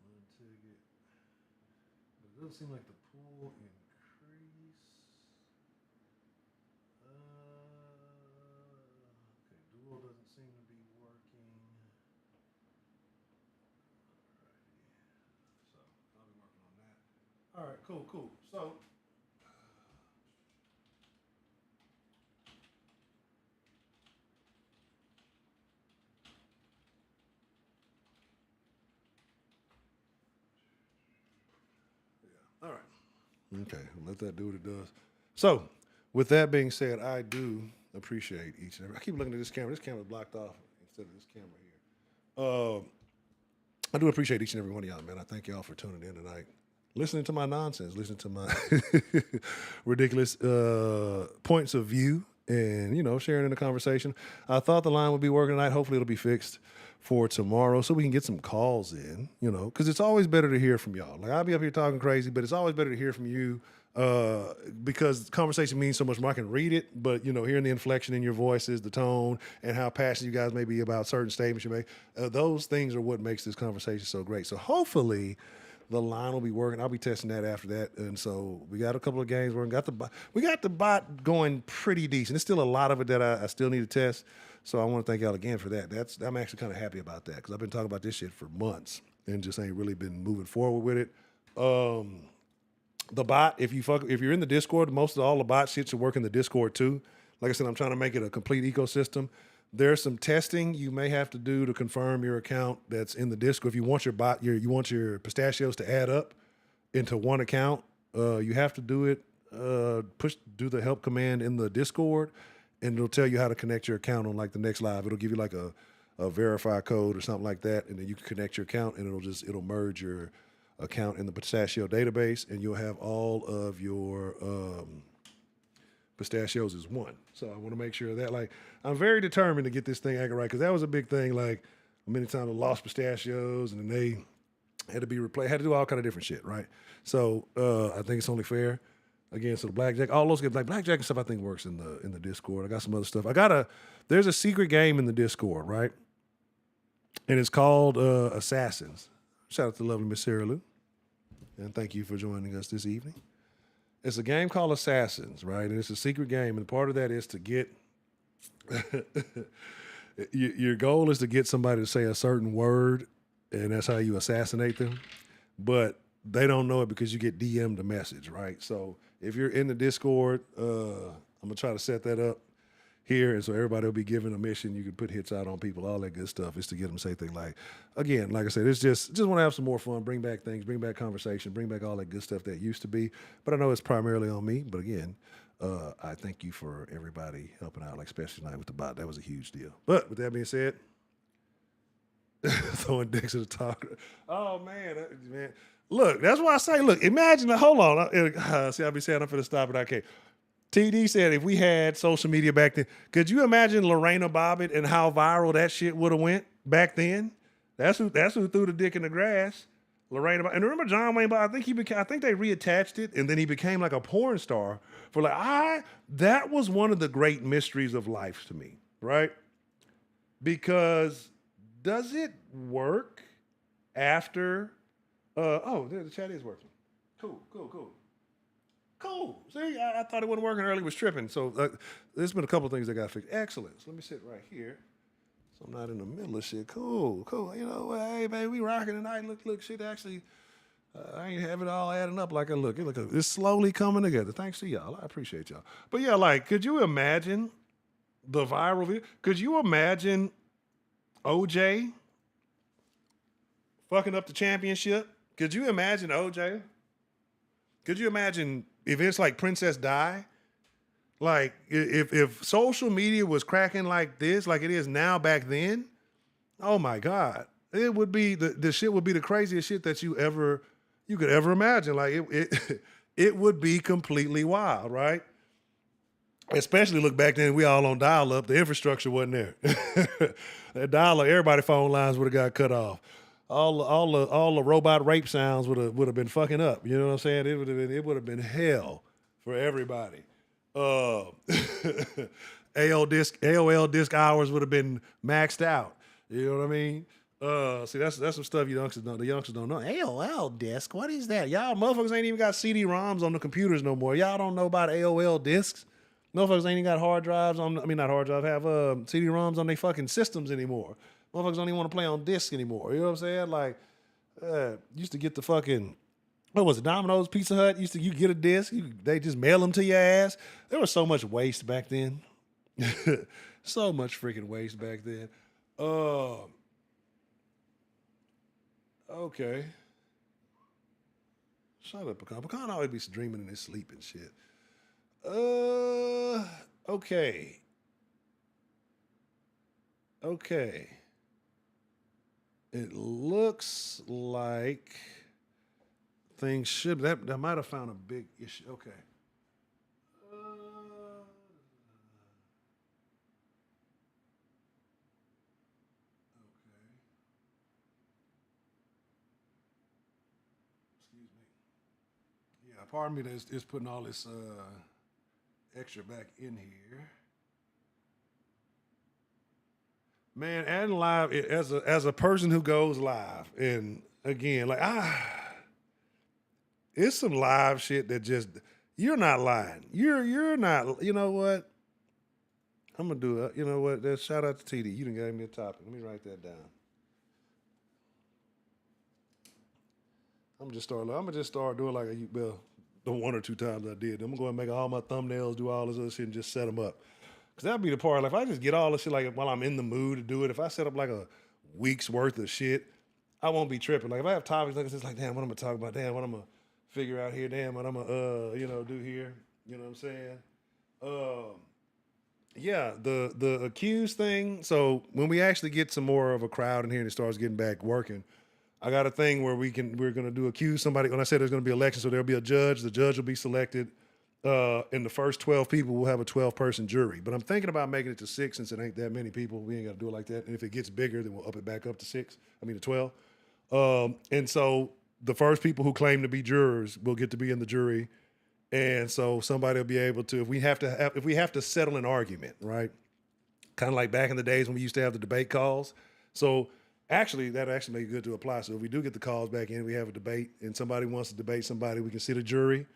One ticket. But it doesn't seem like the pool increase. Okay, dual doesn't seem to be working. Alrighty. So I'll be working on that. All right, cool. So all right. Okay, let that do what it does. So, with that being said, I do appreciate each and every. I keep looking at this camera. This camera's blocked off instead of this camera here. I do appreciate each and every one of y'all, man. I thank y'all for tuning in tonight, listening to my nonsense, listening to my ridiculous points of view, and sharing in the conversation. I thought the line would be working tonight. Hopefully, it'll be fixed for tomorrow so we can get some calls in, because it's always better to hear from y'all. Like, I'll be up here talking crazy, but it's always better to hear from you because conversation means so much more. I can read it, but, hearing the inflection in your voices, the tone, and how passionate you guys may be about certain statements you make, those things are what makes this conversation so great. So hopefully the line will be working. I'll be testing that after that. And so we got a couple of games working. We got the bot going pretty decent. There's still a lot of it that I still need to test. So I want to thank y'all again for that. I'm actually kind of happy about that because I've been talking about this shit for months and just ain't really been moving forward with it. The bot, if you're in the Discord, all the bot shit should work in the Discord too. Like I said, I'm trying to make it a complete ecosystem. There's some testing you may have to do to confirm your account that's in the Discord. If you want you want your pistachios to add up into one account, you have to do it. Do the help command in the Discord, and it'll tell you how to connect your account on like the next live. It'll give you like a verify code or something like that, and then you can connect your account, and it'll merge your account in the pistachio database, and you'll have all of your pistachios as one. So I want to make sure that, like, I'm very determined to get this thing acting right, because that was a big thing. Like, many times I lost pistachios, and then they had to be replaced, had to do all kind of different shit, right? So I think it's only fair. Again, so the blackjack, all those games, like blackjack and stuff, I think works in the Discord. I got some other stuff. There's a secret game in the Discord, right? And it's called Assassins. Shout out to lovely Miss Sarah Lou. And thank you for joining us this evening. It's a game called Assassins, right? And it's a secret game. And part of that is to get, your goal is to get somebody to say a certain word, and that's how you assassinate them. But they don't know it because you get DM'd a message, right? So if you're in the Discord, I'm going to try to set that up here, and so everybody will be given a mission. You can put hits out on people, all that good stuff, is to get them to say things like, again, like I said, it's just want to have some more fun, bring back things, bring back conversation, bring back all that good stuff that used to be. But I know it's primarily on me. But again, I thank you for everybody helping out, like especially tonight with the bot. That was a huge deal. But with that being said, throwing dicks at the top. Oh, man. Look, that's why I say, look, imagine, hold on. See, I'll be saying I'm going to stop it. I can't. TD said if we had social media back then, could you imagine Lorena Bobbitt and how viral that shit would have went back then? That's who threw the dick in the grass. Lorena Bobbitt. And remember John Wayne Bobbitt? I think they reattached it, and then he became like a porn star for that was one of the great mysteries of life to me, right? Because does it work after the chat is working. Cool. See, I thought it wasn't working earlier. It was tripping. So there's been a couple of things that got fixed. Excellent. So let me sit right here, so I'm not in the middle of shit. Cool. You know, hey, baby, we rocking tonight. Look, shit, actually, I ain't have it all adding up like I look. It's slowly coming together. Thanks to y'all. I appreciate y'all. But yeah, like, could you imagine the viral video? Could you imagine OJ fucking up the championship? Could you imagine OJ? Could you imagine events like Princess Di? Like, if social media was cracking like this, like it is now back then, oh my God. It would be, the shit would be the craziest shit that you could ever imagine. Like, it would be completely wild, right? Especially look back then, we all on dial-up. The infrastructure wasn't there. That dial-up, everybody's phone lines would have got cut off. All the robot rape sounds would have been fucking up. You know what I'm saying? It would have been hell for everybody. AOL disc hours would have been maxed out. You know what I mean? See, that's some stuff the youngsters don't know. AOL disc, what is that? Y'all motherfuckers ain't even got CD-ROMs on the computers no more. Y'all don't know about AOL discs. Motherfuckers ain't even got hard drives not hard drives, have CD-ROMs on their fucking systems anymore. Motherfuckers don't even want to play on disc anymore. You know what I'm saying? Like, used to get the fucking, what was it, Domino's, Pizza Hut? You get a disc, they just mail them to your ass. There was so much waste back then. So much freaking waste back then. Okay. Shut up, Pecan. Pecan always be dreaming in his sleep and shit. Okay. It looks like things should, that might have found a big issue. Okay. Excuse me. Yeah, pardon me that is putting all this extra back in here. Man, adding live as a person who goes live, and again, like it's some live shit that just, you're not lying. You're not. You know what? I'm gonna do it. You know what? Shout out to TD. You done gave me a topic. Let me write that down. I'm gonna just start doing like the one or two times I did. I'm gonna go and make all my thumbnails, do all this other shit, and just set them up. Because that'd be the part. Like, if I just get all this shit, like, while I'm in the mood to do it, if I set up like a week's worth of shit, I won't be tripping. Like, if I have topics like this, it's like, damn, what I'm gonna talk about? Damn, what I'm gonna figure out here? Damn, what I'm gonna, do here? You know what I'm saying? Yeah, the accused thing. So when we actually get some more of a crowd in here and it starts getting back working, I got a thing where we're gonna do accuse somebody. When I said there's gonna be election, so there'll be a judge. The judge will be selected. And the first 12 people will have a 12-person jury. But I'm thinking about making it to 6 since it ain't that many people. We ain't got to do it like that. And if it gets bigger, then we'll up it back up to 6. I mean to 12. And so the first people who claim to be jurors will get to be in the jury. And so somebody will be able to, if we have to settle an argument, right? Kind of like back in the days when we used to have the debate calls. So actually, that actually make it good to apply. So if we do get the calls back in, we have a debate, and somebody wants to debate somebody, we can sit a jury,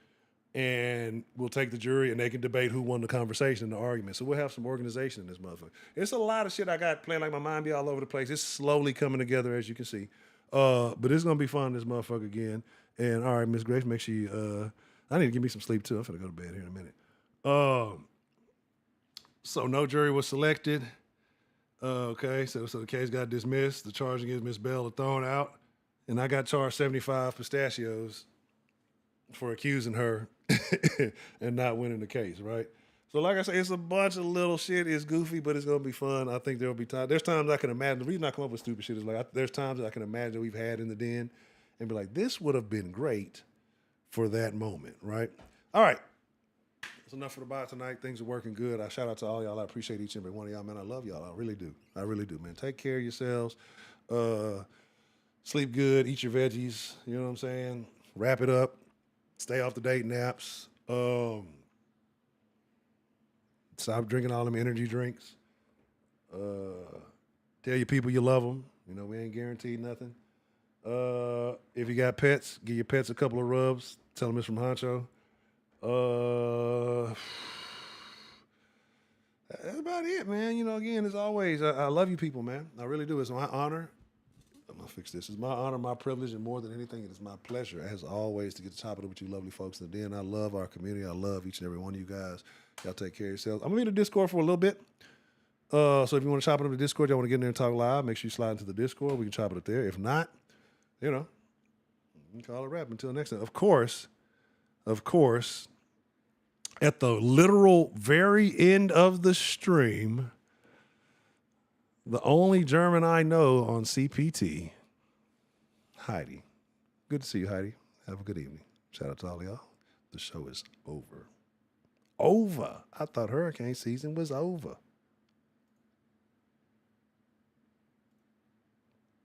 and we'll take the jury, and they can debate who won the conversation and the argument. So we'll have some organization in this motherfucker. It's a lot of shit I got planned. Like, my mind be all over the place. It's slowly coming together, as you can see. But it's gonna be fun, this motherfucker again. And all right, Miss Grace, make sure you. I need to give me some sleep too. I'm finna go to bed here in a minute. So no jury was selected. Okay, so the case got dismissed. The charge against Miss Bell are thrown out, and I got charged 75 pistachios for accusing her and not winning the case, right? So like I say, it's a bunch of little shit. It's goofy, but it's gonna be fun. I think there'll be time. There's times I can imagine. The reason I come up with stupid shit is like there's times that I can imagine that we've had in the den and be like, this would have been great for that moment, right? All right. That's enough for the bot tonight. Things are working good. I shout out to all y'all. I appreciate each and every one of y'all, man. I love y'all. I really do. I really do, man. Take care of yourselves. Sleep good. Eat your veggies. You know what I'm saying? Wrap it up. Stay off the dating apps. Stop drinking all them energy drinks. Tell your people you love them. You know, we ain't guaranteed nothing. If you got pets, give your pets a couple of rubs. Tell them it's from Honcho. That's about it, man. You know, again, as always, I love you people, man. I really do. It's my honor. I'm going to fix this. It's my honor, my privilege, and more than anything, it is my pleasure, as always, to get to top of it with you lovely folks. And then I love our community. I love each and every one of you guys. Y'all take care of yourselves. I'm going to be in the Discord for a little bit. So if you want to chop it up in the Discord, y'all want to get in there and talk live, make sure you slide into the Discord. We can chop it up there. If not, you know, we can call it a wrap until next time. Of course, at the literal very end of the stream, the only German I know on CPT, Heidi. Good to see you, Heidi. Have a good evening. Shout out to all y'all. The show is over. Over. I thought hurricane season was over.